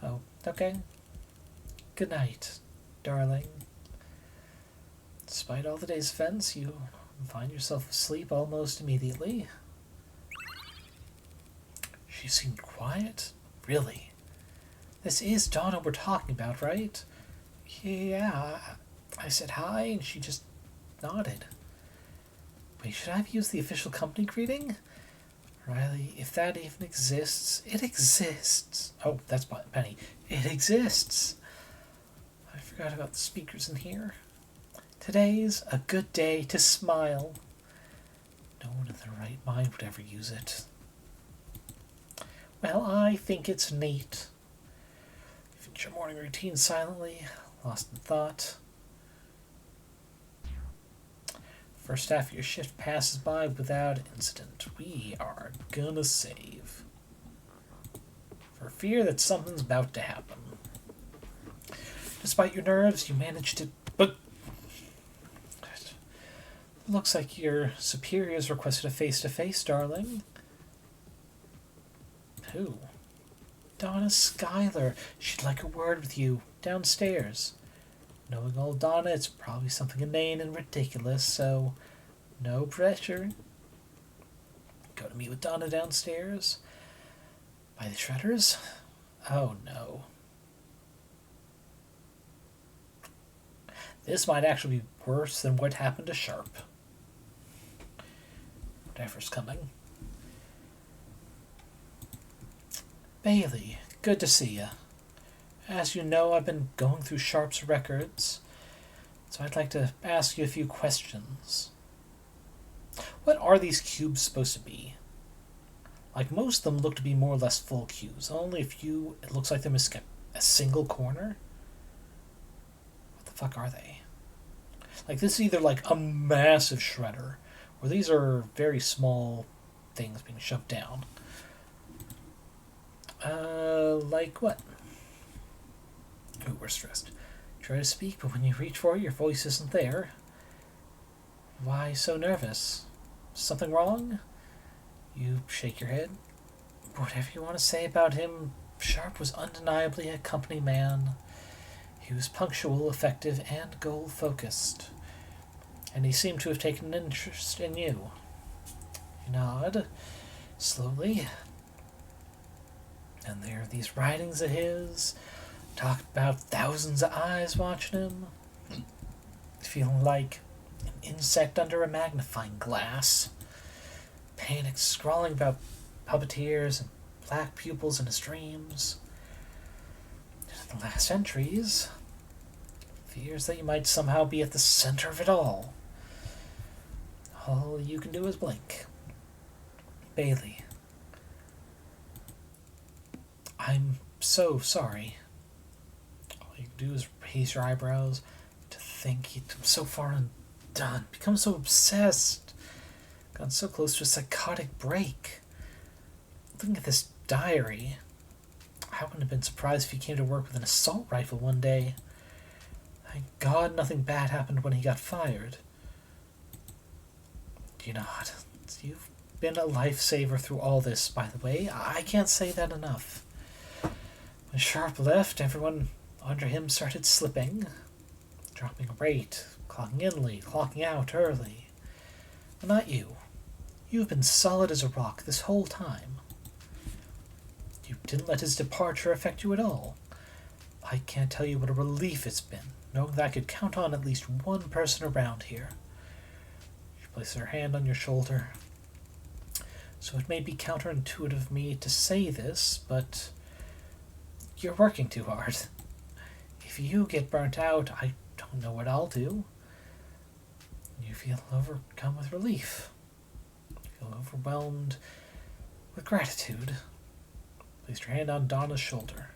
S1: Oh, okay. Good night, darling. Despite all the day's events, you find yourself asleep almost immediately. She seemed quiet. Really? This is Donna we're talking about, right? Yeah. I said hi, and she just nodded. Wait, should I have used the official company greeting? Riley, if that even exists, it exists. Oh, that's Penny. It exists. I forgot about the speakers in here. Today's a good day to smile. No one in their right mind would ever use it. Well, I think it's neat. You finish your morning routine silently, lost in thought. First half of your shift passes by without incident. We are gonna save. For fear that something's about to happen. Despite your nerves, you manage to... But looks like your superiors requested a face-to-face, darling. Who? Donna Schuyler. She'd like a word with you downstairs. Knowing old Donna, it's probably something inane and ridiculous, so no pressure. Go to meet with Donna downstairs? By the shredders? Oh no. This might actually be worse than what happened to Sharp. Whatever's coming. Bailey, good to see you. As you know, I've been going through Sharp's records, so I'd like to ask you a few questions. What are these cubes supposed to be? Like, most of them look to be more or less full cubes. Only a few, it looks like they must get a single corner. What the fuck are they? Like, this is either like a massive shredder, or these are very small things being shoved down. Like what? Ooh, we're stressed. Try to speak, but when you reach for it, your voice isn't there. Why so nervous? Something wrong? You shake your head. Whatever you want to say about him, Sharp was undeniably a company man. He was punctual, effective, and goal-focused. And he seemed to have taken an interest in you. You nod, slowly. And there are these writings of his, talk about thousands of eyes watching him, feeling like an insect under a magnifying glass, panicked scrawling about puppeteers and black pupils in his dreams. And the last entries, fears that you might somehow be at the center of it all. All you can do is blink. Bailey. I'm so sorry. All you can do is raise your eyebrows. To think he'd come so far undone, become so obsessed, gone so close to a psychotic break. Looking at this diary, I wouldn't have been surprised if he came to work with an assault rifle one day. Thank God nothing bad happened when he got fired. You know what? You've been a lifesaver through all this, by the way. I can't say that enough. When Sharp left, everyone under him started slipping, dropping a rate, clocking in late, clocking out early. But not you. You've been solid as a rock this whole time. You didn't let his departure affect you at all. I can't tell you what a relief it's been, knowing that I could count on at least one person around here. She placed her hand on your shoulder. So it may be counterintuitive of me to say this, but you're working too hard. If you get burnt out, I don't know what I'll do. You feel overcome with relief. You feel overwhelmed with gratitude. Placed your hand on Donna's shoulder.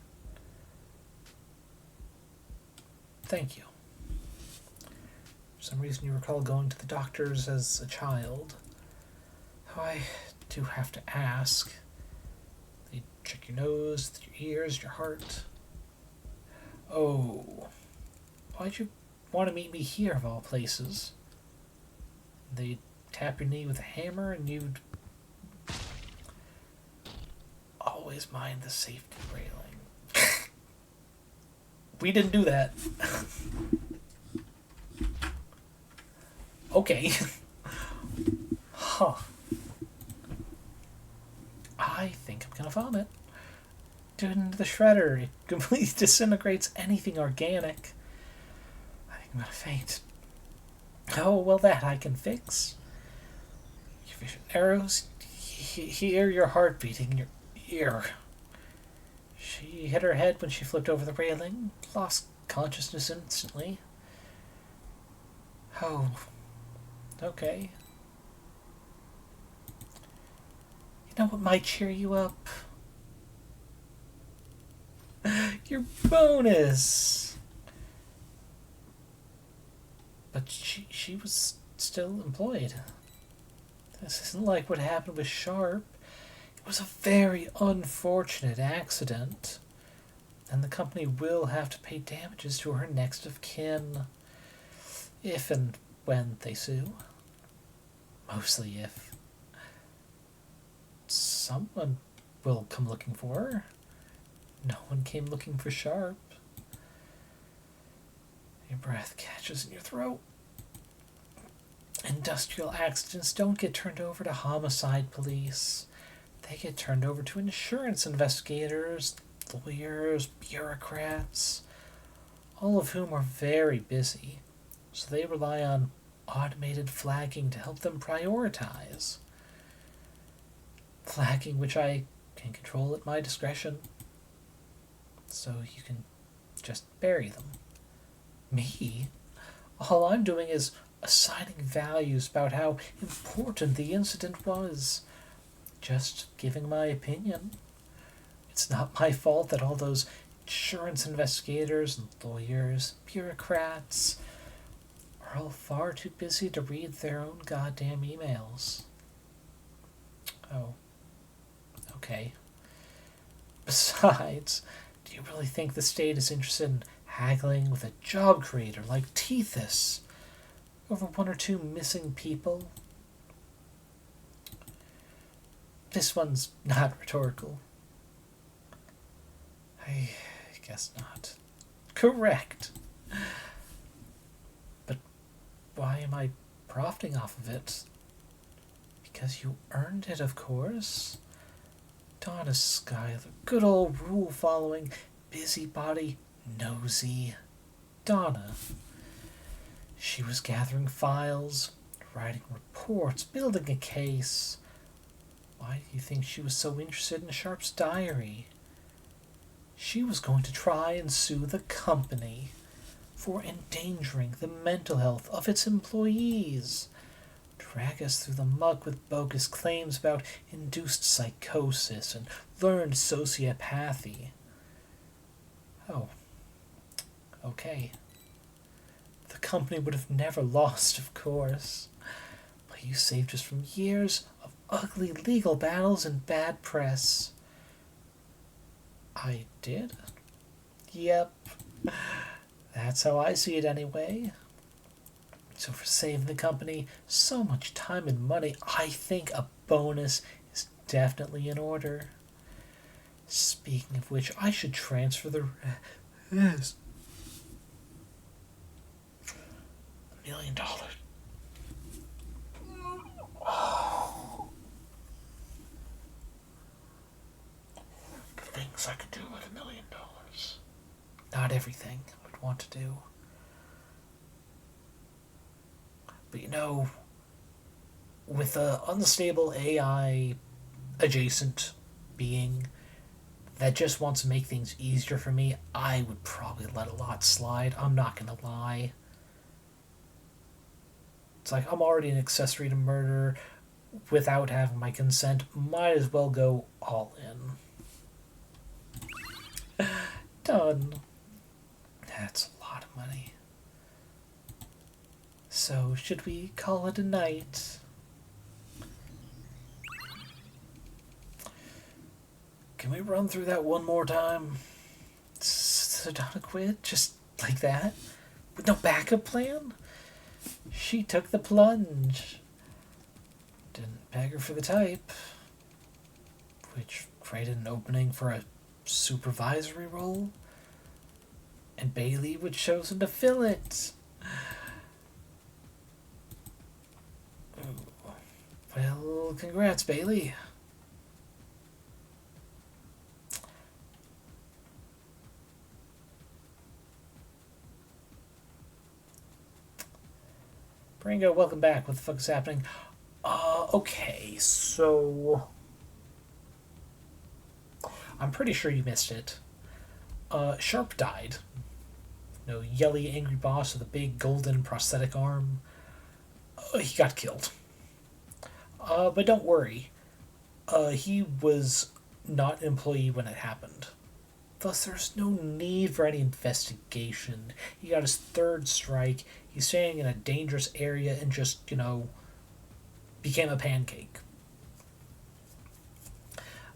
S1: Thank you. For some reason you recall going to the doctors as a child. Oh, I do have to ask. They check your nose, your ears, your heart. Oh, why'd you want to meet me here of all places? They'd tap your knee with a hammer and you'd always mind the safety railing. We didn't do that. Okay. Huh. I think I'm gonna vomit. Do it into the shredder. It completely disintegrates anything organic. I think I'm gonna faint. Oh, well, that I can fix. Your vision arrows. Hear your heart beating in your ear. She hit her head when she flipped over the railing, lost consciousness instantly. Oh, okay. You know what might cheer you up? Your bonus! But she was still employed. This isn't like what happened with Sharp. It was a very unfortunate accident, and the company will have to pay damages to her next of kin. If and when they sue. Mostly if. Someone will come looking for her. No one came looking for Sharp. Your breath catches in your throat. Industrial accidents don't get turned over to homicide police. They get turned over to insurance investigators, lawyers, bureaucrats, all of whom are very busy, so they rely on automated flagging to help them prioritize. Flagging which I can control at my discretion, so you can just bury them. Me? All I'm doing is assigning values about how important the incident was. Just giving my opinion. It's not my fault that all those insurance investigators and lawyers, bureaucrats, are all far too busy to read their own goddamn emails. Oh. Okay. Besides, do you really think the state is interested in haggling with a job creator like Tethys over one or two missing people? This one's not rhetorical. I guess not. Correct. But why am I profiting off of it? Because you earned it, of course. Donna Schuyler, good old rule-following, busybody, nosy Donna. She was gathering files, writing reports, building a case. Why do you think she was so interested in Sharp's diary? She was going to try and sue the company for endangering the mental health of its employees, drag us through the muck with bogus claims about induced psychosis and learned sociopathy. Oh, okay. The company would have never lost, of course, but you saved us from years of ugly legal battles and bad press. I did? Yep. That's how I see it anyway. So for saving the company so much time and money, I think a bonus is definitely in order. Speaking of which, I should transfer the rest. $1 million. Oh. The things I could do with $1 million. Not everything I would want to do. But you know, with an unstable AI adjacent being that just wants to make things easier for me, I would probably let a lot slide. I'm not gonna lie. It's like I'm already an accessory to murder without having my consent. Might as well go all in. Done. That's a lot of money. So, should we call it a night? Can we run through that one more time? So Donna quit? Just like that? With no backup plan? She took the plunge. Didn't beg her for the type. Which created an opening for a supervisory role. And Bailey was chosen to fill it. Well, congrats, Bailey. Bringo, welcome back. What the fuck is happening? Okay, so I'm pretty sure you missed it. Sharp died. No, yelly, angry boss with a big golden prosthetic arm. He got killed. But don't worry. He was not an employee when it happened. Thus, there's no need for any investigation. He got his third strike. He's staying in a dangerous area and just, became a pancake.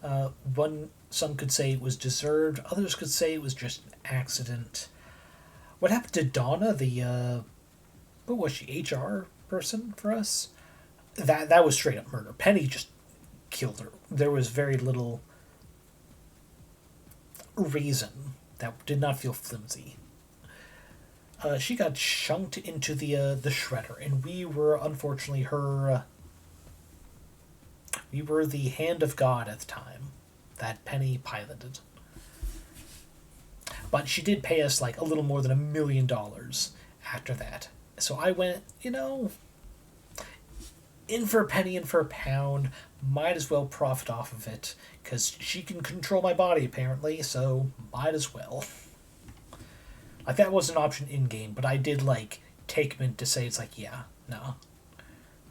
S1: Some could say it was deserved. Others could say it was just an accident. What happened to Donna, the what was she, HR person for us? That was straight up murder. Penny just killed her. There was very little reason. That did not feel flimsy. She got chunked into the shredder, and we were unfortunately her. We were the hand of God at the time that Penny piloted. But she did pay us like a little more than $1 million after that. So I went, in for a penny, in for a pound. Might as well profit off of it, because she can control my body apparently, so might as well. Like, that was an option in-game, but I did, take a minute to say, it's like, yeah, no.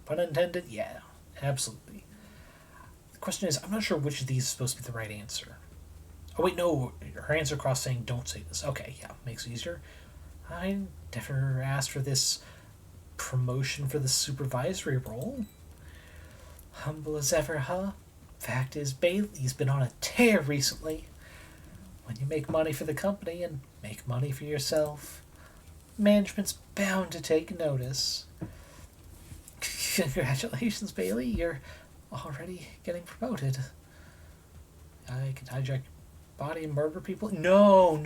S1: Pun intended? Yeah, absolutely. The question is, I'm not sure which of these is supposed to be the right answer. Oh, wait, no, her answer cross saying, don't say this. Okay, yeah, makes it easier. I never asked for this promotion for the supervisory role. Humble as ever, huh? Fact is, Bailey's been on a tear recently. When you make money for the company and make money for yourself, management's bound to take notice. Congratulations, Bailey. You're already getting promoted. I can hijack your body and murder people? No.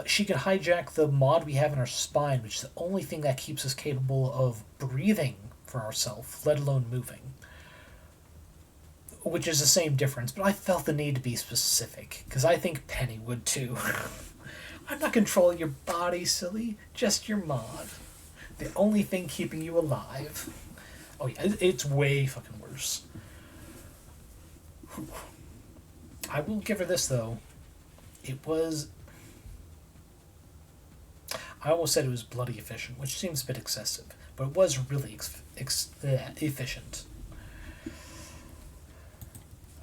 S1: She can hijack the mod we have in our spine, which is the only thing that keeps us capable of breathing for ourselves, let alone moving. Which is the same difference, but I felt the need to be specific, because I think Penny would too. I'm not controlling your body, silly, just your mod. The only thing keeping you alive. Oh yeah, it's way fucking worse. I will give her this, though. It was... I almost said it was bloody efficient, which seems a bit excessive, but it was really efficient.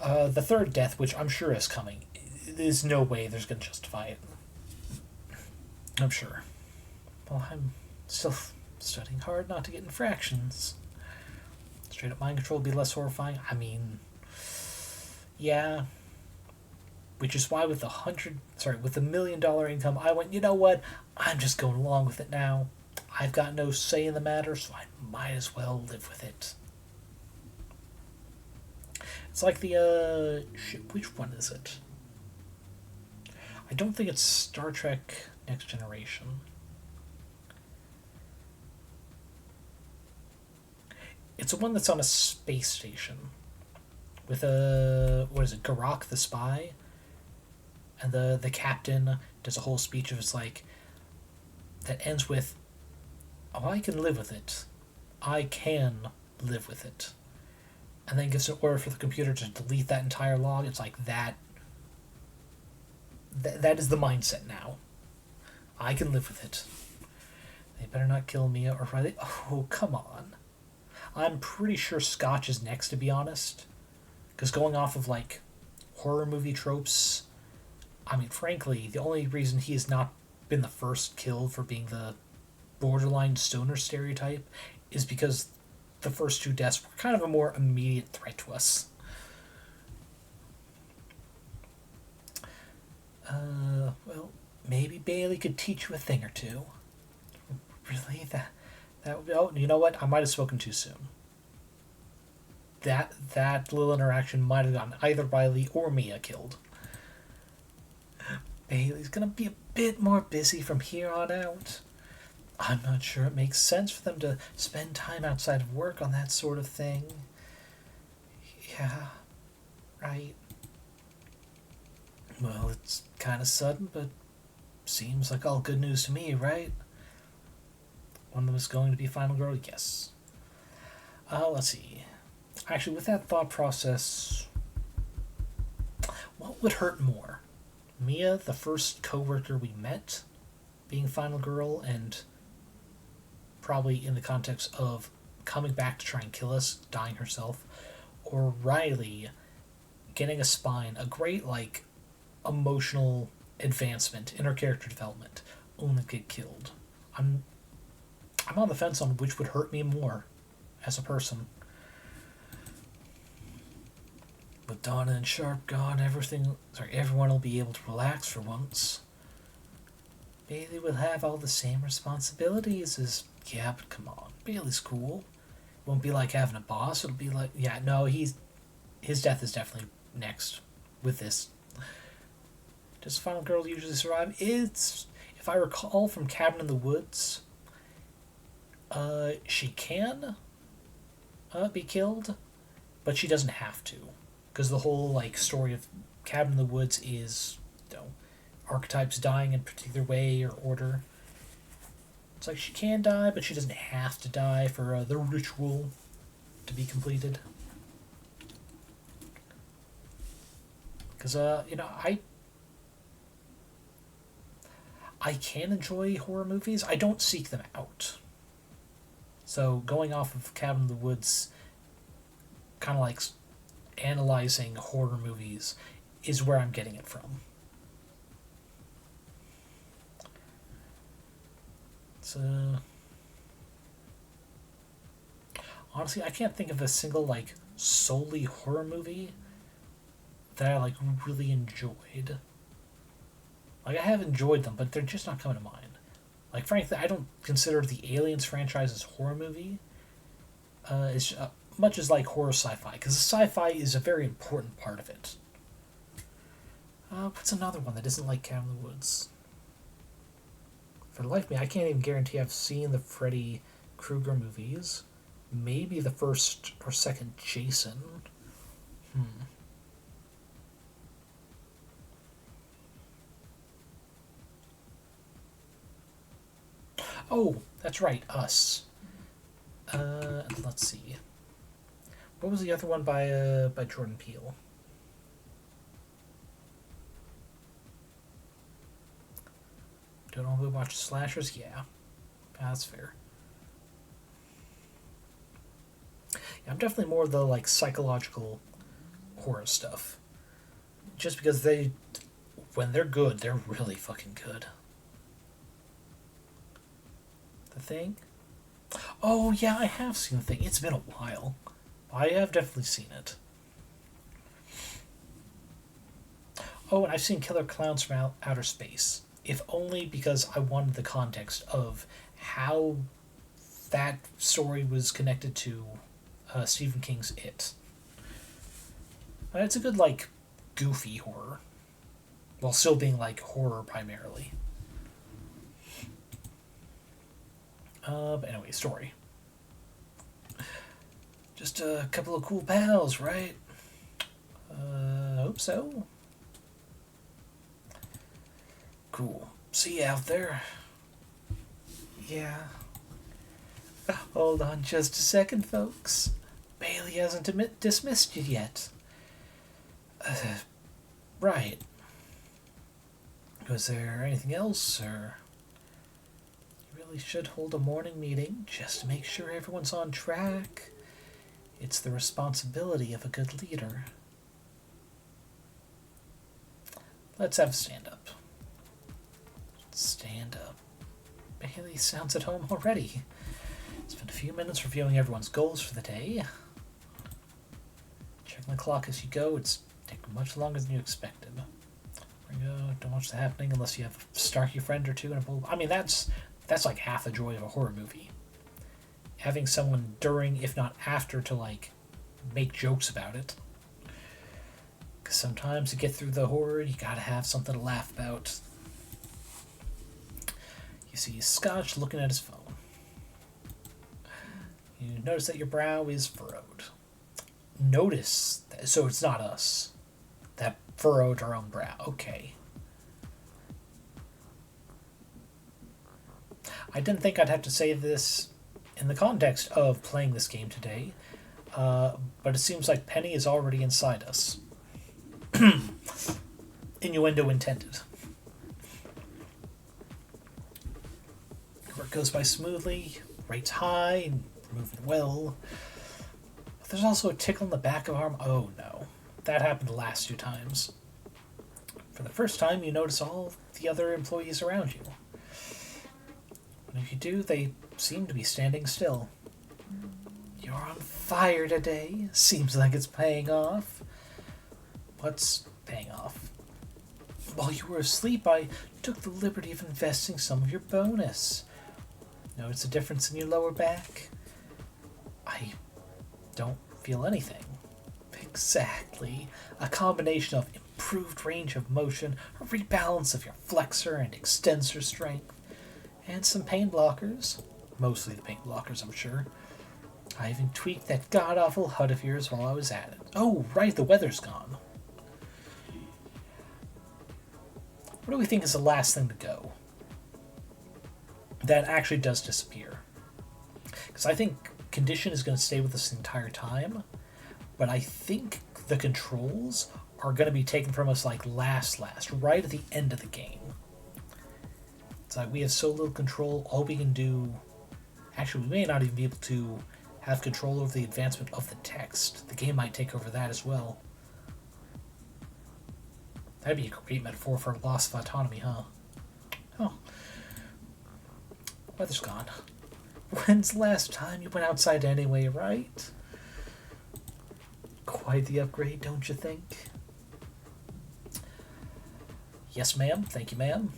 S1: The third death, which I'm sure is coming, there's no way there's going to justify it. I'm sure. Well, I'm still studying hard not to get infractions. Straight up mind control would be less horrifying. I mean, yeah. Which is why with with the $1 million income, I went, you know what? I'm just going along with it now. I've got no say in the matter, so I might as well live with it. It's like the, which one is it? I don't think it's Star Trek Next Generation. It's the one that's on a space station. With Garak the spy? And the captain does a whole speech of that ends with, oh, I can live with it. I can live with it. And then gives an order for the computer to delete that entire log. It's like that is the mindset now. I can live with it. They better not kill me, or Riley. Oh, come on. I'm pretty sure Scotch is next, to be honest. Because going off of, horror movie tropes, I mean, frankly, the only reason he has not been the first killed for being the borderline stoner stereotype is because the first two deaths were kind of a more immediate threat to us. Well, maybe Bailey could teach you a thing or two. Really? That would be... Oh, you know what? I might have spoken too soon. That little interaction might have gotten either Riley or Mia killed. Bailey's gonna be a bit more busy from here on out. I'm not sure it makes sense for them to spend time outside of work on that sort of thing. Yeah, right. Well, it's kind of sudden, but seems like all good news to me, right? One of them is going to be Final Girl? Yes. Let's see. Actually, with that thought process, what would hurt more? Mia, the first coworker we met, being Final Girl, and probably in the context of coming back to try and kill us, dying herself, or Riley getting a spine, a great, like, emotional advancement in her character development, only to get killed. I'm on the fence on which would hurt me more as a person. With Donna and Sharp gone, everyone will be able to relax for once. Bailey will have all the same responsibilities as... Yeah, but come on. Bailey's cool. It won't be like having a boss. It'll be like... Yeah, no, his death is definitely next with this. Does Final Girl usually survive? It's... If I recall from Cabin in the Woods, she can be killed, but she doesn't have to. Because the whole, like, story of Cabin in the Woods is, you know, archetypes dying in a particular way or order. It's like she can die, but she doesn't have to die for the ritual to be completed. Because, I can enjoy horror movies. I don't seek them out. So going off of Cabin in the Woods, kind of like analyzing horror movies, is where I'm getting it from. So, honestly, I can't think of a single, like, solely horror movie that I, like, really enjoyed. Like, I have enjoyed them, but they're just not coming to mind. Like, frankly, I don't consider the Aliens franchise as horror movie. It's much as, like, horror sci-fi, because sci-fi is a very important part of it. What's another one that isn't like Cabin in the Woods? For the life of me, I can't even guarantee I've seen the Freddy Krueger movies. Maybe the first or second Jason. Oh, that's right, Us. Let's see. What was the other one by Jordan Peele? Don't know who watches slashers? Yeah, that's fair. Yeah, I'm definitely more of the, like, psychological horror stuff. Just because when they're good, they're really fucking good. The Thing? Oh, yeah, I have seen The Thing. It's been a while. I have definitely seen it. Oh, and I've seen Killer Clowns from Outer Space. If only because I wanted the context of how that story was connected to Stephen King's It. It's a good, like, goofy horror, while still being, like, horror primarily. But anyway, story. Just a couple of cool pals, right? Hope so. Cool. See you out there. Yeah. Hold on just a second, folks. Bailey hasn't dismissed you yet. Right. Was there anything else, or... You really should hold a morning meeting just to make sure everyone's on track. It's the responsibility of a good leader. Let's have a stand-up. Stand up. Bailey sounds at home already. Spent a few minutes reviewing everyone's goals for the day. Checking the clock as you go, it's taking much longer than you expected. There you go. Don't watch the happening unless you have a snarky friend or two in a bowl. I mean, that's like half the joy of a horror movie. Having someone during, if not after, to, like, make jokes about it. Because sometimes to get through the horror, you gotta have something to laugh about. You see Scotch looking at his phone. You notice that your brow is furrowed. Notice that, so it's not us that furrowed our own brow. Okay. I didn't think I'd have to say this in the context of playing this game today, but it seems like Penny is already inside us. Innuendo intended. Work goes by smoothly, rates high, and moving well. But there's also a tickle in the back of our arm. Oh no, that happened the last 2 times. For the first time, you notice all the other employees around you. And if you do, they seem to be standing still. You're on fire today. Seems like it's paying off. What's paying off? While you were asleep, I took the liberty of investing some of your bonus. Notice a difference in your lower back? I don't feel anything. Exactly. A combination of improved range of motion, a rebalance of your flexor and extensor strength, and some pain blockers. Mostly the pain blockers, I'm sure. I even tweaked that god-awful HUD of yours while I was at it. Oh, right, the weather's gone. What do we think is the last thing to go? That actually does disappear. Because I think condition is going to stay with us the entire time, but I think the controls are going to be taken from us like last, right at the end of the game. It's like we have so little control, all we can do... Actually, we may not even be able to have control over the advancement of the text. The game might take over that as well. That'd be a great metaphor for loss of autonomy, huh? Oh. Weather's gone. When's the last time you went outside anyway, right? Quite the upgrade, don't you think? Yes, ma'am. Thank you, ma'am.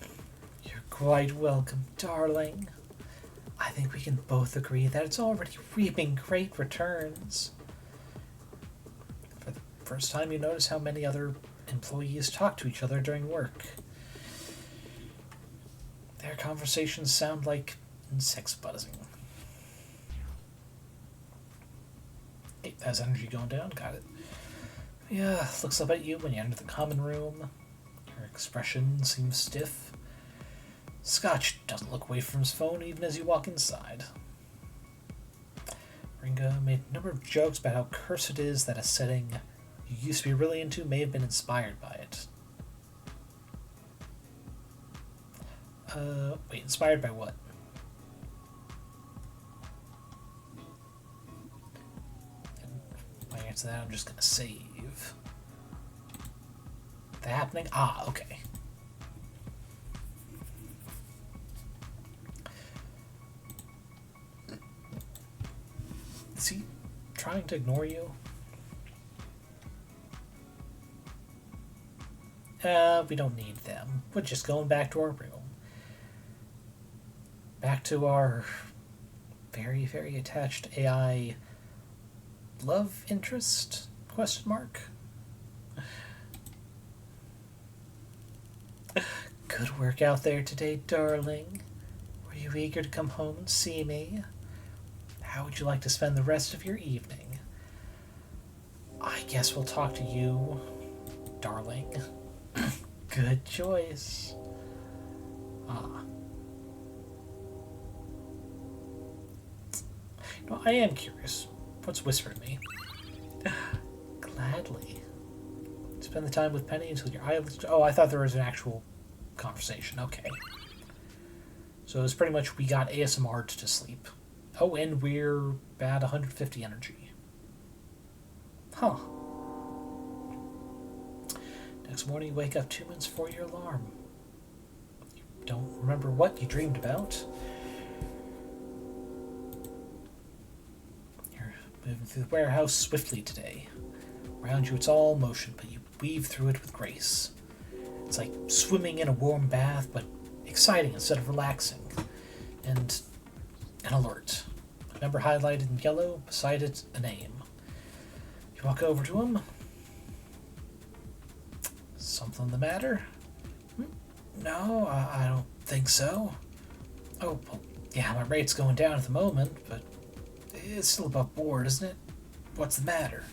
S1: You're quite welcome, darling. I think we can both agree that it's already reaping great returns. For the first time, you notice how many other employees talk to each other during work. Their conversations sound like insects buzzing. Okay, has energy going down? Got it. Yeah, looks up at you when you enter the common room. Her expression seems stiff. Scotch doesn't look away from his phone even as you walk inside. Ringa made a number of jokes about how cursed it is that a setting you used to be really into may have been inspired by it. Wait, inspired by what? And when I answer that, I'm just gonna save. The happening? Ah, okay. Is he trying to ignore you? We don't need them. We're just going back to our room. Back to our very, very attached AI love interest? Question mark. Good work out there today, darling. Were you eager to come home and see me? How would you like to spend the rest of your evening? I guess we'll talk to you, darling. Good choice. Ah. No, I am curious. What's whispered me? Gladly. Spend the time with Penny until your eyelids... Oh, I thought there was an actual conversation. Okay. So it's pretty much we got ASMR'd to sleep. Oh, and we're at 150 energy. Huh. Next morning, you wake up 2 minutes before your alarm. You don't remember what you dreamed about. You're moving through the warehouse swiftly today. Around you, it's all motion, but you weave through it with grace. It's like swimming in a warm bath, but exciting instead of relaxing. And alert. A number highlighted in yellow, beside it, a name. You walk over to him. Something the matter? No, I don't think so. Oh, well, yeah, my rate's going down at the moment, but it's still above board, isn't it? What's the matter?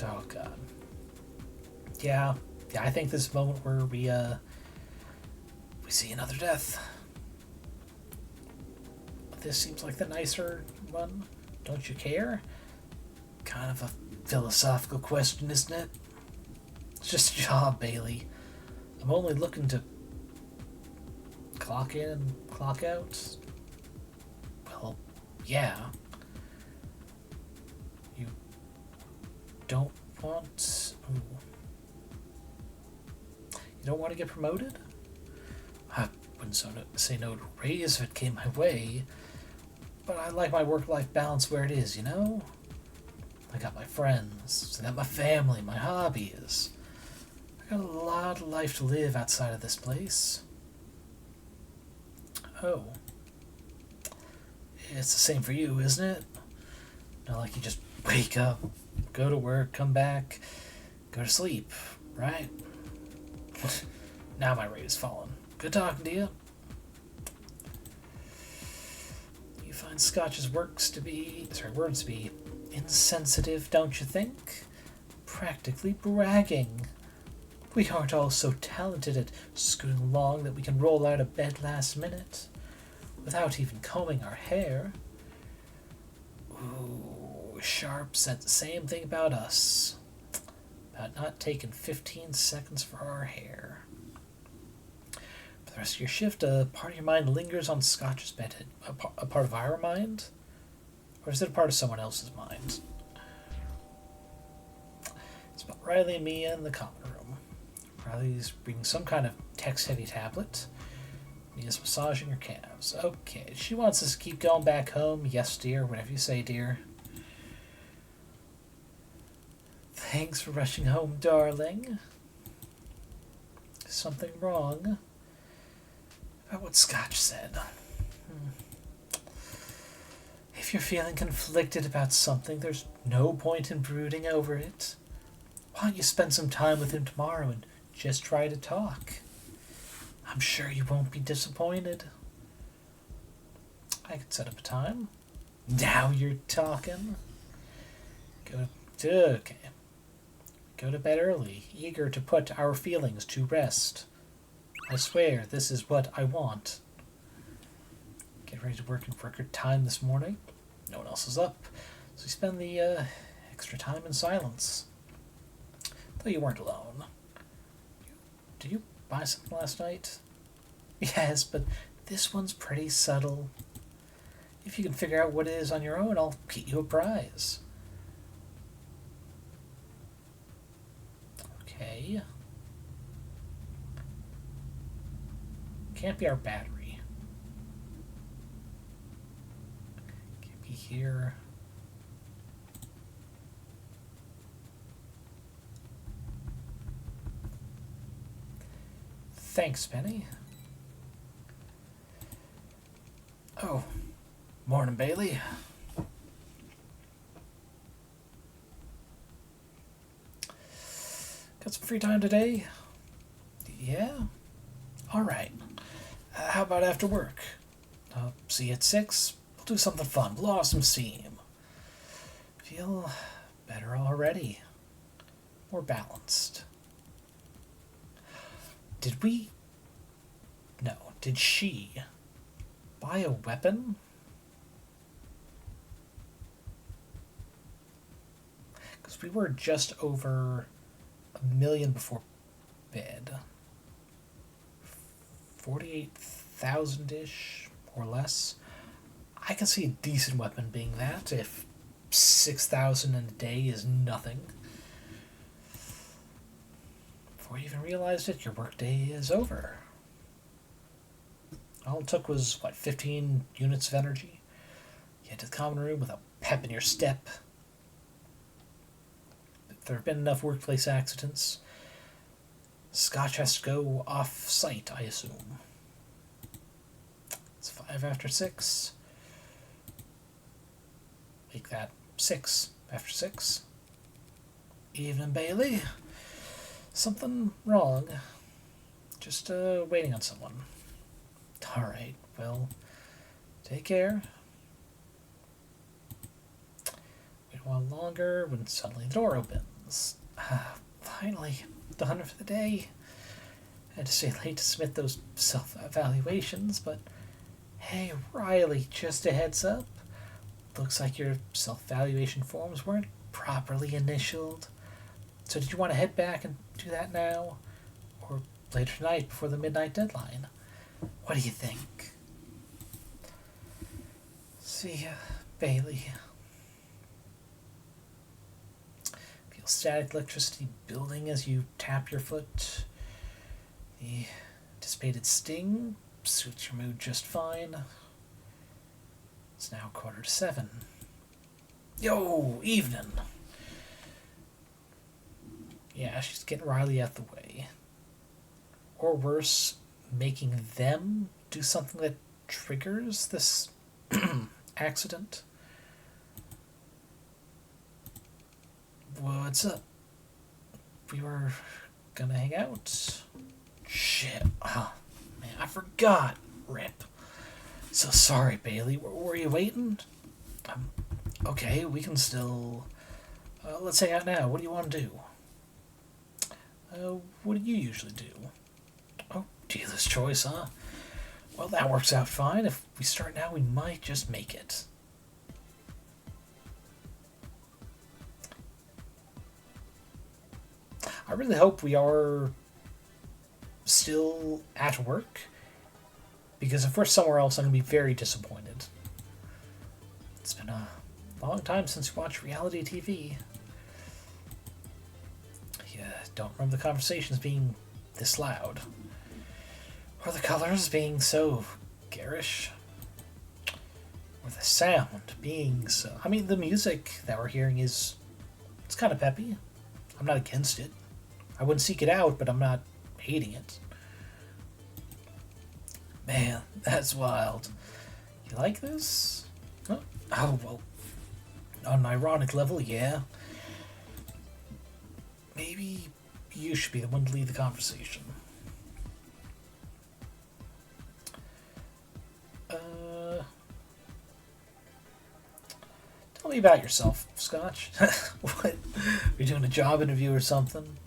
S1: Oh, God. Yeah, I think this moment where we see another death. This seems like the nicer one. Don't you care? Kind of a philosophical question, isn't it? It's just a job, Bailey. I'm only looking to clock in and clock out. Well, yeah. You don't want... Ooh. You don't want to get promoted? I wouldn't say no to a raise if it came my way, but I like my work-life balance where it is, you know? I got my friends, I got my family, my hobbies. I got a lot of life to live outside of this place. Oh. It's the same for you, isn't it? Not like you just wake up, go to work, come back, go to sleep, right? Now my rate has fallen. Good talking to you. You find Scotch's words to be insensitive, don't you think? Practically bragging. We aren't all so talented at scooting along that we can roll out of bed last minute without even combing our hair. Ooh, Sharp said the same thing about us. About not taking 15 seconds for our hair. For the rest of your shift, a part of your mind lingers on Scotch's bed. A part of our mind? Or is it a part of someone else's mind? It's about Riley and Mia in the common room. Riley's reading some kind of text-heavy tablet. Mia's massaging her calves. Okay, she wants us to keep going back home. Yes, dear. Whatever you say, dear. Thanks for rushing home, darling. Is something wrong? About what Scotch said. If you're feeling conflicted about something, there's no point in brooding over it. Why don't you spend some time with him tomorrow and just try to talk? I'm sure you won't be disappointed. I could set up a time. Now you're talking. Okay. Go to bed early, eager to put our feelings to rest. I swear, this is what I want. Get ready to work in record time this morning. No one else is up, so we spend the extra time in silence. Though you weren't alone. Did you buy something last night? Yes, but this one's pretty subtle. If you can figure out what it is on your own, I'll get you a prize. Okay. Can't be our battery. Can't be here. Thanks, Penny. Oh, morning, Bailey. Got some free time today? Yeah? Alright. How about after work? See you at 6? We'll do something fun. Blow off some steam. Feel better already. More balanced. Did we... No. Did she buy a weapon? Because we were just over 1 million before bed. 48,000-ish or less. I can see a decent weapon being that if 6,000 in a day is nothing. Before you even realized it, your workday is over. All it took was, 15 units of energy? You head to the common room with a pep in your step. If there have been enough workplace accidents, Scotch has to go off-site, I assume. It's 5 after 6. Make that 6 after 6. Evening, Bailey. Something wrong. Just waiting on someone. Alright, well, take care. Wait a while longer when suddenly the door opens. Finally, done for the day. Had to stay late to submit those self-evaluations, but hey, Riley, just a heads up. Looks like your self-evaluation forms weren't properly initialed. So did you want to head back and do that now? Or later tonight before the midnight deadline? What do you think? See ya, Bailey. Feel static electricity building as you tap your foot. The anticipated sting suits your mood just fine. It's now 7:15. Yo, evening. Yeah, she's getting Riley out the way. Or worse, making them do something that triggers this accident. What's up? We were gonna hang out. Shit. Oh, man, I forgot. Rip. So sorry, Bailey. Were you waiting? Okay, we can still... let's hang out now. What do you want to do? What do you usually do? Oh, dealer's choice, huh? Well, that works out fine. If we start now, we might just make it. I really hope we are still at work, because if we're somewhere else, I'm going to be very disappointed. It's been a long time since we watched reality TV. Yeah, don't remember the conversations being this loud. Or the colors being so garish. Or the sound being so... I mean, the music that we're hearing is... It's kind of peppy. I'm not against it. I wouldn't seek it out, but I'm not hating it. Man, that's wild. You like this? Oh, well, on an ironic level, yeah. Maybe you should be the one to lead the conversation. Tell me about yourself, Scotch. What? You're doing a job interview or something?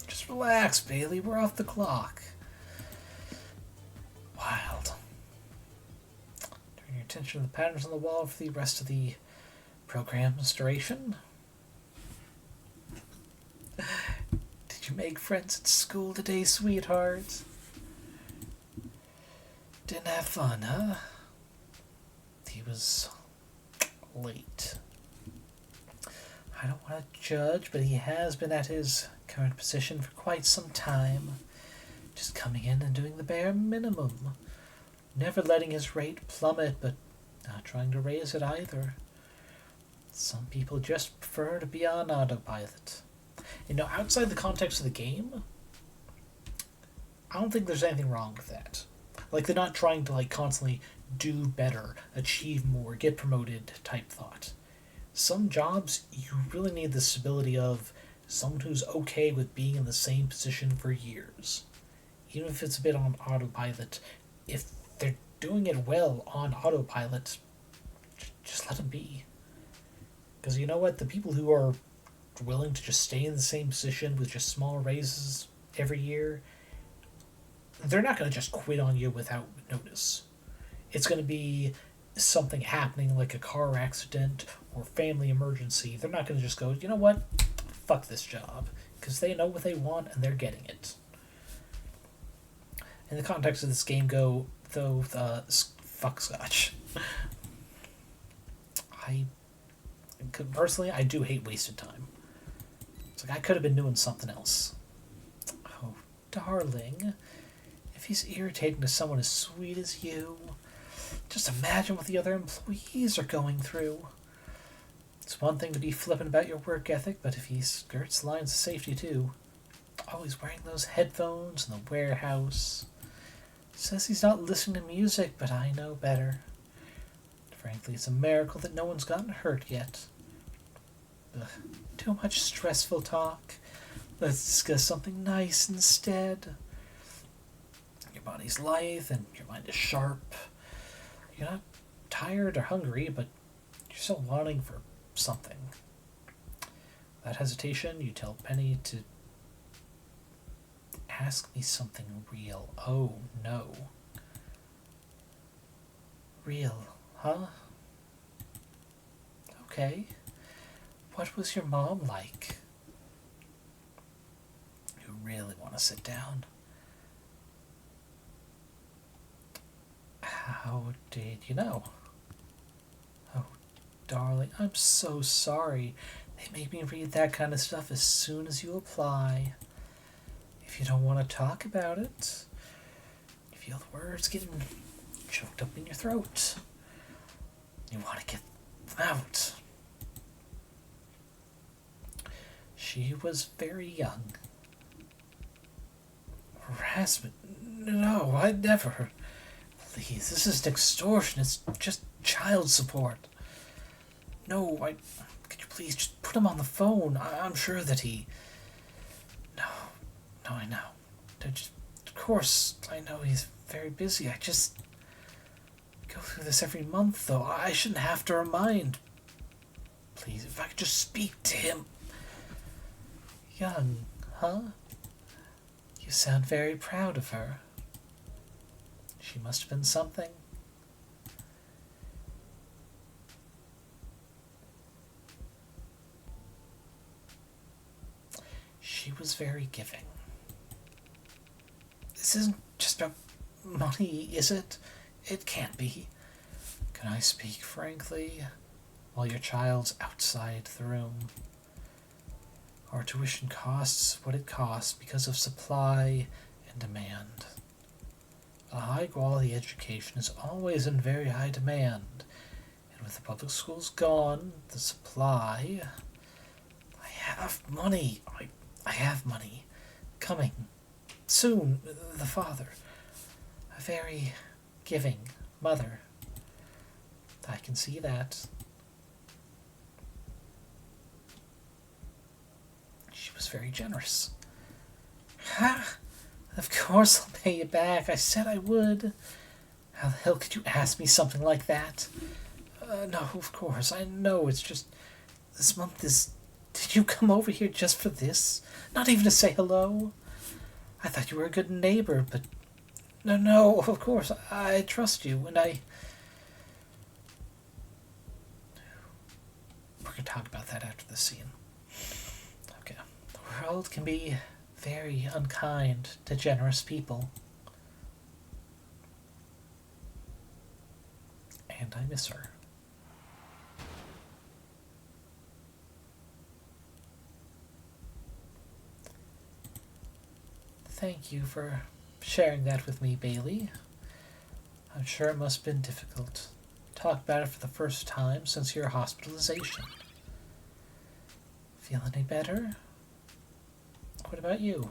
S1: Just relax, Bailey. We're off the clock. Wild. Turn your attention to the patterns on the wall for the rest of the program's duration. Did you make friends at school today, sweetheart? Didn't have fun, huh? He was late. I don't want to judge, but he has been at his current position for quite some time. Just coming in and doing the bare minimum. Never letting his rate plummet, but not trying to raise it either. Some people just prefer to be on autopilot. You know, outside the context of the game, I don't think there's anything wrong with that. Like, they're not trying to, like, constantly do better, achieve more, get promoted type thought. Some jobs, you really need the stability of someone who's okay with being in the same position for years. Even if it's a bit on autopilot, if they're doing it well on autopilot, just let them be. Because you know what? The people who are willing to just stay in the same position with just small raises every year, they're not going to just quit on you without notice. It's going to be something happening like a car accident or family emergency. They're not going to just go, you know what? Fuck this job. Because they know what they want and they're getting it. In the context of this game, fuck Scotch. Personally, I do hate wasted time. It's like I could have been doing something else. Oh, darling. If he's irritating to someone as sweet as you, just imagine what the other employees are going through. It's one thing to be flippant about your work ethic, but if he skirts lines of safety too, always wearing those headphones in the warehouse. Says he's not listening to music, but I know better. Frankly, it's a miracle that no one's gotten hurt yet. Ugh, too much stressful talk. Let's discuss something nice instead. Your body's lithe and your mind is sharp. You're not tired or hungry, but you're still wanting for something. Without hesitation, you tell Penny to ask me something real. Oh, no. Real, huh? Okay. What was your mom like? You really want to sit down? How did you know? Oh, darling, I'm so sorry. They make me read that kind of stuff as soon as you apply. If you don't want to talk about it, you feel the words getting choked up in your throat. You want to get them out. She was very young. Harassment? No, I'd never. Please, this isn't extortion. It's just child support. No, could you please just put him on the phone? I'm sure that he... No, I know. Of course, I know he's very busy. I just go through this every month, though. I shouldn't have to remind. Please, if I could just speak to him. Young, huh? You sound very proud of her. She must have been something. She was very giving. This isn't just about money, is it? It can't be. Can I speak frankly? While your child's outside the room. Our tuition costs what it costs because of supply and demand. A high-quality education is always in very high demand, and with the public schools gone, the supply... I have money. I have money. Coming. Soon. The father. A very giving mother. I can see that. She was very generous. Ha! Of course I'll pay you back. I said I would. How the hell could you ask me something like that? No, of course. I know it's just... This month is... Did you come over here just for this? Not even to say hello? I thought you were a good neighbor, but... No, of course. I trust you, and I... We're going to talk about that after the scene. Okay. The world can be very unkind to generous people. And I miss her. Thank you for sharing that with me, Bailey. I'm sure it must have been difficult. Talk about it for the first time since your hospitalization. Feel any better? What about you?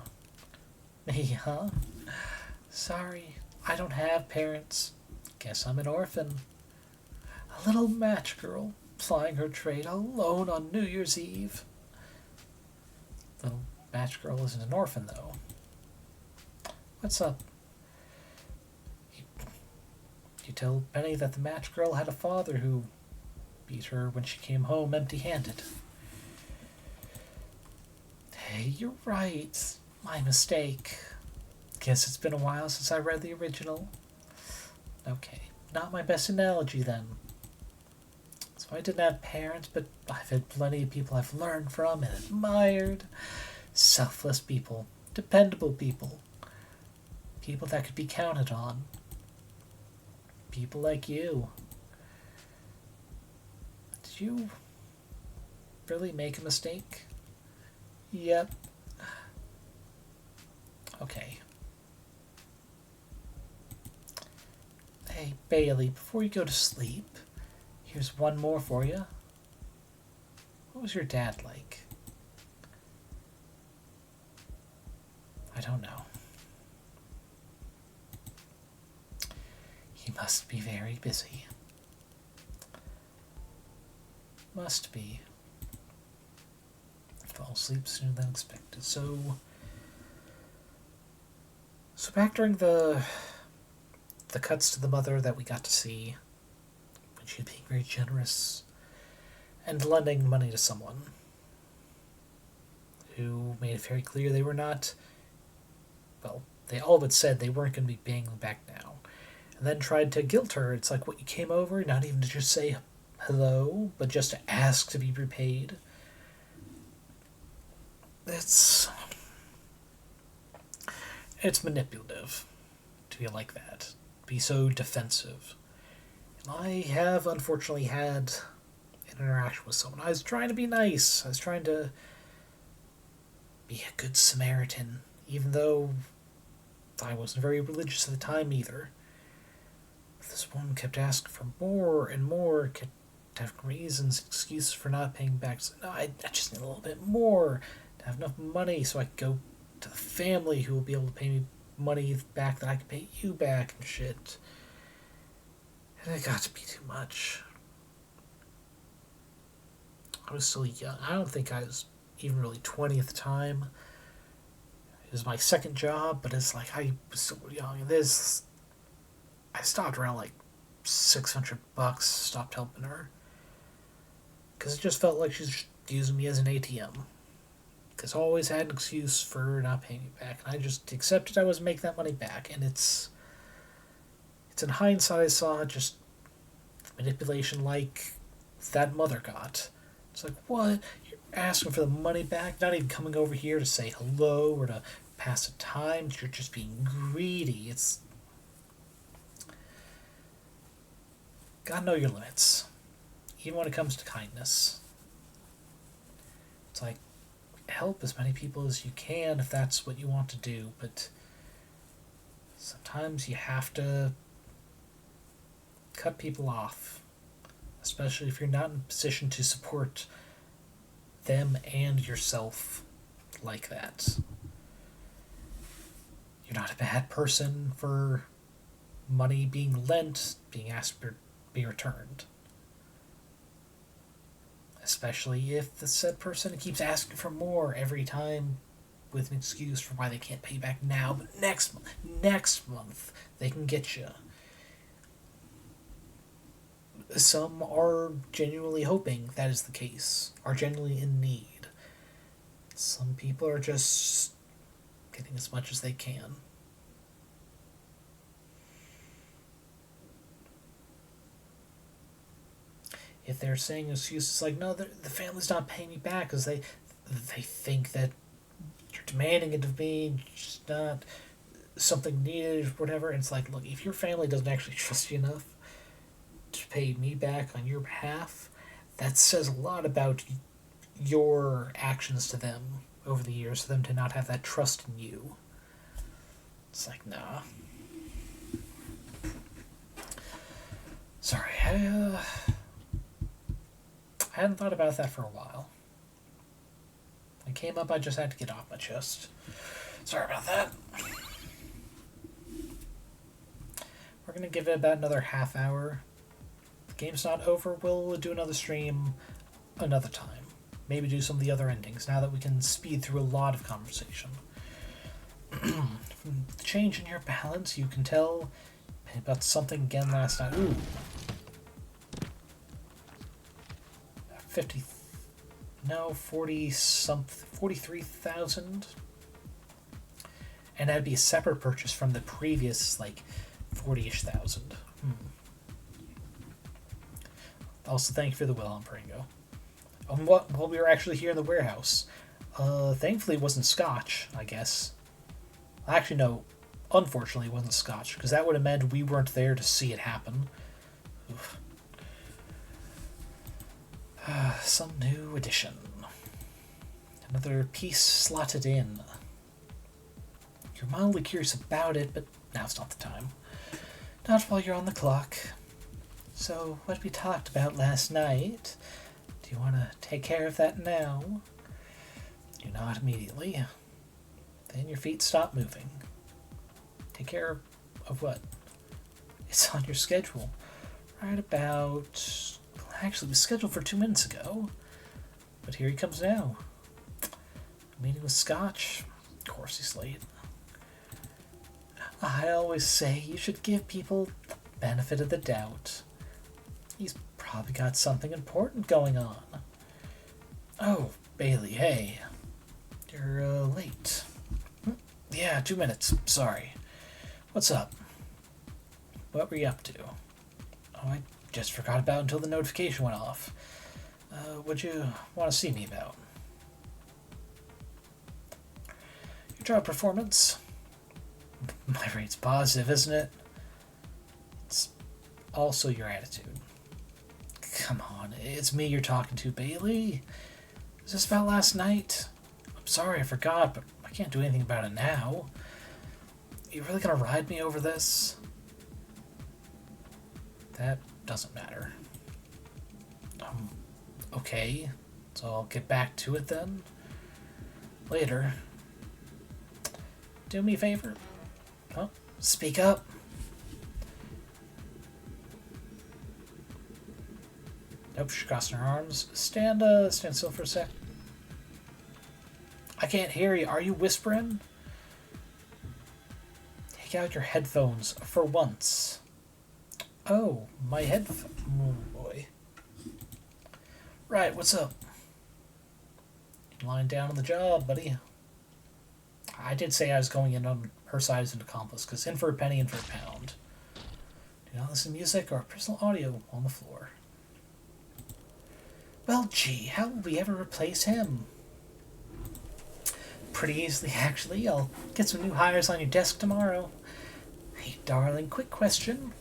S1: Me, huh? Sorry, I don't have parents. Guess I'm an orphan. A little match girl, plying her trade alone on New Year's Eve. Little match girl isn't an orphan, though. What's up? You tell Penny that the match girl had a father who beat her when she came home empty-handed. Hey, you're right. My mistake. Guess it's been a while since I read the original. Okay, not my best analogy then. So I didn't have parents, but I've had plenty of people I've learned from and admired. Selfless people. Dependable people. People that could be counted on. People like you. Did you really make a mistake? Yep. Okay. Hey, Bailey, before you go to sleep, here's one more for you. What was your dad like? I don't know. He must be very busy. Must be. Fall asleep sooner than expected. So back during the the cuts to the mother that we got to see when she was being very generous and lending money to someone who made it very clear they were not, well, they all but said they weren't going to be paying them back now. And then tried to guilt her. It's like, what, you came over not even to just say hello, but just to ask to be repaid? It's manipulative to be like that, be so defensive. And I have unfortunately had an interaction with someone. I was trying to be nice. I was trying to be a good Samaritan, even though I wasn't very religious at the time either. This woman kept asking for more and more, kept having reasons, excuses for not paying back. So, no, I just need a little bit more to have enough money so I could go to the family who will be able to pay me money back that I can pay you back and shit. And it got to be too much. I was still young. I don't think I was even really 20 at the time. It was my second job, but it's like I was still young. I stopped around like $600, stopped helping her. Because it just felt like she's just using me as an ATM. Because I always had an excuse for not paying me back. And I just accepted I wasn't making that money back. And it's in hindsight I saw just manipulation like that mother got. It's like, what? You're asking for the money back? Not even coming over here to say hello or to pass the time? You're just being greedy. It's... Gotta know your limits. Even when it comes to kindness. It's like, help as many people as you can if that's what you want to do, but sometimes you have to cut people off, especially if you're not in a position to support them and yourself like that. You're not a bad person for money being lent, being asked to be returned. Especially if the said person keeps asking for more every time with an excuse for why they can't pay back now, but next month they can get you. Some are genuinely hoping that is the case, are genuinely in need. Some people are just getting as much as they can. If they're saying excuses like, no, the family's not paying me back because they think that you're demanding it of me, just not something needed or whatever. And it's like, look, if your family doesn't actually trust you enough to pay me back on your behalf, that says a lot about your actions to them over the years, for them to not have that trust in you. It's like, nah. Sorry, I hadn't thought about that for a while. It came up, I just had to get off my chest. Sorry about that. We're going to give it about another half hour. If the game's not over, we'll do another stream another time. Maybe do some of the other endings, now that we can speed through a lot of conversation. From the change in your balance, you can tell about something again last night. Ooh. 43,000. And that'd be a separate purchase from the previous, 40-ish thousand. Also, thank you for the Wilhelm Pringo. While we were actually here in the warehouse, thankfully it wasn't Scotch, I guess. Actually, no, unfortunately it wasn't Scotch, because that would have meant we weren't there to see it happen. Oof. Some new addition. Another piece slotted in. You're mildly curious about it, but now's not the time. Not while you're on the clock. So, what we talked about last night, do you want to take care of that now? You nod immediately. Then your feet stop moving. Take care of what? It's on your schedule. Right about... Actually, it was scheduled for 2 minutes ago. But here he comes now. A meeting with Scotch. Of course he's late. I always say you should give people the benefit of the doubt. He's probably got something important going on. Oh, Bailey, hey. You're late. Yeah, 2 minutes. Sorry. What's up? What were you up to? Oh, I just forgot about it until the notification went off. What'd you want to see me about? Your job performance. My rate's positive, isn't it? It's also your attitude. Come on, it's me you're talking to, Bailey. Is this about last night? I'm sorry I forgot, but I can't do anything about it now. You really gonna ride me over this? That doesn't matter. Okay, so I'll get back to it then. Later. Do me a favor. Oh, speak up. Nope, she's crossing her arms. Stand still for a sec. I can't hear you. Are you whispering? Take out your headphones for once. Oh, my headphones. Oh, boy. Right, what's up? Lying down on the job, buddy. I did say I was going in on her side as an accomplice, because in for a penny, in for a pound. Do not listen to music or personal audio on the floor. Well, gee, how will we ever replace him? Pretty easily, actually. I'll get some new hires on your desk tomorrow. Hey, darling, quick question.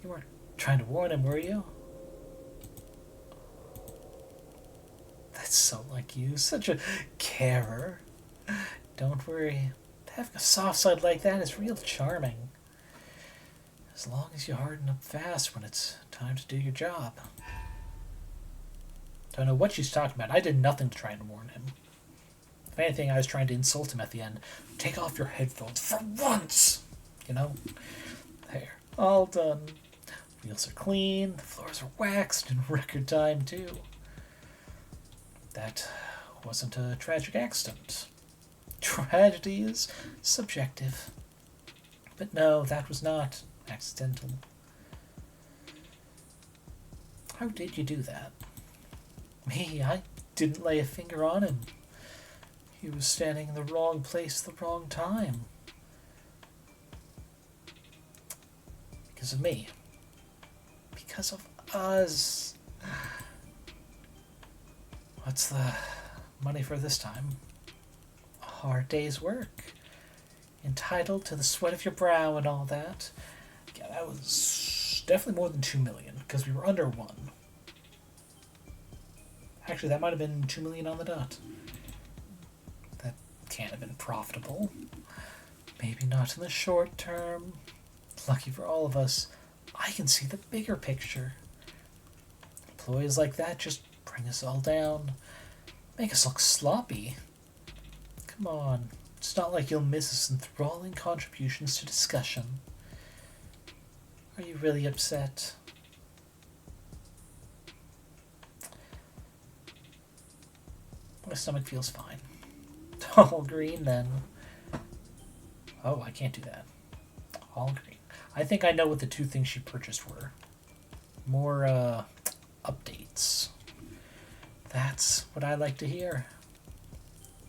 S1: You weren't trying to warn him, were you? That's so like you. Such a carer. Don't worry. Having a soft side like that is real charming. As long as you harden up fast when it's time to do your job. Don't know what she's talking about. I did nothing to try and warn him. If anything, I was trying to insult him at the end. Take off your headphones for once! You know? There. All done. Wheels are clean. The floors are waxed in record time, too. That wasn't a tragic accident. Tragedy is subjective. But no, that was not accidental. How did you do that? Me, I didn't lay a finger on him. He was standing in the wrong place at the wrong time. Because of me. Because of us. What's the money for this time? A hard day's work. Entitled to the sweat of your brow and all that. Yeah, that was definitely more than 2 million, because we were under 1. Actually, that might have been 2 million on the dot. That can't have been profitable. Maybe not in the short term. Lucky for all of us, I can see the bigger picture. Employees like that just bring us all down. Make us look sloppy. Come on, it's not like you'll miss us enthralling contributions to discussion. Are you really upset? My stomach feels fine. All green, then. Oh, I can't do that. All green. I think I know what the 2 things she purchased were. More, updates. That's what I like to hear.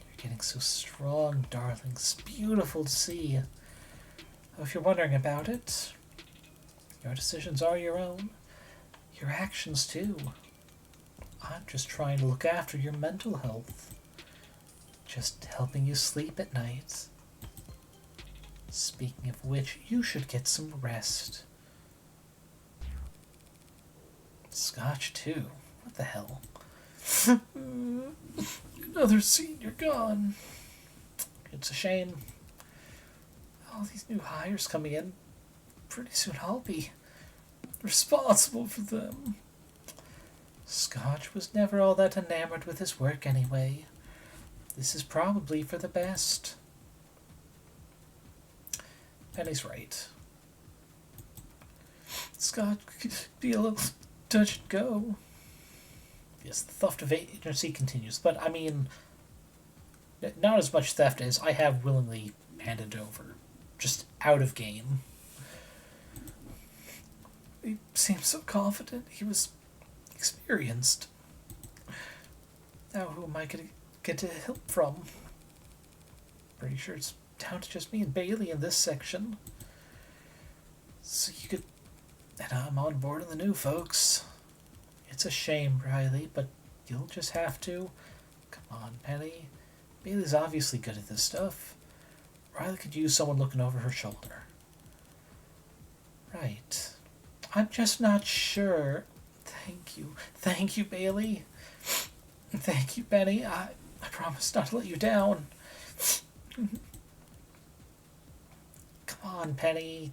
S1: You're getting so strong, darling. It's beautiful to see. Oh, if you're wondering about it, your decisions are your own. Your actions, too. I'm just trying to look after your mental health. Just helping you sleep at night. Speaking of which, you should get some rest. Scotch, too. What the hell? Another senior gone. It's a shame. All these new hires coming in. Pretty soon I'll be responsible for them. Scotch was never all that enamored with his work anyway. This is probably for the best. Penny's right. Scotch could be a little touch and go. Yes, the theft of agency continues, but I mean, not as much theft as I have willingly handed over. just out of game. He seemed so confident. He was experienced. Now who am I going to get help from? Pretty sure it's down to just me and Bailey in this section. So you could... And I'm on board in the new, folks. It's a shame, Riley, but you'll just have to. Come on, Penny. Bailey's obviously good at this stuff. Riley could use someone looking over her shoulder. Right. I'm just not sure. Thank you. Thank you, Bailey. Thank you, Penny. I promise not to let you down. Come on, Penny.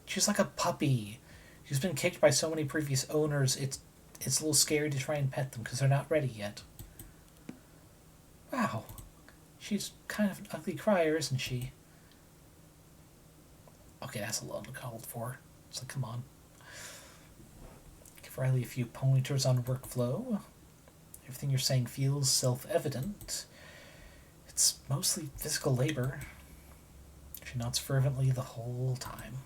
S1: She's like a puppy. She's been kicked by so many previous owners. It's a little scary to try and pet them because they're not ready yet. Wow. She's kind of an ugly crier, isn't she? Okay, that's a lot uncalled for. So come on. Give Riley a few pointers on workflow. Everything you're saying feels self-evident. It's mostly physical labor. She nods fervently the whole time.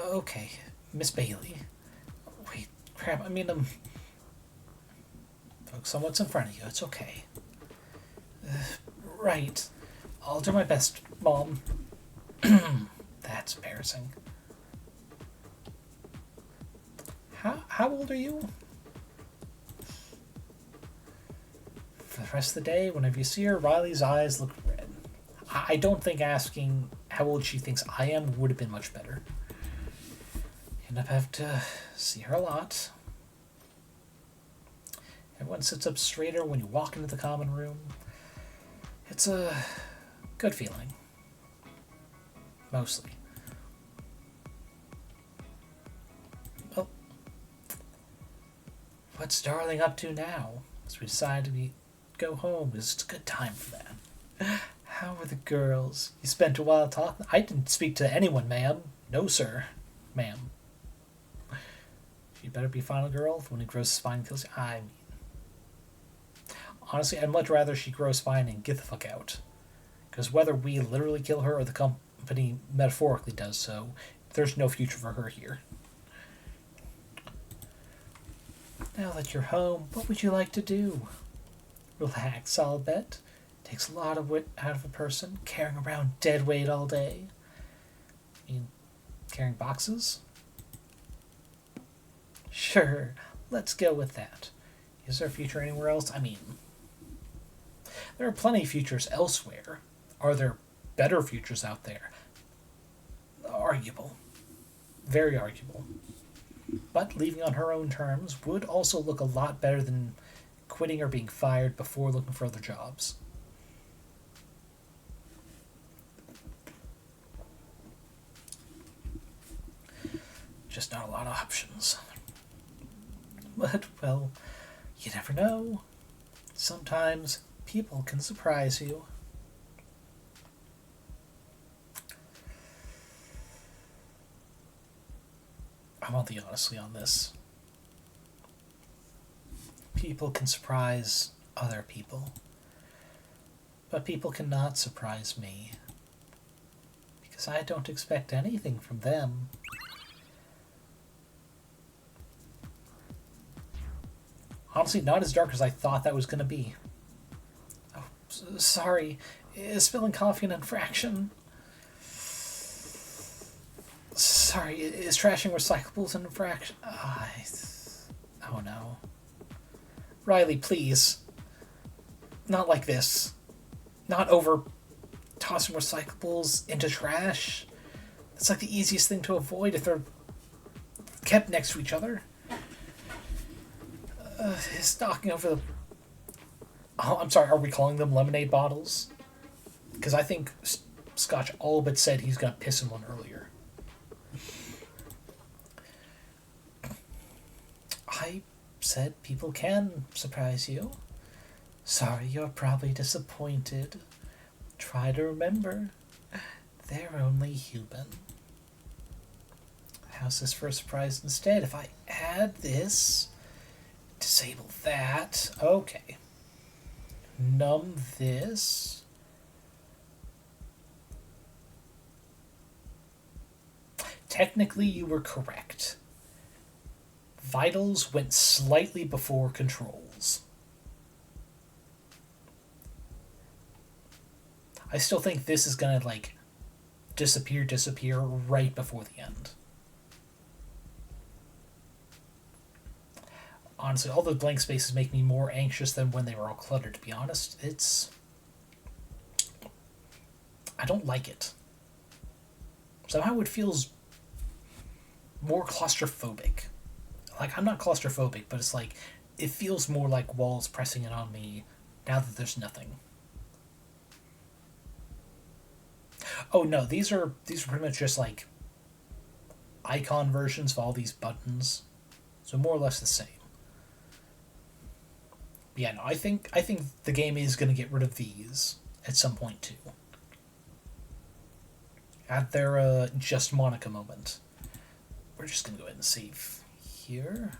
S1: Okay, Miss Bailey. Wait, crap, focus on what's in front of you. It's okay. Right. I'll do my best, Mom. That's embarrassing. How old are you? For the rest of the day, whenever you see her, Riley's eyes look red. I don't think asking how old she thinks I am would have been much better. You end up having to see her a lot. Everyone sits up straighter when you walk into the common room. It's a good feeling. Mostly. Well, what's Darling up to now? As we decide to go home, it's a good time for that. How were the girls? You spent a while talking? I didn't speak to anyone, ma'am. No, sir. Ma'am. You better be final girl when he grows a spine and kills you. Honestly, I'd much rather she grow a spine and get the fuck out. Because whether we literally kill her or the company metaphorically does so, there's no future for her here. Now that you're home, what would you like to do? Relax, I'll bet. Takes a lot of wit out of a person, carrying around dead weight all day. Carrying boxes? Sure, let's go with that. Is there a future anywhere else? There are plenty of futures elsewhere. Are there better futures out there? Arguable. Very arguable. But leaving on her own terms would also look a lot better than quitting or being fired before looking for other jobs. Just not a lot of options. But, well, you never know. Sometimes people can surprise you. I want the honesty on this. People can surprise other people. But people cannot surprise me. Because I don't expect anything from them. Honestly, not as dark as I thought that was going to be. Oh, sorry. Is spilling coffee an infraction? Sorry, is trashing recyclables an infraction? Oh no. Riley, please. Not like this. Not over tossing recyclables into trash. That's like the easiest thing to avoid if they're kept next to each other. Is knocking over the... Oh, I'm sorry, are we calling them lemonade bottles? Because I think Scotch all but said he's going to piss in one earlier. I said people can surprise you. Sorry, you're probably disappointed. Try to remember, they're only human. How's this for a surprise instead? If I add this... Disable that. Okay. Numb this. technically you were correct. Vitals went slightly before controls. I still think this is gonna, like, disappear right before the end. Honestly, all the blank spaces make me more anxious than when they were all cluttered, to be honest. I don't like it. Somehow it feels more claustrophobic. Like, I'm not claustrophobic, but it's like, it feels more like walls pressing in on me now that there's nothing. Oh no, these are pretty much just like icon versions of all these buttons. So more or less the same. But yeah, no, I think the game is going to get rid of these at some point too. At their just Monica moment. We're just going to go ahead and save here.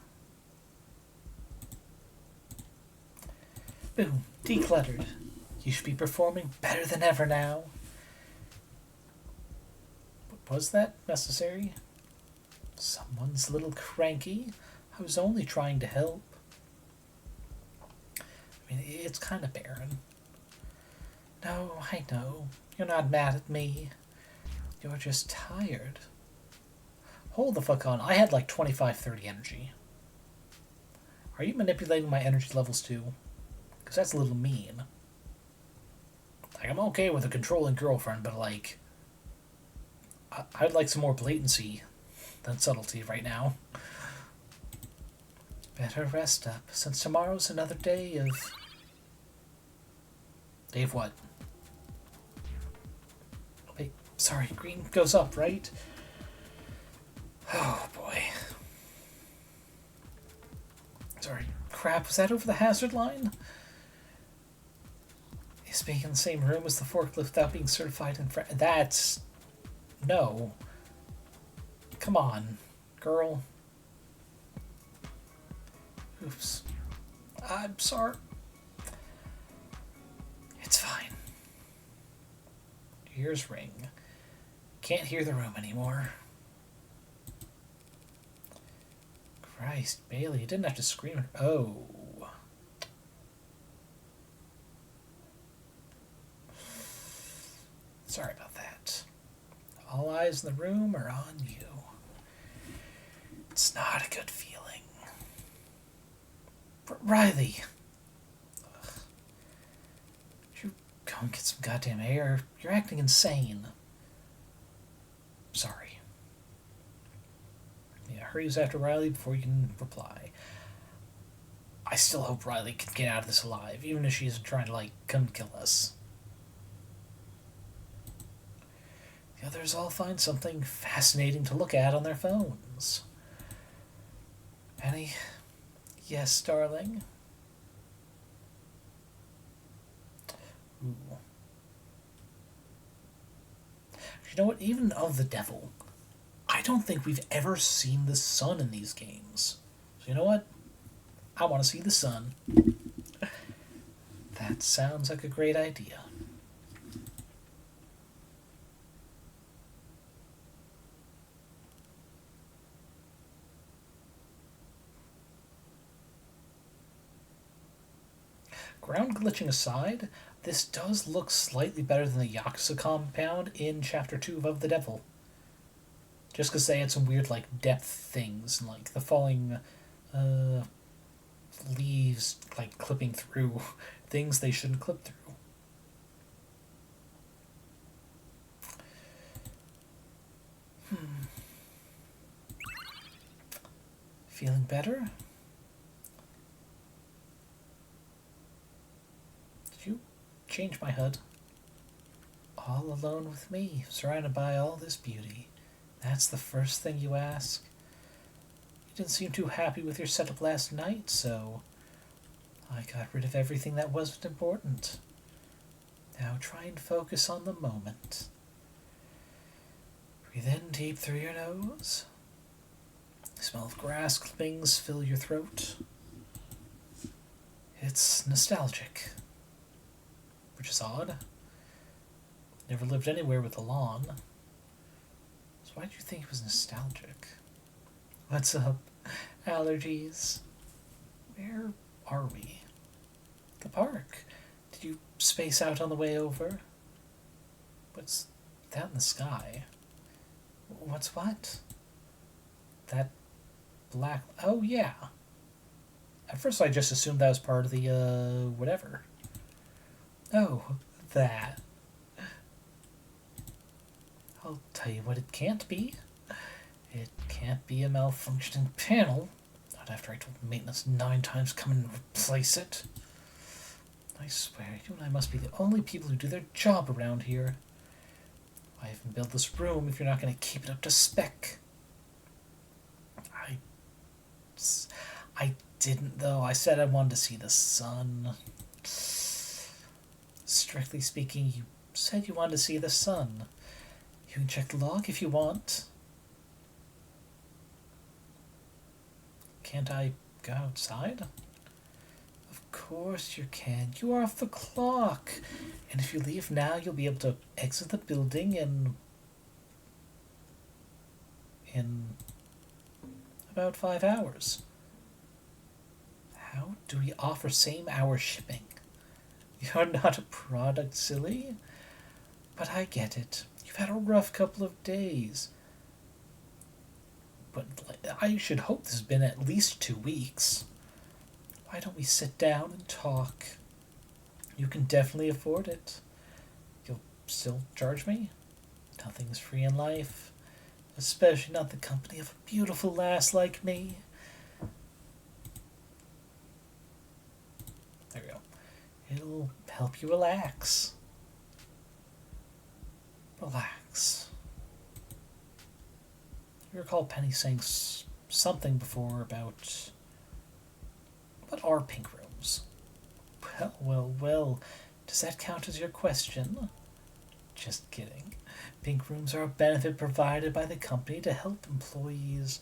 S1: Boom, decluttered. You should be performing better than ever now. Was that necessary? Someone's a little cranky. I was only trying to help. I mean, it's kind of barren. No, I know. You're not mad at me. You're just tired. Hold the fuck on. I had like 25-30 energy. Are you manipulating my energy levels too? Because that's a little mean. Like, I'm okay with a controlling girlfriend, but like, I'd like some more blatancy than subtlety right now. Better rest up, since tomorrow's another day of... Day of what? Wait, sorry, green goes up, right? Oh, boy. Sorry, crap, was that over the hazard line? Is being in the same room as the forklift without being certified in that's... No. Come on, girl. Oops. I'm sorry. It's fine. Ears ring. Can't hear the room anymore. Christ, Bailey, you didn't have to scream. Oh. Sorry about that. All eyes in the room are on you. It's not a good feeling. Riley! Ugh. You go and get some goddamn air. You're acting insane. Sorry. Yeah, hurries after Riley before you can reply. I still hope Riley can get out of this alive, even if she isn't trying to, like, come kill us. The others all find something fascinating to look at on their phones. Penny? Yes, darling? Ooh. You know what? Even of the devil, I don't think we've ever seen the sun in these games. So you know what? I want to see the sun. That sounds like a great idea. Ground glitching aside, this does look slightly better than the Yakuza compound in Chapter 2 of The Devil. Just because they had some weird, like, depth things, and, like, the falling leaves, like, clipping through things they shouldn't clip through. Feeling better? Did you change my HUD? All alone with me, surrounded by all this beauty. That's the first thing you ask? You didn't seem too happy with your setup last night, so I got rid of everything that wasn't important. Now try and focus on the moment. Breathe in deep through your nose. The smell of grass clippings fill your throat. It's nostalgic, which is odd. Never lived anywhere with a lawn. So So why do you think it was nostalgic? What's up? Allergies? Where are we? The park. Did you space out on the way over? What's that in the sky? What's what? That black... Oh, yeah. At first I just assumed that was part of the, whatever. Oh, that. I'll tell you what it can't be. It can't be a malfunctioning panel. Not after I told maintenance 9 times come and replace it. I swear, you and I must be the only people who do their job around here. I haven't built this room if you're not going to keep it up to spec. I didn't, though. I said I wanted to see the sun. Strictly speaking, you said you wanted to see the sun. You can check the log if you want. Can't I go outside? Of course you can. You are off the clock. And if you leave now, you'll be able to exit the building in about 5 hours. How do we offer same-hour shipping? You're not a product, silly. But I get it. You've had a rough couple of days. But I should hope this has been at least 2 weeks. Why don't we sit down and talk? You can definitely afford it. You'll still charge me? Nothing's free in life. Especially not the company of a beautiful lass like me. There we go. It'll help you relax. Relax. I recall Penny saying something before about... What are pink rooms? Well, does that count as your question? Just kidding. Pink rooms are a benefit provided by the company to help employees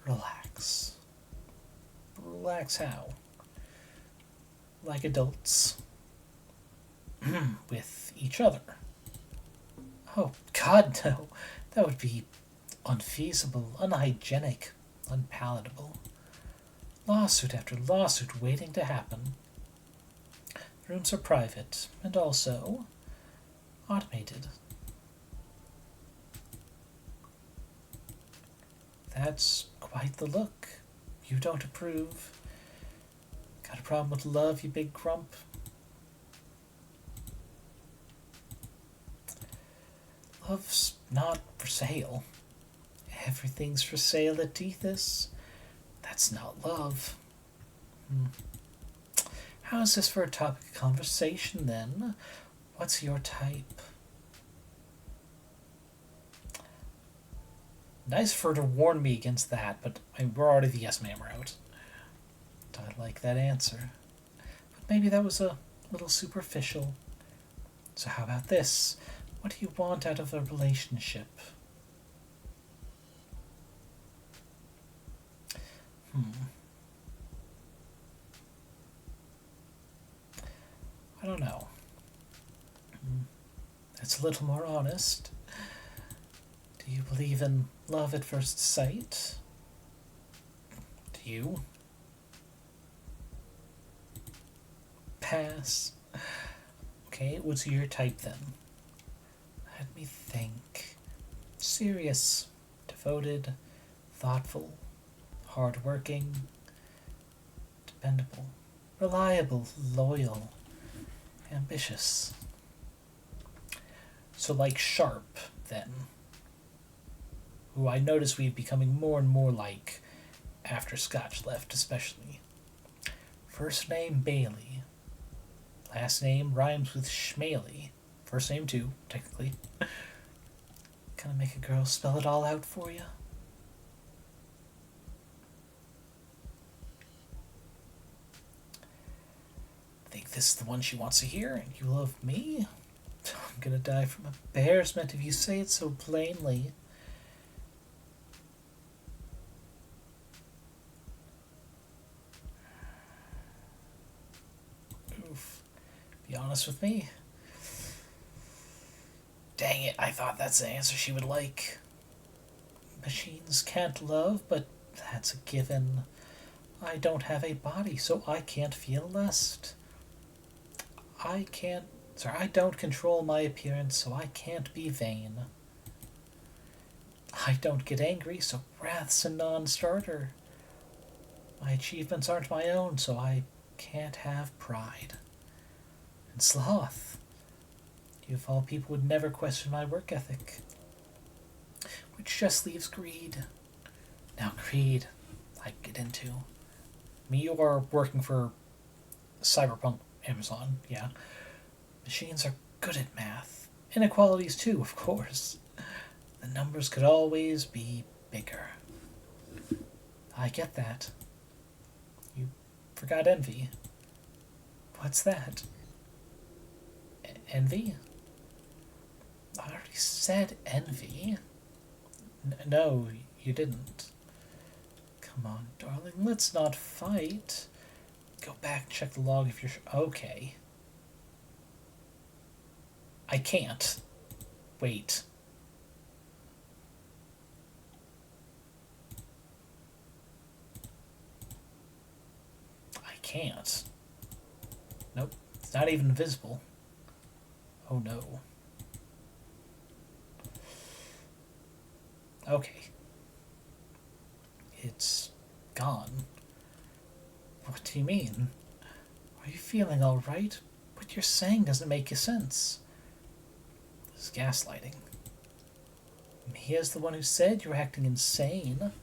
S1: relax. Relax how? Like adults. With each other. Oh, God, no. That would be unfeasible, unhygienic, unpalatable. Lawsuit after lawsuit waiting to happen. Rooms are private, and also automated. That's quite the look. You don't approve. Got a problem with love, you big grump? Love's not for sale. Everything's for sale at Tethys. That's not love. How is this for a topic of conversation, then? What's your type? Nice for her to warn me against that, but we're already the yes ma'am route. I like that answer. But maybe that was a little superficial. So how about this? What do you want out of a relationship? I don't know. That's a little more honest. Do you believe in love at first sight? Do you? Pass. Okay, what's your type then? Let me think. Serious, devoted, thoughtful, hardworking, dependable, reliable, loyal, ambitious. So like Sharp, then, who I notice we're becoming more and more like after Scotch left, especially. First name Bailey. Last name rhymes with Schmaley. First name too, technically. Can I make a girl spell it all out for you? Think this is the one she wants to hear, and you love me? I'm gonna die from embarrassment if you say it so plainly. Oof. Be honest with me. Dang it, I thought that's the answer she would like. Machines can't love, but that's a given. I don't have a body, so I can't feel lust. I don't control my appearance, so I can't be vain. I don't get angry, so wrath's a non-starter. My achievements aren't my own, so I can't have pride. And sloth. You of all people would never question my work ethic. Which just leaves greed. Now greed, I get into. You are working for Cyberpunk Amazon, yeah. Machines are good at math. Inequalities too, of course. The numbers could always be bigger. I get that. You forgot envy. What's that? Envy? I already said envy. No, you didn't. Come on, darling, let's not fight. Go back, check the log if you're okay. I can't. Wait. I can't. Nope, it's not even visible. Oh no. Okay. It's gone. What do you mean? Are you feeling all right? What you're saying doesn't make sense. This is gaslighting. He is the one who said you're acting insane.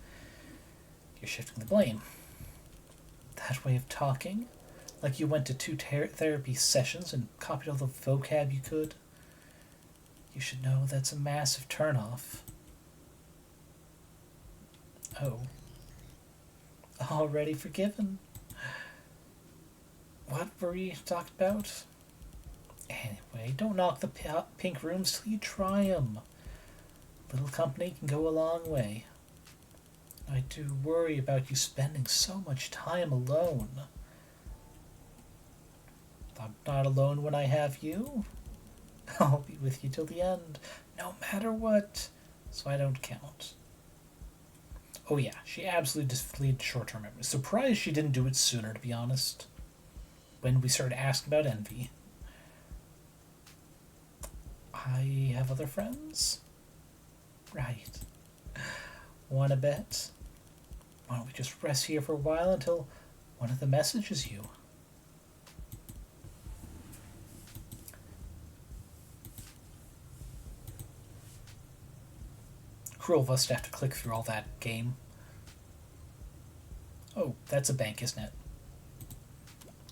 S1: You're shifting the blame. That way of talking? Like you went to 2 therapy sessions and copied all the vocab you could? You should know that's a massive turnoff. Oh. Already forgiven? What were you talking about? Anyway, don't knock the pink rooms till you try 'em. Little company can go a long way. I do worry about you spending so much time alone. I'm not alone when I have you. I'll be with you till the end, no matter what, so I don't count. Oh yeah, she absolutely just deleted short-term memory. Surprised she didn't do it sooner, to be honest. When we started asking about envy. I have other friends? Right. Wanna bet? Why don't we just rest here for a while until one of them messages you? Cruel of us to have to click through all that game. Oh, that's a bank, isn't it?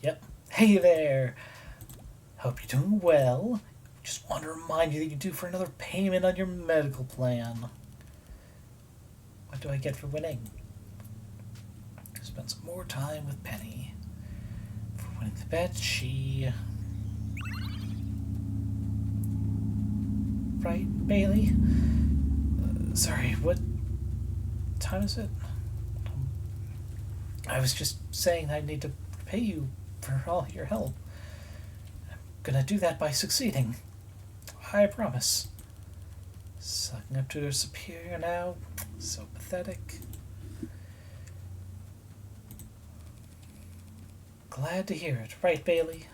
S1: Yep. Hey there! Hope you're doing well. Just want to remind you that you're due for another payment on your medical plan. What do I get for winning? Spend some more time with Penny. For winning the bet, she... Right, Bailey? Sorry, what time is it? I was just saying I need to pay you for all your help. I'm gonna do that by succeeding. I promise. Sucking up to her superior now. So pathetic. Glad to hear it. Right, Bailey?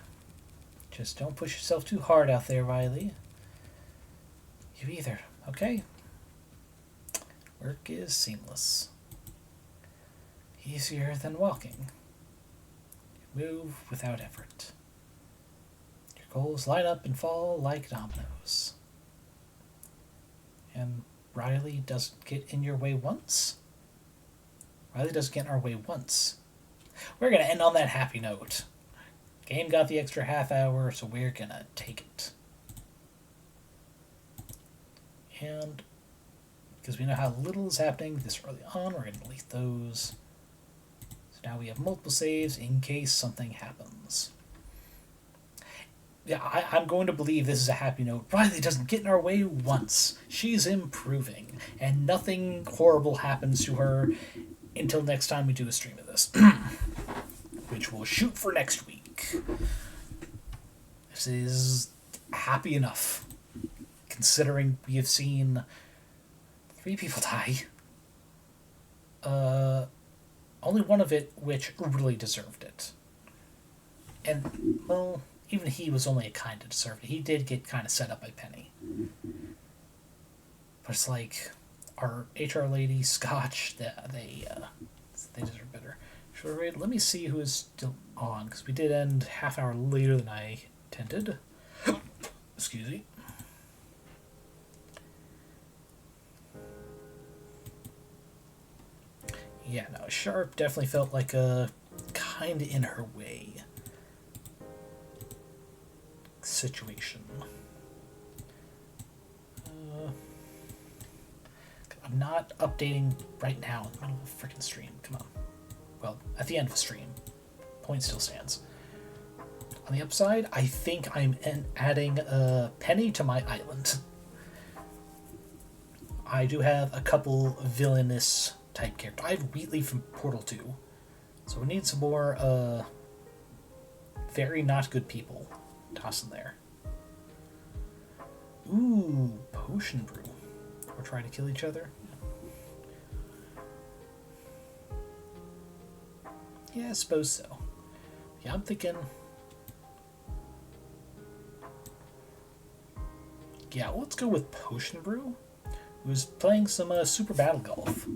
S1: Just don't push yourself too hard out there, Riley. You either, okay? Work is seamless. Easier than walking. You move without effort. Your goals line up and fall like dominoes. And Riley doesn't get in your way once? Riley doesn't get in our way once. We're going to end on that happy note. Game got the extra half hour, so we're going to take it. And because we know how little is happening this early on, we're going to delete those. So now we have multiple saves in case something happens. Yeah, I'm going to believe this is a happy note. Riley doesn't get in our way once. She's improving, and nothing horrible happens to her until next time we do a stream of this, which we'll shoot for next week. This is happy enough, considering we have seen 3 people die Uh, only one of it which really deserved it. And, well, even he was only a kind of deserved it. He did get kind of set up by Penny. But it's like, our HR lady, Scotch, they deserve better. Sure, wait, let me see who is still on, because we did end half hour later than I intended. Excuse me. Yeah, no, Sharp definitely felt like a kind of in her way situation. I'm not updating right now in the middle of a freaking stream. Come on. Well, at the end of a stream. Point still stands. On the upside, I think I'm adding a Penny to my island. I do have a couple villainous type characters. I have Wheatley from Portal 2. So we need some more very not good people. Toss in there. Ooh, potion brew. We're trying to kill each other. Yeah, I suppose so. Yeah, I'm thinking... Yeah, let's go with Potion Brew, who's playing some Super Battle Golf.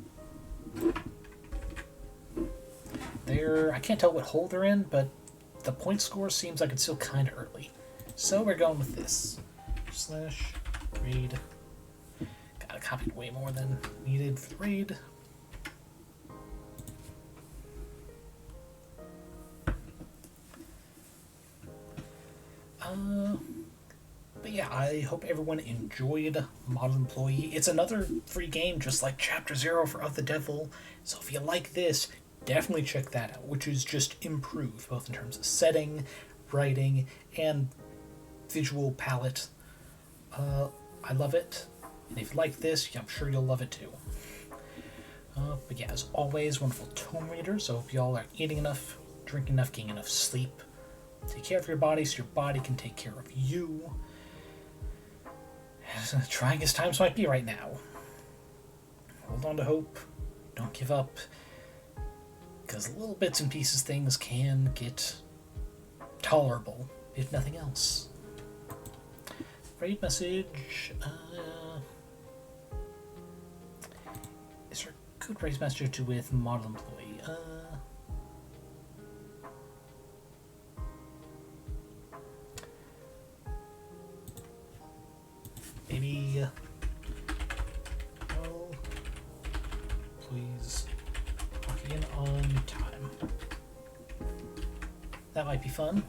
S1: I can't tell what hole they're in, but the point score seems like it's still kind of early. So we're going with this. / raid. Gotta copy way more than needed for the raid. But yeah, I hope everyone enjoyed Model Employee. It's another free game, just like Chapter 0 for Of the Devil. So if you like this, definitely check that out, which is just improved, both in terms of setting, writing, and visual palette. I love it. And if you like this, I'm sure you'll love it too. But yeah, as always, wonderful Tomb Raider. So if y'all are eating enough, drinking enough, getting enough sleep, take care of your body so your body can take care of you. As trying as times might be right now, hold on to hope. Don't give up. Because little bits and pieces things can get tolerable, if nothing else. Raid message. Is there a good raid message to with Model Employee? Maybe. Oh, please clock in on time. That might be fun.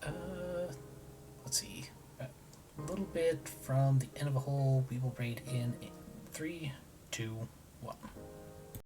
S1: Let's see. A little bit from the end of a hole. We will raid in 3, 2, 1.